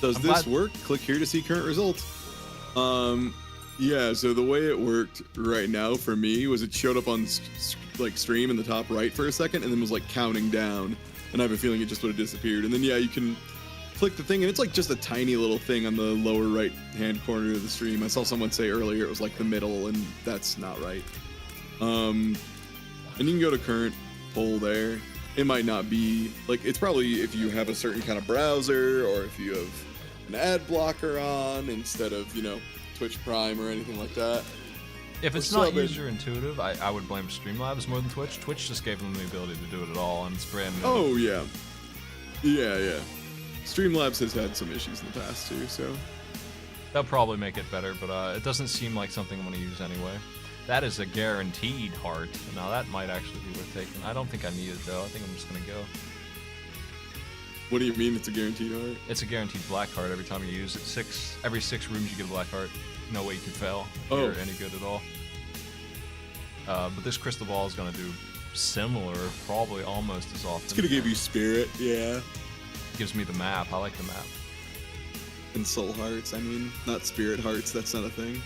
Does this work? Click here to see current results. Yeah, so the way it worked right now for me was it showed up on like stream in the top right for a second and then was like counting down, and I have a feeling it just would have disappeared. And then you can click the thing and it's like just a tiny little thing on the lower right hand corner of the stream. I saw someone say earlier it was like the middle, and that's not right. And you can go to current poll there. It might not be like, it's probably if you have a certain kind of browser or if you have an ad blocker on instead of Twitch Prime or anything like that. If it's not user intuitive, I would blame Streamlabs more than Twitch. Twitch just gave them the ability to do it at all, and it's brand new. Oh yeah. Streamlabs has had some issues in the past too, so they'll probably make it better, but it doesn't seem like something I'm going to use anyway. That is a guaranteed heart. Now that might actually be worth taking. I don't think I need it though. I think I'm just going to go. What do you mean it's a guaranteed heart? It's a guaranteed black heart every time you use it. Every 6 rooms you get a black heart. No way you can fail if you're any good at all. But this crystal ball is going to do similar, probably almost as often. It's going to give you spirit, yeah. Gives me the map. I like the map. And soul hearts, I mean, not spirit hearts, that's not a thing.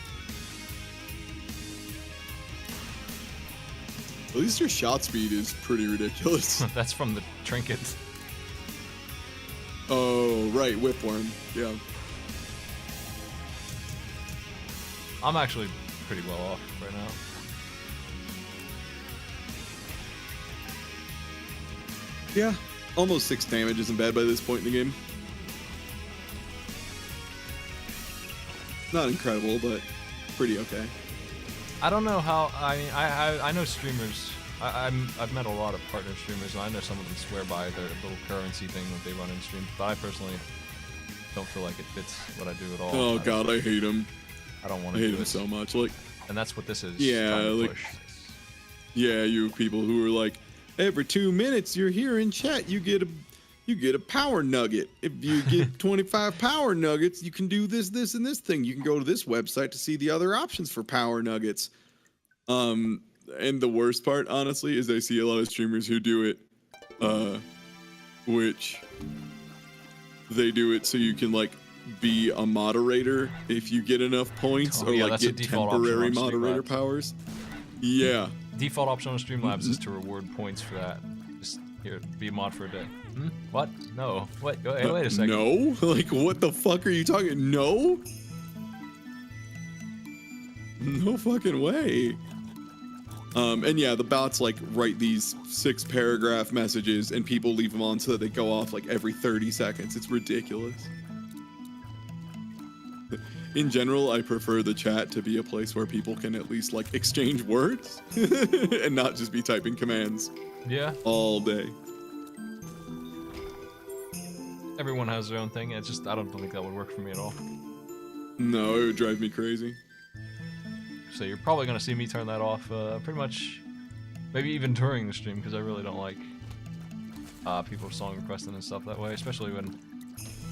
At least your shot speed is pretty ridiculous. That's from the trinkets. Oh, right, whipworm, yeah. I'm actually pretty well off right now. Yeah, almost 6 damage isn't bad by this point in the game. Not incredible, but pretty okay. I don't know how. I know streamers I've met a lot of partner streamers, and I know some of them swear by their little currency thing that they run in stream. But I personally don't feel like it fits what I do at all. Oh God, I hate them. I don't want I to hate do them it. so much. Like, And that's what this is. Yeah, trying to like- push. yeah, you people who are like, every 2 minutes you're here in chat, you get a power nugget. If you get 25 power nuggets, you can do this, this, and this thing. You can go to this website to see the other options for power nuggets. And the worst part, honestly, is I see a lot of streamers who do it, which they do it so you can like be a moderator if you get enough points, Oh, or yeah, like that's a get default option temporary on moderator Streamlabs. powers. Yeah. Default option on Streamlabs is to reward points for that. Just here, be a mod for a day. What? No. Wait. Hey, wait a second. No? Like, what the fuck are you talking? No? No fucking way. And yeah, the bots like write these 6-paragraph messages and people leave them on so that they go off like every 30 seconds. It's ridiculous. In general, I prefer the chat to be a place where people can at least like exchange words and not just be typing commands Yeah. all day. Everyone has their own thing. It's just I don't think that would work for me at all. No, it would drive me crazy. So you're probably gonna see me turn that off pretty much, maybe even during the stream, because I really don't like people song requesting and stuff that way, especially when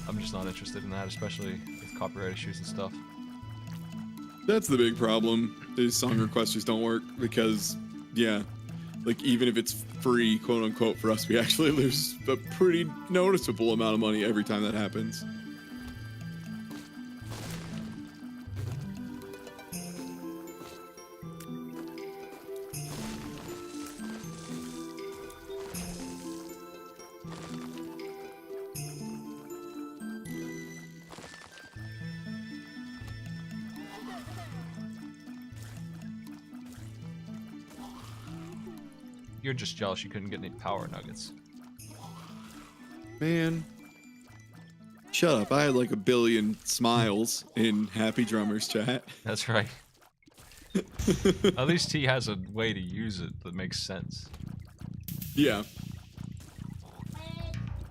I'm just not interested in that, especially with copyright issues and stuff. That's the big problem. Is song requests just don't work because, yeah, like even if it's free, quote unquote, for us, we actually lose a pretty noticeable amount of money every time that happens. You're just jealous you couldn't get any power nuggets. Man. Shut up. I had like 1 billion smiles in Happy Drummers chat. That's right. At least he has a way to use it that makes sense. Yeah.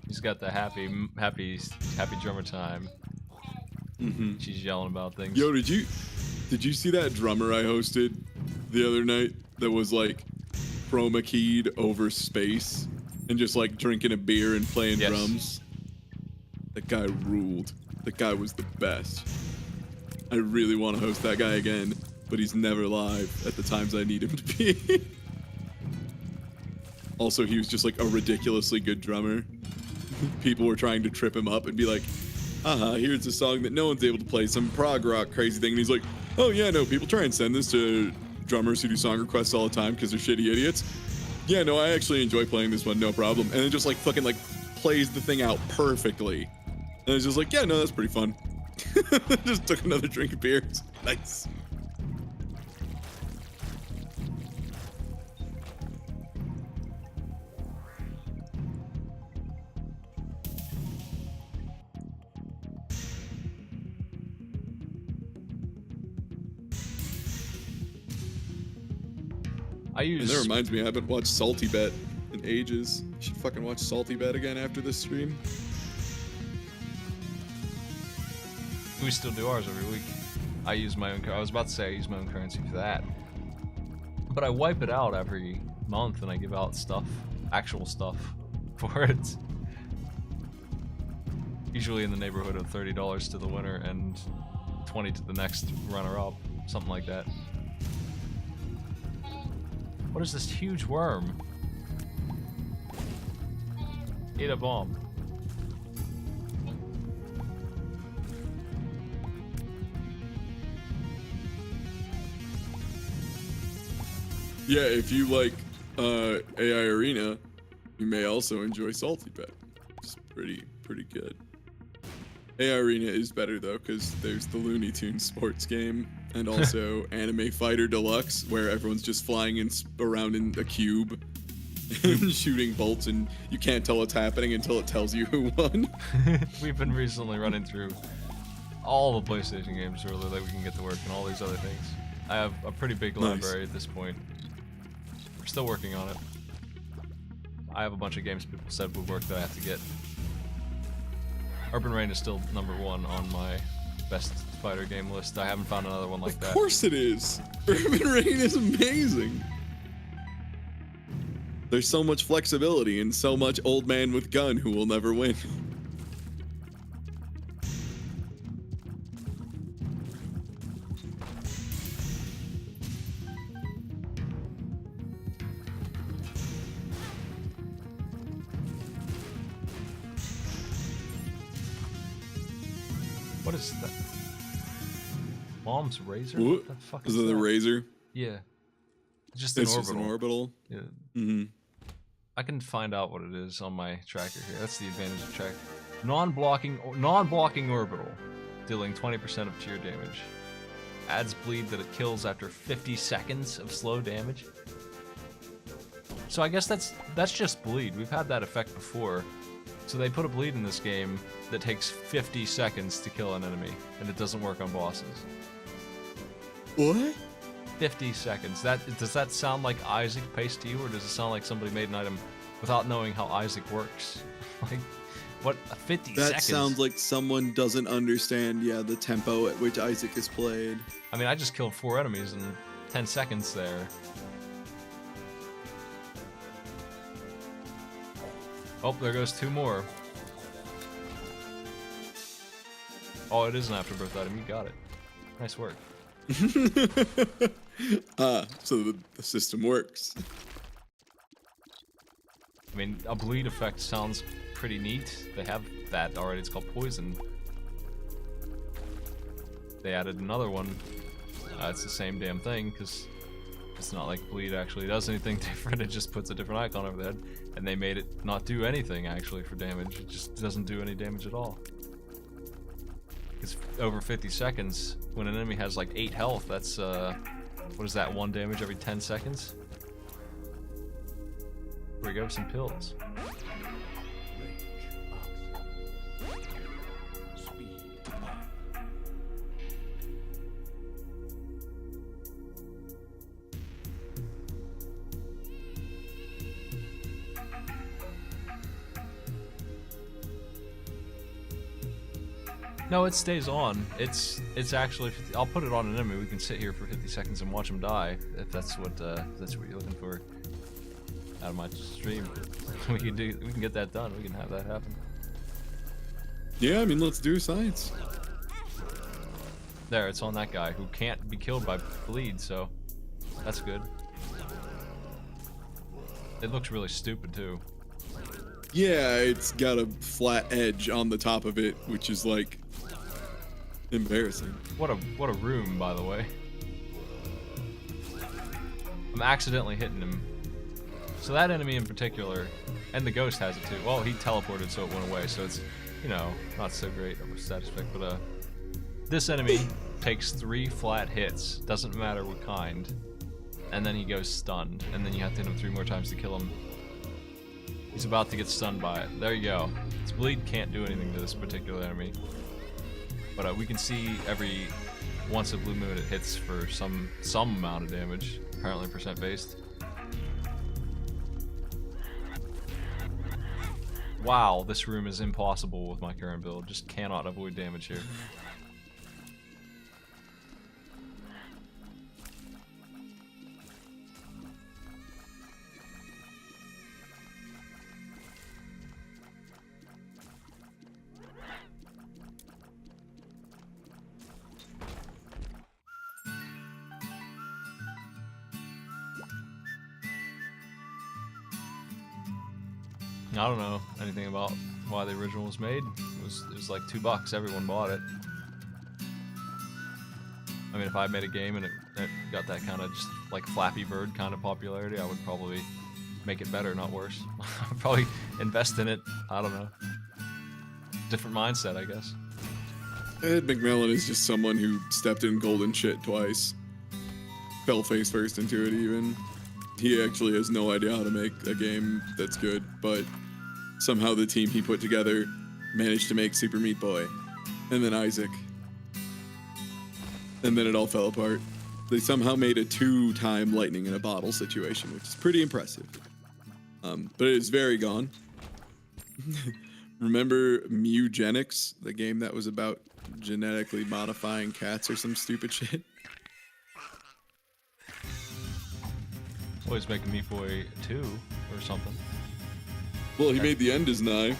He's got the happy drummer time. Mm-hmm. She's yelling about things. Yo, did you see that drummer I hosted the other night that was like chroma keyed over space and just like drinking a beer and playing Yes. drums? That guy ruled. That guy was the best. I really want to host that guy again, but he's never live at the times I need him to be. Also, he was just like a ridiculously good drummer. People were trying to trip him up and be like, here's a song that no one's able to play, some prog rock crazy thing. And he's like, oh yeah, no, people try and send this to drummers who do song requests all the time because they're shitty idiots. Yeah, no, I actually enjoy playing this one, no problem. And then just like fucking like plays the thing out perfectly. And it's just like, yeah, no, that's pretty fun. Just took another drink of beer. Nice. And that reminds me, I haven't watched Salty Bet in ages. I should fucking watch Salty Bet again after this stream. We still do ours every week. I use my own. I was about to say I use my own currency for that, but I wipe it out every month and I give out stuff, actual stuff, for it. Usually in the neighborhood of $30 to the winner and 20 to the next runner-up, something like that. What is this huge worm? Eat a bomb. Yeah, if you like AI Arena, you may also enjoy Salty Bet. It's pretty good. AI Arena is better though, because there's the Looney Tunes sports game, and also Anime Fighter Deluxe, where everyone's just flying around in a cube and shooting bolts, and you can't tell what's happening until it tells you who won. We've been recently running through all the PlayStation games really that we can get to work and all these other things. I have a pretty big library at this point. We're still working on it. I have a bunch of games people said would work that I have to get. Urban Reign is still #1 on my best fighter game list. I haven't found another one like that. Of course it is. Urban Reign is amazing. There's so much flexibility and so much old man with gun who will never win. What is that? Mom's razor? What? The fuck Is is it the that? razor? Yeah. Just It's an just orbital. an orbital. Yeah. Mm-hmm. I can find out what it is on my tracker here. That's the advantage of track. Non-blocking orbital, dealing 20% of tier damage. Adds bleed that it kills after 50 seconds of slow damage. So I guess that's just bleed. We've had that effect before. So they put a bleed in this game that takes 50 seconds to kill an enemy, and it doesn't work on bosses. What? 50 seconds. Does that sound like Isaac pace to you, or does it sound like somebody made an item without knowing how Isaac works? Like, what? 50 That seconds? sounds like someone doesn't understand, the tempo at which Isaac is played. I mean, I just killed 4 enemies in 10 seconds there. Oh, there goes 2 more. Oh, it is an afterbirth item. You got it. Nice work. So the system works. I mean, a bleed effect sounds pretty neat. They have that already. It's called poison. They added another one. It's the same damn thing, because it's not like bleed actually does anything different. It just puts a different icon over the head. And they made it not do anything actually for damage. It just doesn't do any damage at all. It's over 50 seconds. When an enemy has like 8 health, that's what is that, 1 damage every 10 seconds? Here we go, some pills. Speed. No, it stays on. It's actually. I'll put it on an enemy. We can sit here for 50 seconds and watch him die, if that's what you're looking for out of my stream. We can get that done. We can have that happen. Yeah, I mean, let's do science. There, it's on that guy who can't be killed by bleed, so that's good. It looks really stupid too. Yeah, it's got a flat edge on the top of it, which is like embarrassing. What a room, by the way. I'm accidentally hitting him. So that enemy in particular, and the ghost has it too. Well, he teleported, so it went away. So it's, not so great of a status effect. But this enemy takes 3 flat hits. Doesn't matter what kind. And then he goes stunned, and then you have to hit him 3 more times to kill him. He's about to get stunned by it. There you go. His bleed can't do anything to this particular enemy. But we can see every once a blue moon it hits for some amount of damage. Apparently percent based. Wow, this room is impossible with my current build. Just cannot avoid damage here. I don't know anything about why the original was made. It was like $2. Everyone bought it. I mean, if I made a game and it got that kind of just like Flappy Bird kind of popularity, I would probably make it better, not worse. I'd probably invest in it. I don't know. Different mindset, I guess. Ed McMillan is just someone who stepped in golden shit twice. Fell face first into it even. He actually has no idea how to make a game that's good, but somehow the team he put together managed to make Super Meat Boy, and then Isaac, and then it all fell apart. They somehow made a 2-time lightning in a bottle situation, which is pretty impressive. But it is very gone. Remember Mewgenics, the game that was about genetically modifying cats or some stupid shit? Always making Meat Boy 2 or something. Well, he made The End Is Nigh,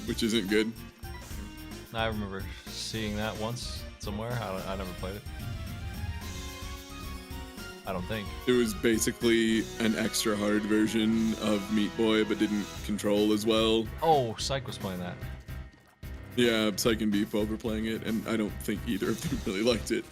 which isn't good. I remember seeing that once somewhere. I never played it. I don't think. It was basically an extra hard version of Meat Boy, but didn't control as well. Oh, Psych was playing that. Yeah, Psych and Beef both were playing it, and I don't think either of them really liked it.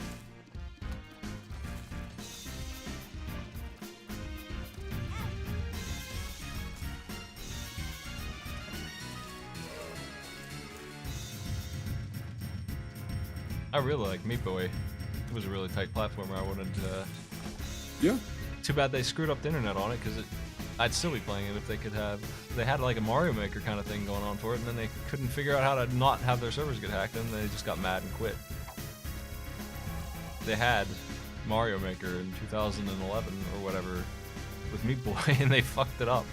I really like Meat Boy. It was a really tight platformer. I wanted to... Yeah. Too bad they screwed up the internet on it, because I'd still be playing it if they could have... They had like a Mario Maker kind of thing going on for it, and then they couldn't figure out how to not have their servers get hacked, and they just got mad and quit. They had Mario Maker in 2011 or whatever with Meat Boy, and they fucked it up.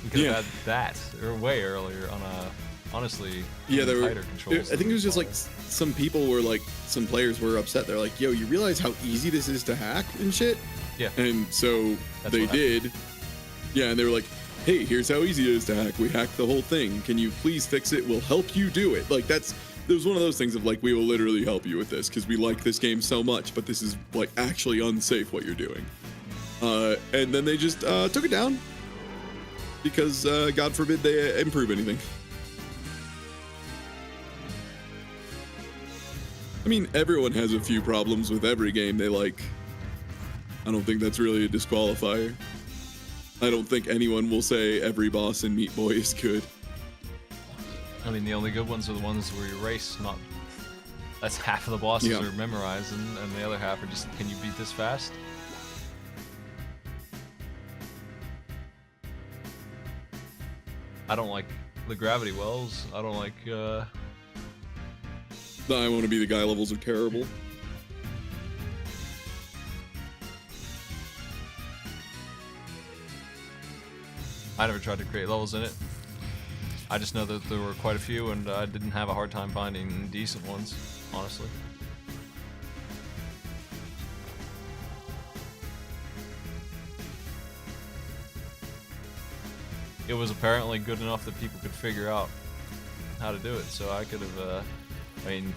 We could have had that, or way earlier on a... Honestly, yeah, there were. tighter controls. I think it was just like some people were like, some players were upset. They're like, "Yo, you realize how easy this is to hack and shit?" Yeah. And so they did. Yeah, and they were like, "Hey, here's how easy it is to hack. We hacked the whole thing. Can you please fix it? We'll help you do it." Like there was one of those things of like, we will literally help you with this because we like this game so much, but this is like actually unsafe what you're doing. And then they just took it down because God forbid they improve anything. I mean, everyone has a few problems with every game they like. I don't think that's really a disqualifier. I don't think anyone will say every boss in Meat Boy is good. I mean, the only good ones are the ones where you race, not... That's half of the bosses are memorized, and the other half are just, can you beat this fast? I don't like the gravity wells. I don't like, I want to be the guy levels are terrible. I never tried to create levels in it. I just know that there were quite a few, and I didn't have a hard time finding decent ones, honestly. It was apparently good enough that people could figure out how to do it, so I could have, I mean,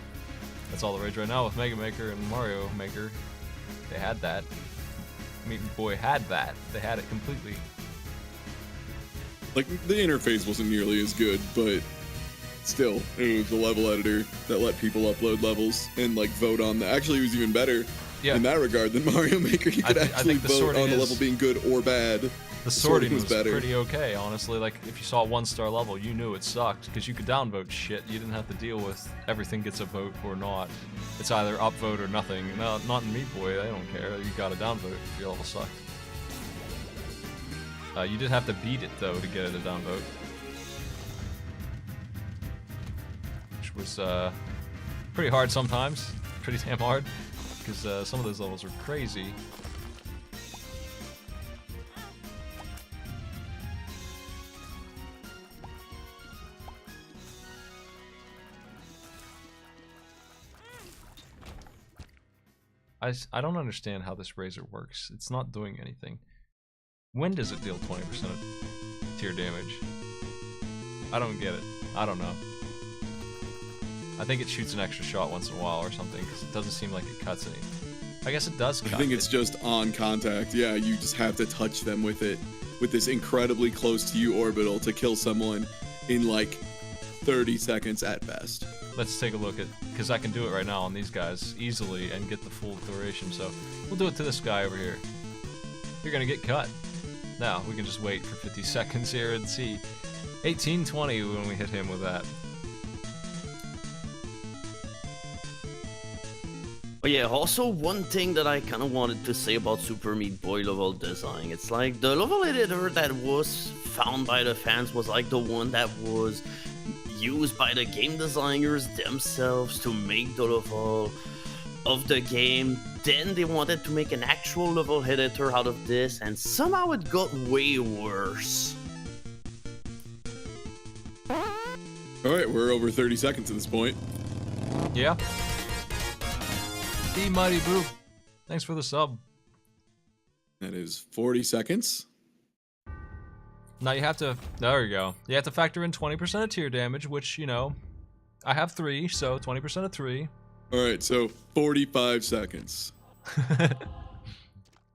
that's all the rage right now with Mega Maker and Mario Maker. They had that. Meat Boy had that. They had it completely. Like, the interface wasn't nearly as good, but still, it was a level editor that let people upload levels and, like, vote on that. Actually, it was even better in that regard than Mario Maker. You could actually vote on the level being good or bad. The sorting was pretty okay, honestly. Like, if you saw a 1-star level, you knew it sucked, because you could downvote shit. You didn't have to deal with everything gets a vote or not. It's either upvote or nothing. No, not in Meat Boy, they don't care. You got a downvote if your level sucked. You did have to beat it, though, to get it a downvote. Which was, pretty hard sometimes. Pretty damn hard. Because, some of those levels were crazy. I don't understand how this razor works. It's not doing anything. When does it deal 20% of tier damage? I don't get it. I don't know. I think it shoots an extra shot once in a while or something, because it doesn't seem like it cuts anything. I guess it does cut. I think it's just on contact. Yeah, you just have to touch them with it, with this incredibly close to you orbital to kill someone in like 30 seconds at best. Let's take a look at, because I can do it right now on these guys easily and get the full duration, so we'll do it to this guy over here. You're gonna get cut. Now, we can just wait for 50 seconds here and see. 1820 when we hit him with that. But yeah, also one thing that I kind of wanted to say about Super Meat Boy level design. It's like the level editor that was found by the fans was like the one that was used by the game designers themselves to make the level of the game then they wanted to make an actual level editor out of this, and somehow it got way worse. Alright, we're over 30 seconds at this point. Yeah. D Mighty Boo. Thanks for the sub. That is 40 seconds. Now you have to, there you go. You have to factor in 20% of tier damage, which, you know, I have 3, so 20% of 3. Alright, so 45 seconds.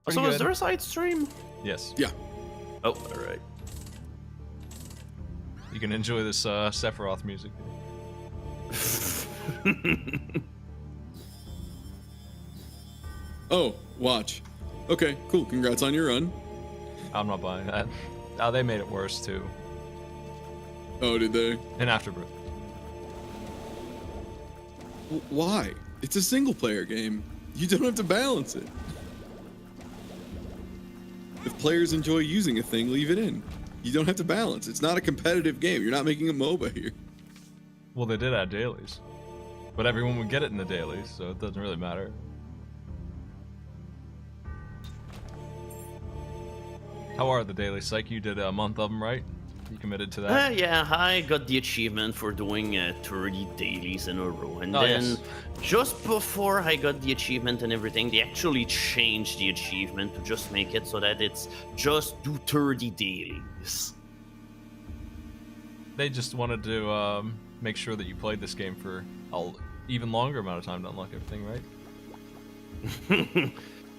So is there a side stream? Yes. Yeah. Oh, alright. You can enjoy this Sephiroth music. Oh, watch. Okay, cool. Congrats on your run. I'm not buying that. Oh, they made it worse too. Oh, did they? In Afterbirth. Why? It's a single player game. You don't have to balance it. If players enjoy using a thing, leave it in. You don't have to balance. It's not a competitive game. You're not making a MOBA here. Well, they did add dailies. But everyone would get it in the dailies, so it doesn't really matter. How are the dailies, Psych? You did a month of them, right? You committed to that? Yeah, I got the achievement for doing 30 dailies in a row. And then, just before I got the achievement and everything, they actually changed the achievement to just make it so that it's just do 30 dailies. They just wanted to make sure that you played this game for an even longer amount of time to unlock everything, right?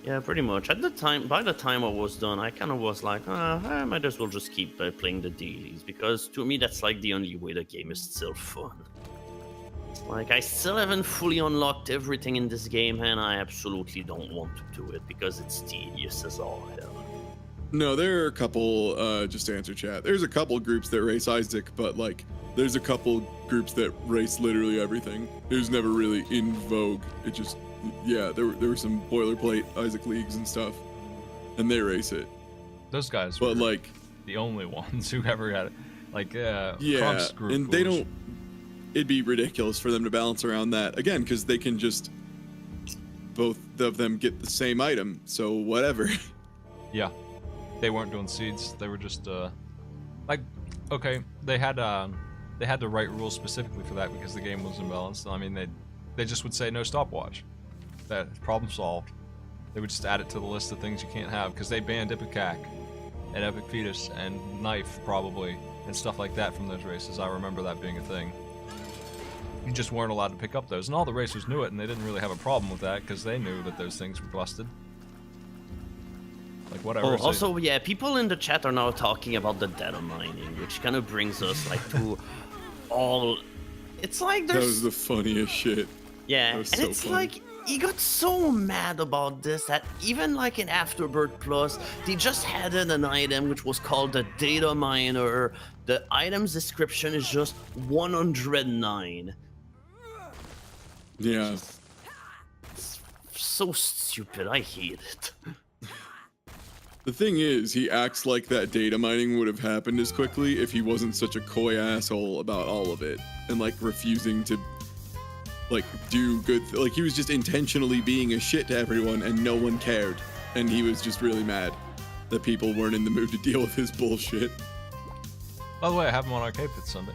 Yeah, pretty much. At the time, by the time I was done, I kind of was like, I might as well just keep playing the dailies, because to me that's like the only way the game is still fun. It's like, I still haven't fully unlocked everything in this game, and I absolutely don't want to do it, because it's tedious as all hell. No, there are a couple, just to answer chat, there's a couple groups that race Isaac, but like, there's a couple groups that race literally everything. It was never really in vogue. It just... Yeah, there were some boilerplate Isaac leagues and stuff, and they race it. Those guys but were like the only ones who ever had it. Like, yeah, Krump's group and they don't. It'd be ridiculous for them to balance around that again, because they can just both of them get the same item, so whatever. Yeah, they weren't doing seeds. They were just like, okay, they had to write rules specifically for that because the game was imbalanced. I mean, they just would say no stopwatch. That problem solved. They would just add it to the list of things you can't have, because they banned Ipecac and Epic Fetus and Knife probably and stuff like that from those races. I remember that being a thing. You just weren't allowed to pick up those, and all the racers knew it, and they didn't really have a problem with that because they knew that those things were busted. Like whatever. Oh, also, yeah, people in the chat are now talking about the data mining, which kind of brings us like to all. It's like there's. That was the funniest shit. Yeah, and so it's funny. like, he got so mad about this that even like in Afterbirth Plus, they just added an item which was called the Data Miner. The item's description is just 109. Yeah. It's so stupid, I hate it. The thing is, he acts like that data mining would have happened as quickly if he wasn't such a coy asshole about all of it, and like refusing to like do good like he was just intentionally being a shit to everyone, and no one cared, and he was just really mad that people weren't in the mood to deal with his bullshit. By the way, I have him on Arcade Pit Sunday.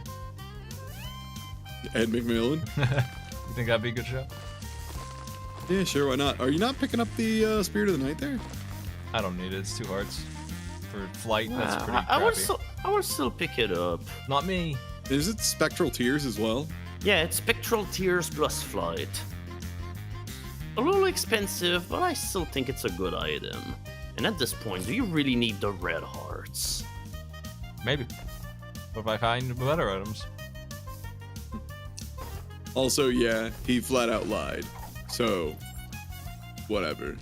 Ed McMillan. You think that'd be a good show? Yeah, sure, why not? Are you not picking up the Spirit of the Night there? I don't need it. It's 2 hearts for flight. That's pretty I would crappy. still pick it up. Not me. Is it Spectral Tears as well? Yeah, it's Spectral Tears plus Flight. A little expensive, but I still think it's a good item. And at this point, do you really need the red hearts? Maybe. What if I find better items? Also, yeah, he flat out lied. So, whatever.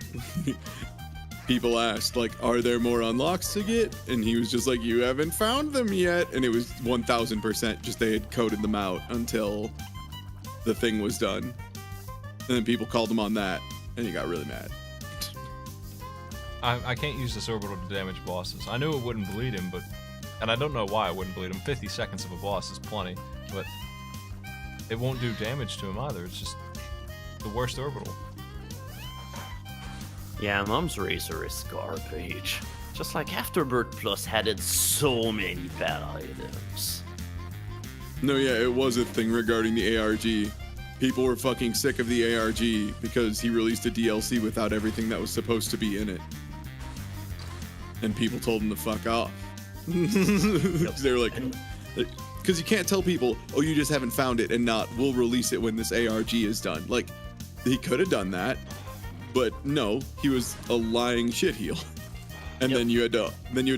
People asked, like, are there more unlocks to get? And he was just like, you haven't found them yet. And it was 1000% just they had coded them out until the thing was done. And then people called him on that, and he got really mad. I can't use this orbital to damage bosses. I knew it wouldn't bleed him, but... And I don't know why it wouldn't bleed him. 50 seconds of a boss is plenty, but... It won't do damage to him either. It's just the worst orbital. Yeah, Mom's Razor is garbage. Just like Afterbirth Plus added so many bad items. No, yeah, it was a thing regarding the ARG. People were fucking sick of the ARG because he released a DLC without everything that was supposed to be in it. And people told him to fuck off. They were like, because you can't tell people, oh, you just haven't found it and not, we'll release it when this ARG is done. Like, he could have done that, but no, he was a lying shitheel. And then you had to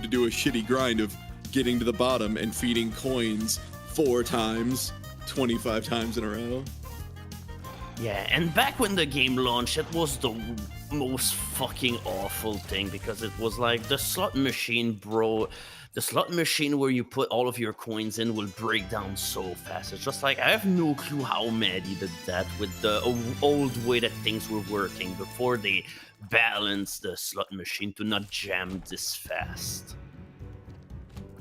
do a shitty grind of getting to the bottom and feeding coins 4 times, 25 times in a row. Yeah, and back when the game launched, it was the most fucking awful thing because it was like the slot machine, bro. The slot machine where you put all of your coins in will break down so fast. It's just like, I have no clue how Maddie did that with the old way that things were working before they balanced the slot machine to not jam this fast.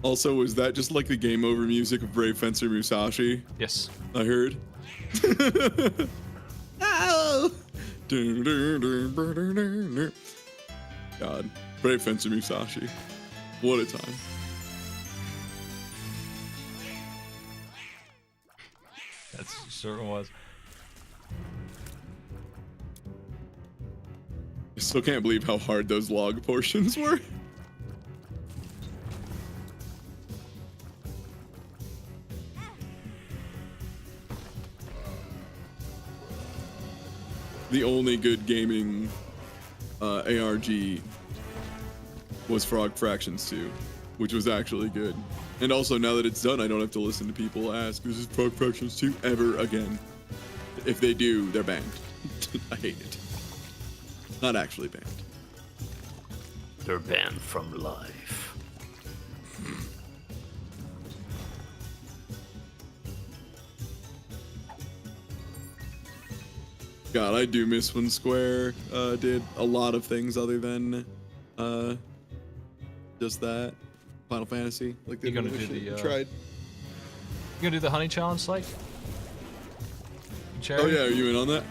Also, was that just like the game over music of Brave Fencer Musashi? Yes. I heard. Oh! God, Brave Fencer Musashi. What a time. That sure was. I still can't believe how hard those log portions were. The only good gaming ARG was Frog Fractions 2, which was actually good. And also, now that it's done, I don't have to listen to people ask, is this Frog Fractions 2 ever again? If they do, they're banned. I hate it. Not actually banned. They're banned from life. God, I do miss when Square did a lot of things other than just that. Final Fantasy, like they You gonna do the tried. You gonna do the honey challenge, like? Oh yeah, are you in on that?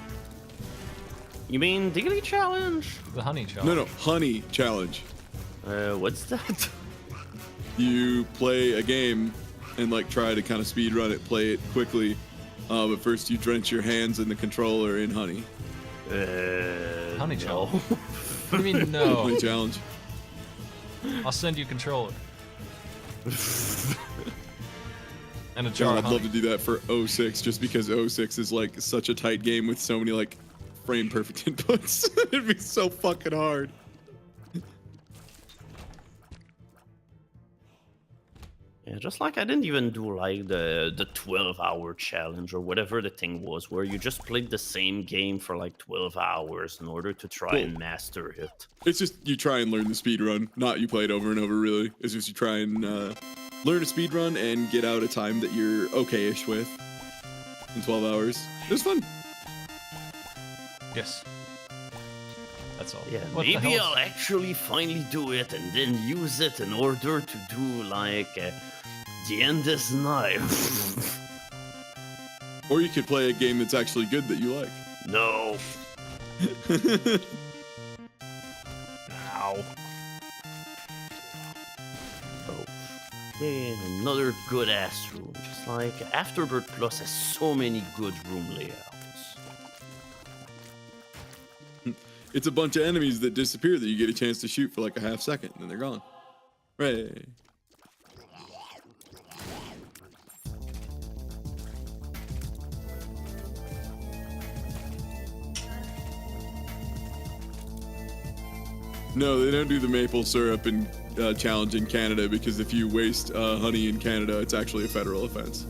You mean Diggity Challenge? The honey challenge. No, honey challenge. What's that? You play a game and like try to kind of speed run it, play it quickly. But first you drench your hands in the controller in honey. Honey no. challenge. What do you mean no? Honey challenge. I'll send you a controller. And a jar God, of I'd honey. love to do that for 06 just because 06 is like such a tight game with so many like frame perfect inputs. It'd be so fucking hard. Yeah, just like I didn't even do like the 12-hour challenge or whatever the thing was, where you just played the same game for like 12 hours in order to try and master it. It's just you try and learn the speed run, not you play it over and over. Really, it's just you try and learn a speed run and get out a time that you're okay-ish with in 12 hours. It was fun. Yes. That's all. Yeah, What the maybe hell I'll actually finally do it and then use it in order to do like the Endless Knife. Or you could play a game that's actually good that you like. No. Ow. Oh. Yeah, another good ass room. Just like Afterbirth Plus has so many good room layouts. It's a bunch of enemies that disappear that you get a chance to shoot for like a half second and then they're gone. Right. No, they don't do the maple syrup in challenge in Canada because if you waste honey in Canada, it's actually a federal offense.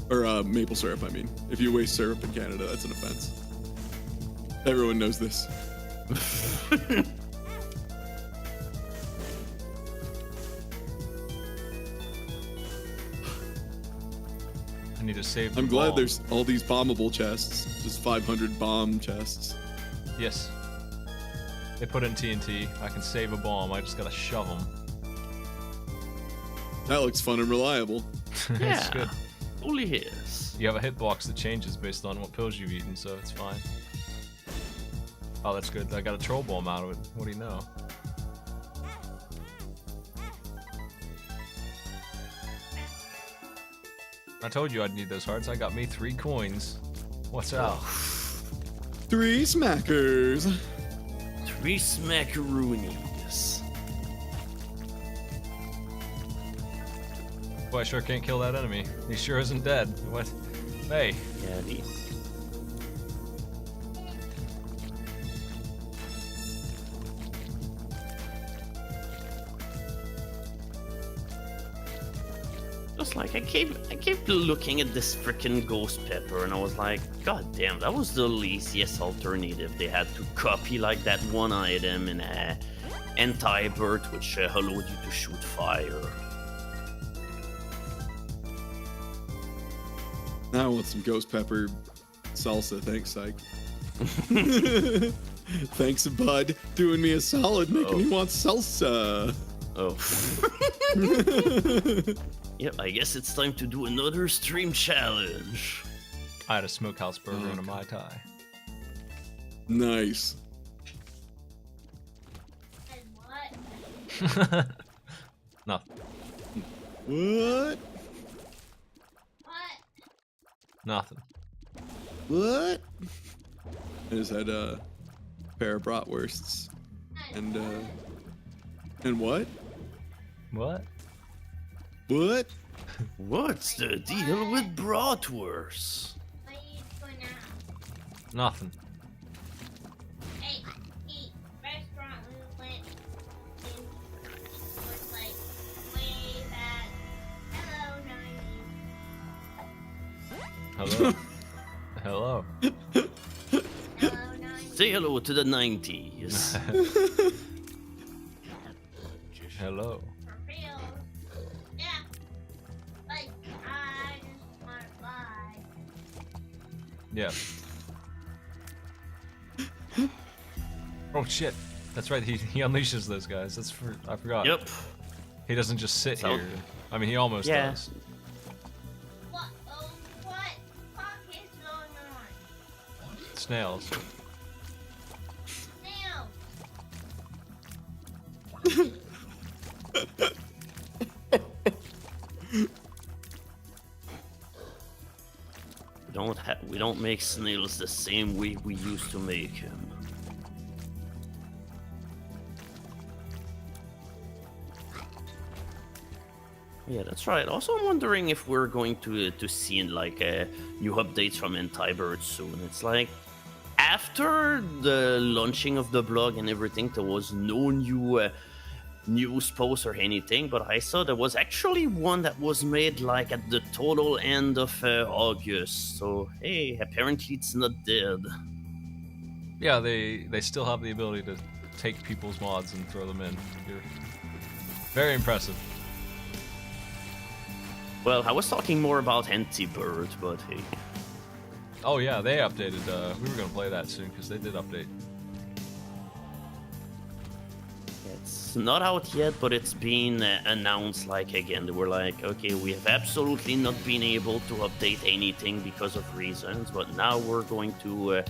Or maple syrup, I mean. If you waste syrup in Canada, that's an offense. Everyone knows this. I need to save the I'm glad bomb. there's all these bombable chests. Just 500 bomb chests. Yes. They put in TNT. I can save a bomb. I just gotta shove them. That looks fun and reliable. It's Yeah. good. Only his. You have a hitbox that changes based on what pills you've eaten, so it's fine. Oh, that's good. I got a troll bomb out of it. What do you know? I told you I'd need those hearts. I got me 3 coins. What's up? 3 smackers. 3 smackaroonies. Boy, I sure can't kill that enemy. He sure isn't dead. What? Hey. Yeah, the... Just like I kept looking at this freaking ghost pepper and I was like, god damn, that was the easiest alternative. They had to copy like that one item in anti-birth, which allowed you to shoot fire. Now I want some ghost pepper salsa. Thanks, Psych. Thanks, bud. Doing me a solid, making me want salsa. Oh. Yep, I guess it's time to do another stream challenge. I had a smokehouse burger and a Mai Tai. Nice. And what? Nothing. What? What? Nothing. What? I just had a pair of bratwursts. And what? What? What? What's the deal with bratwurst? What are you doing now? Nothing. Hey, the restaurant we went in was like way back. Hello, 90s. Hello. Hello. Hello, 90s. Say hello to the 90s. Hello. For real. Yeah. Like, I just want to fly. Yeah. Oh shit. That's right. He unleashes those guys. I forgot. Yep. He doesn't just sit So- here. I mean, he almost Yeah. does. What? Oh, what fuck is going on? Snails. Snails. We don't make snails the same way we used to make them. Yeah, that's right. Also, I'm wondering if we're going to see like new updates from Anti-Bird soon. It's like after the launching of the blog and everything, there was no new news post or anything, but I saw there was actually one that was made like at the total end of August. So hey, apparently it's not dead. Yeah, they still have the ability to take people's mods and throw them in. You're very impressive. Well, I was talking more about Anti-Bird, but hey. Oh yeah, they updated. We were gonna play that soon because they did update. It's not out yet, but it's been announced like again. They were like, okay, we have absolutely not been able to update anything because of reasons, but now we're going to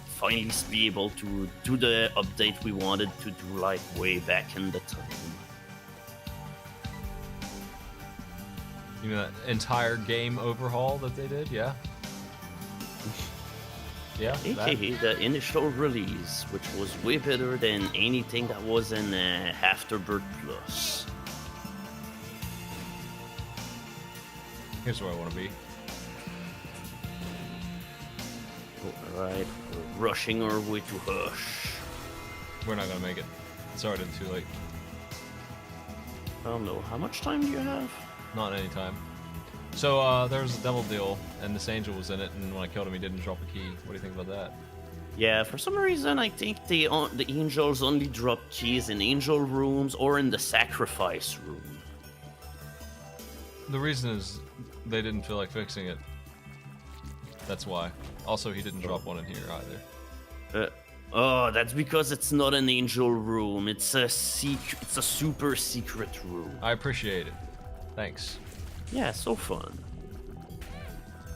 finally be able to do the update we wanted to do like way back in the time. You know that entire game overhaul that they did? Yeah. Yeah. that. AKA the initial release, which was way better than anything that was in Afterbirth Plus. Here's where I want to be. Alright, we're rushing our way to Hush. We're not gonna make it. It's already too late. I don't know, how much time do you have? Not any time. So there was a devil deal, and this angel was in it, and when I killed him, he didn't drop a key. What do you think about that? Yeah, for some reason, I think the angels only drop keys in angel rooms or in the sacrifice room. The reason is they didn't feel like fixing it. That's why. Also, he didn't drop one in here either. Oh, that's because it's not an angel room. It's a super secret room. I appreciate it. Thanks. Yeah, so fun.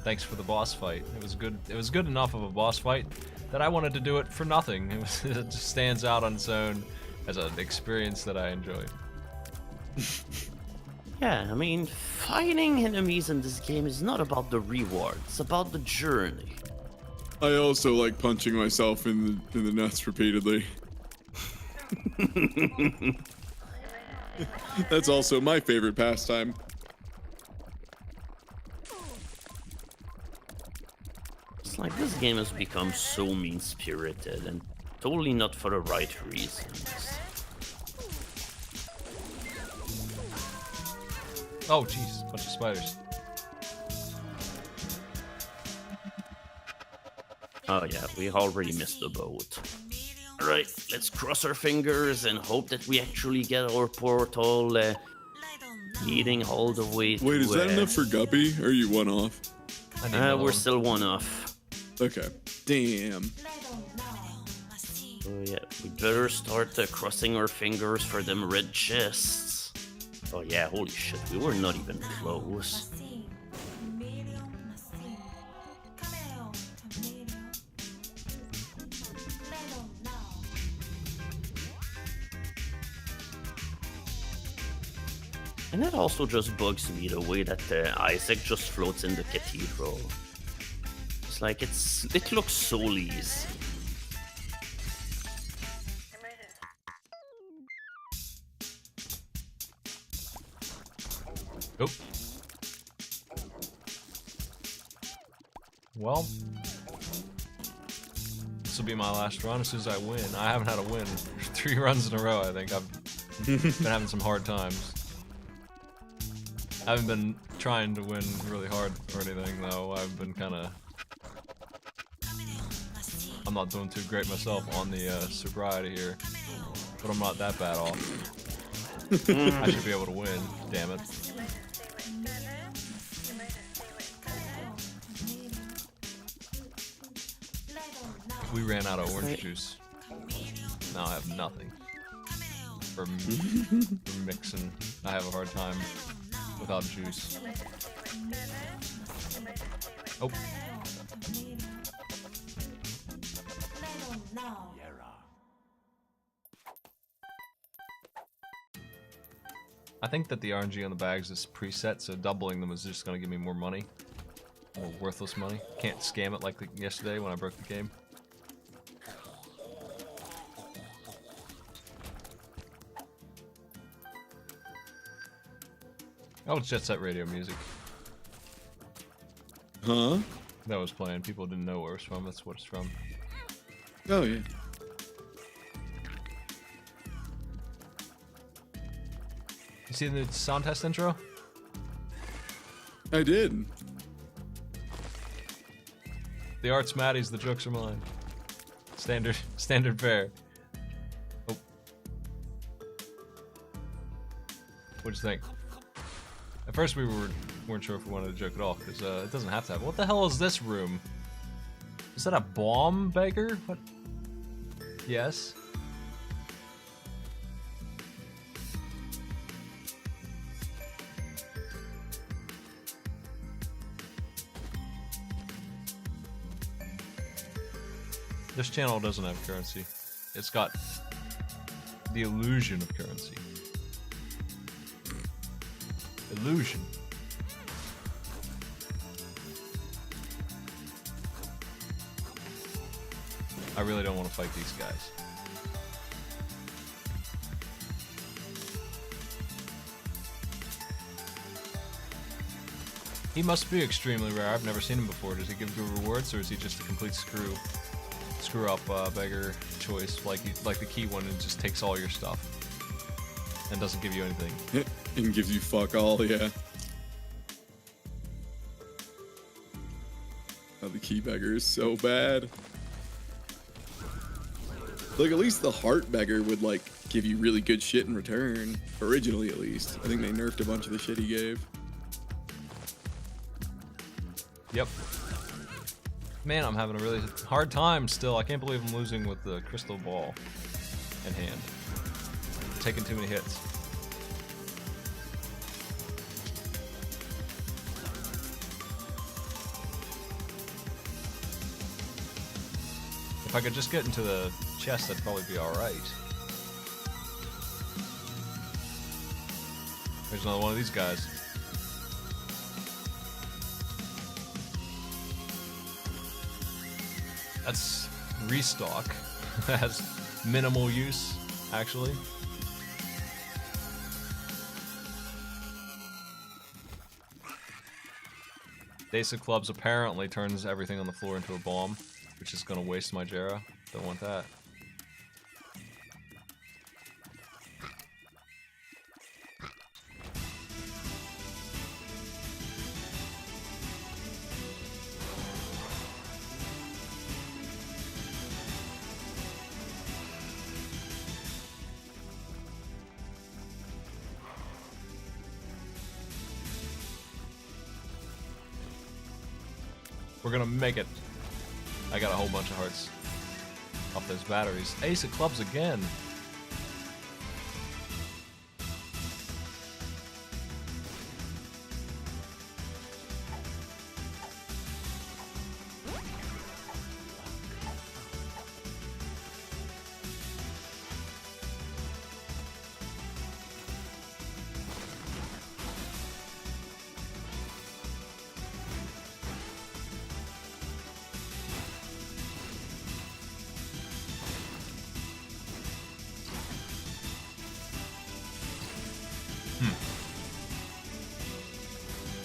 Thanks for the boss fight. It was good. It was good enough of a boss fight that I wanted to do it for nothing. It just stands out on its own as an experience that I enjoyed. Yeah, I mean, fighting enemies in this game is not about the reward, it's about the journey. I also like punching myself in the nuts repeatedly. That's also my favorite pastime. It's like this game has become so mean-spirited and totally not for the right reasons. Oh, jeez, bunch of spiders. Oh yeah, we already missed the boat. Alright, let's cross our fingers and hope that we actually get our portal leading all the way to... Wait, is that enough for Guppy? Or are you one off? We're still one off. Okay. Damn. So yeah, we better start crossing our fingers for them red chests. Oh yeah, holy shit, we were not even close. And that also just bugs me, the way that Isaac just floats in the cathedral. It's like it looks so easy. Oh. Well, this will be my last run as soon as I win. I haven't had a win 3 runs in a row, I think. I've been having some hard times. I haven't been trying to win really hard or anything, though. I've been kind of... I'm not doing too great myself on the sobriety here. But I'm not that bad off. I should be able to win, damn it. We ran out of orange juice. Now I have nothing. For mixing, I have a hard time without juice. Oh. I think that the RNG on the bags is preset, so doubling them is just going to give me more money. More worthless money. Can't scam it like yesterday when I broke the game. Oh, it's Jet Set Radio music. Huh? That was playing. People didn't know where it was from. That's what it's from. Oh, yeah. You see the sound test intro? I did. The art's Maddie's, the jokes are mine. Standard fare. Oh. What'd you think? At first we weren't sure if we wanted to joke at all, because it doesn't have to have. What the hell is this room? Is that a bomb beggar? What? Yes. This channel doesn't have currency. It's got the illusion of currency. Illusion. I really don't want to fight these guys. He must be extremely rare. I've never seen him before. Does he give good rewards, or is he just a complete screw up beggar choice, like the key one, and just takes all your stuff and doesn't give you anything? And gives you fuck all, yeah. Oh, the key beggar is so bad. Like, at least the heart beggar would, like, give you really good shit in return. Originally, at least. I think they nerfed a bunch of the shit he gave. Yep. Man, I'm having a really hard time still. I can't believe I'm losing with the crystal ball in hand. Taking too many hits. If I could just get into the chest, that'd probably be alright. There's another one of these guys. That's restock. That has minimal use, actually. Ace of Clubs apparently turns everything on the floor into a bomb, which is gonna waste my Jera. Don't want that. We're gonna make it. I got a whole bunch of hearts off those batteries. Ace of Clubs again.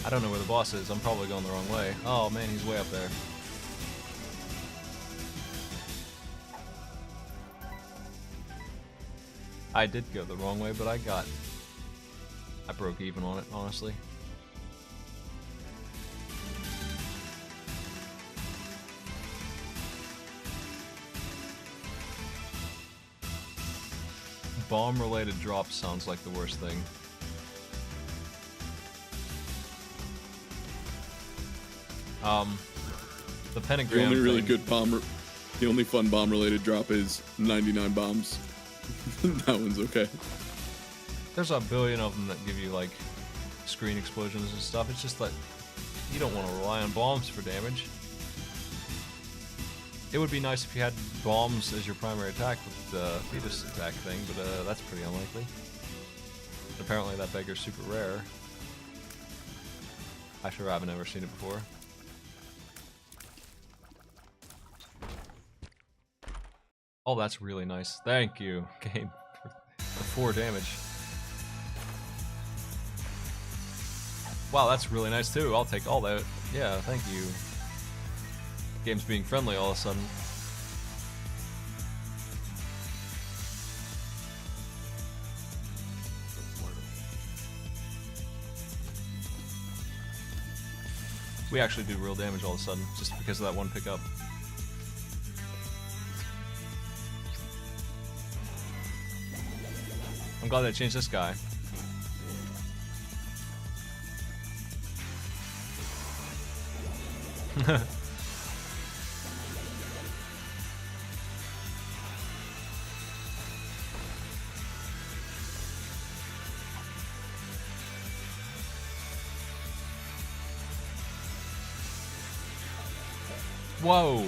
I don't know where the boss is. I'm probably going the wrong way. Oh man, he's way up there. I did go the wrong way, but I broke even on it, honestly. Bomb-related drops sounds like the worst thing. The pentagram. The only really thing. good bomb, the only fun bomb-related drop is 99 bombs. That one's okay. There's a billion of them that give you like screen explosions and stuff. It's just that you don't want to rely on bombs for damage. It would be nice if you had bombs as your primary attack with the fetus attack thing, but that's pretty unlikely. And apparently that beggar's super rare. I sure haven't ever seen it before. Oh, that's really nice. Thank you, game, for the 4 damage. Wow, that's really nice too. I'll take all that. Yeah, thank you. Game's being friendly all of a sudden. We actually do real damage all of a sudden, just because of that one pickup. I'm glad they changed this guy. Whoa!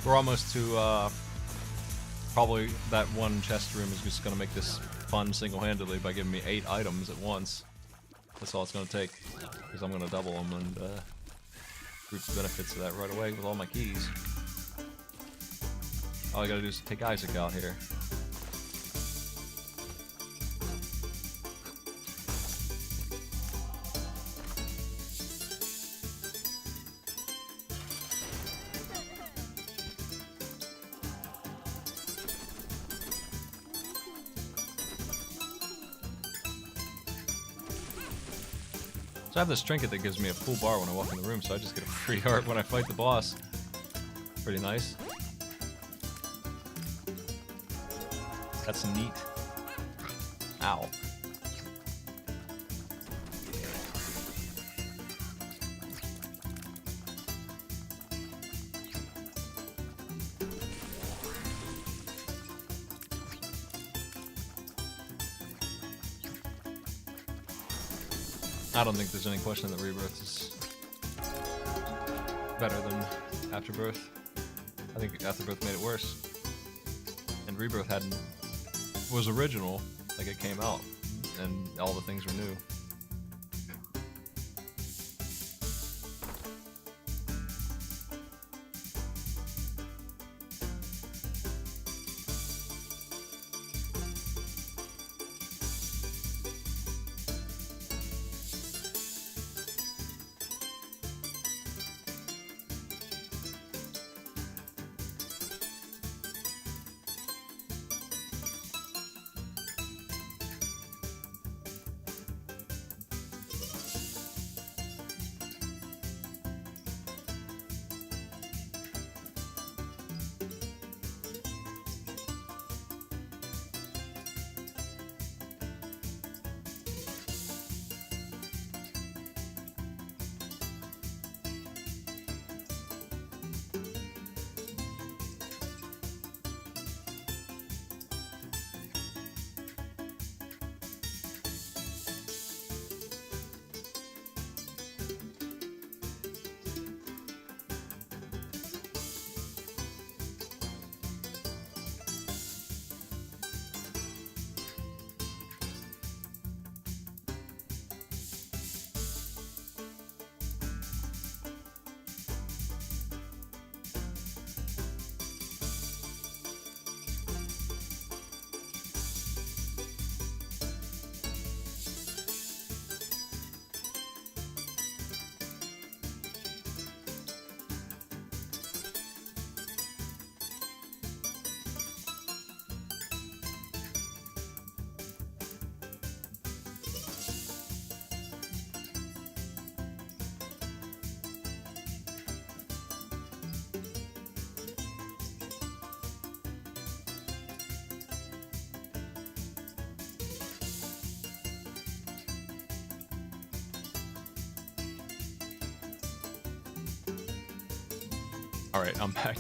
We're almost to, probably that one chest room is just gonna make this fun single-handedly by giving me 8 items at once. That's all it's gonna take, because I'm gonna double them and, reap the benefits of that right away with all my keys. All I gotta do is take Isaac out here. So I have this trinket that gives me a full bar when I walk in the room, so I just get a free heart when I fight the boss. Pretty nice. That's neat. Ow. I don't think there's any question that Rebirth is better than Afterbirth. I think Afterbirth made it worse. And Rebirth was original, like it came out, and all the things were new. Alright, I'm back.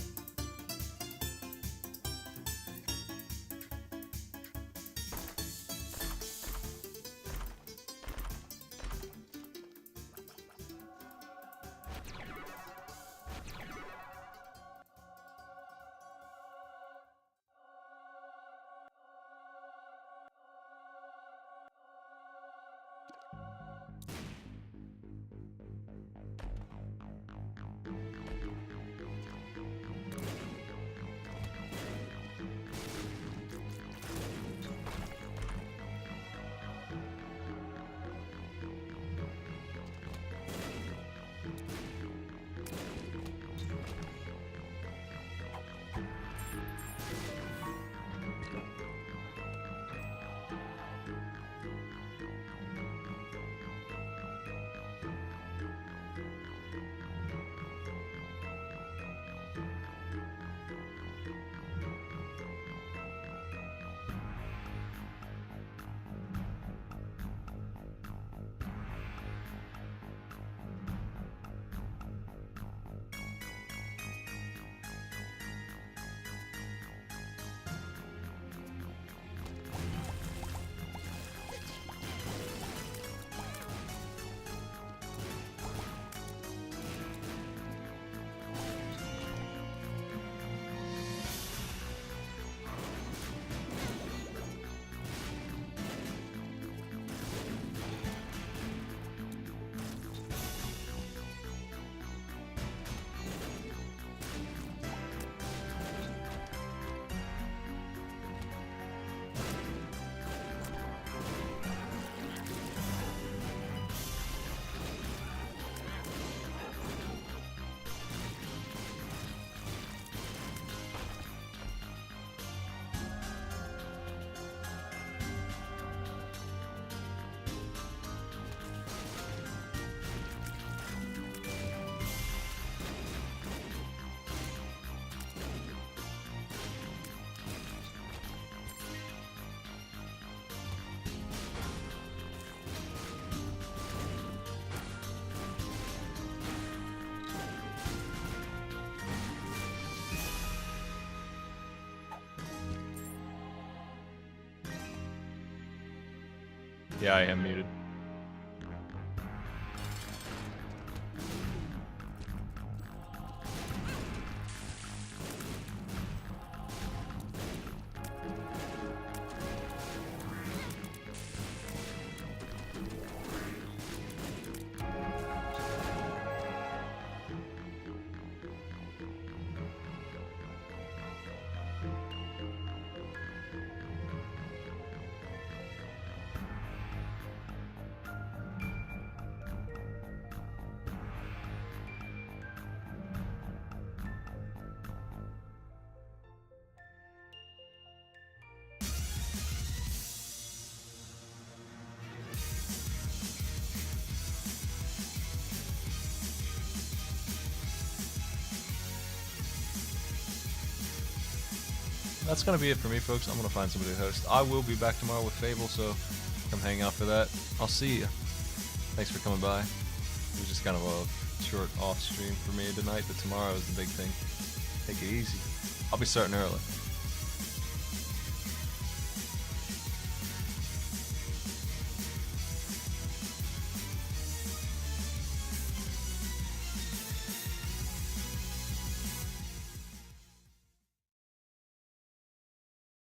Yeah, I am muted. that's gonna be it for me, folks. I'm gonna find somebody to host. I will be back tomorrow with Fable, so come hang out for that. I'll see you. Thanks for coming by. It was just kind of a short off stream for me tonight, but tomorrow is the big thing. Take it easy. I'll be starting early.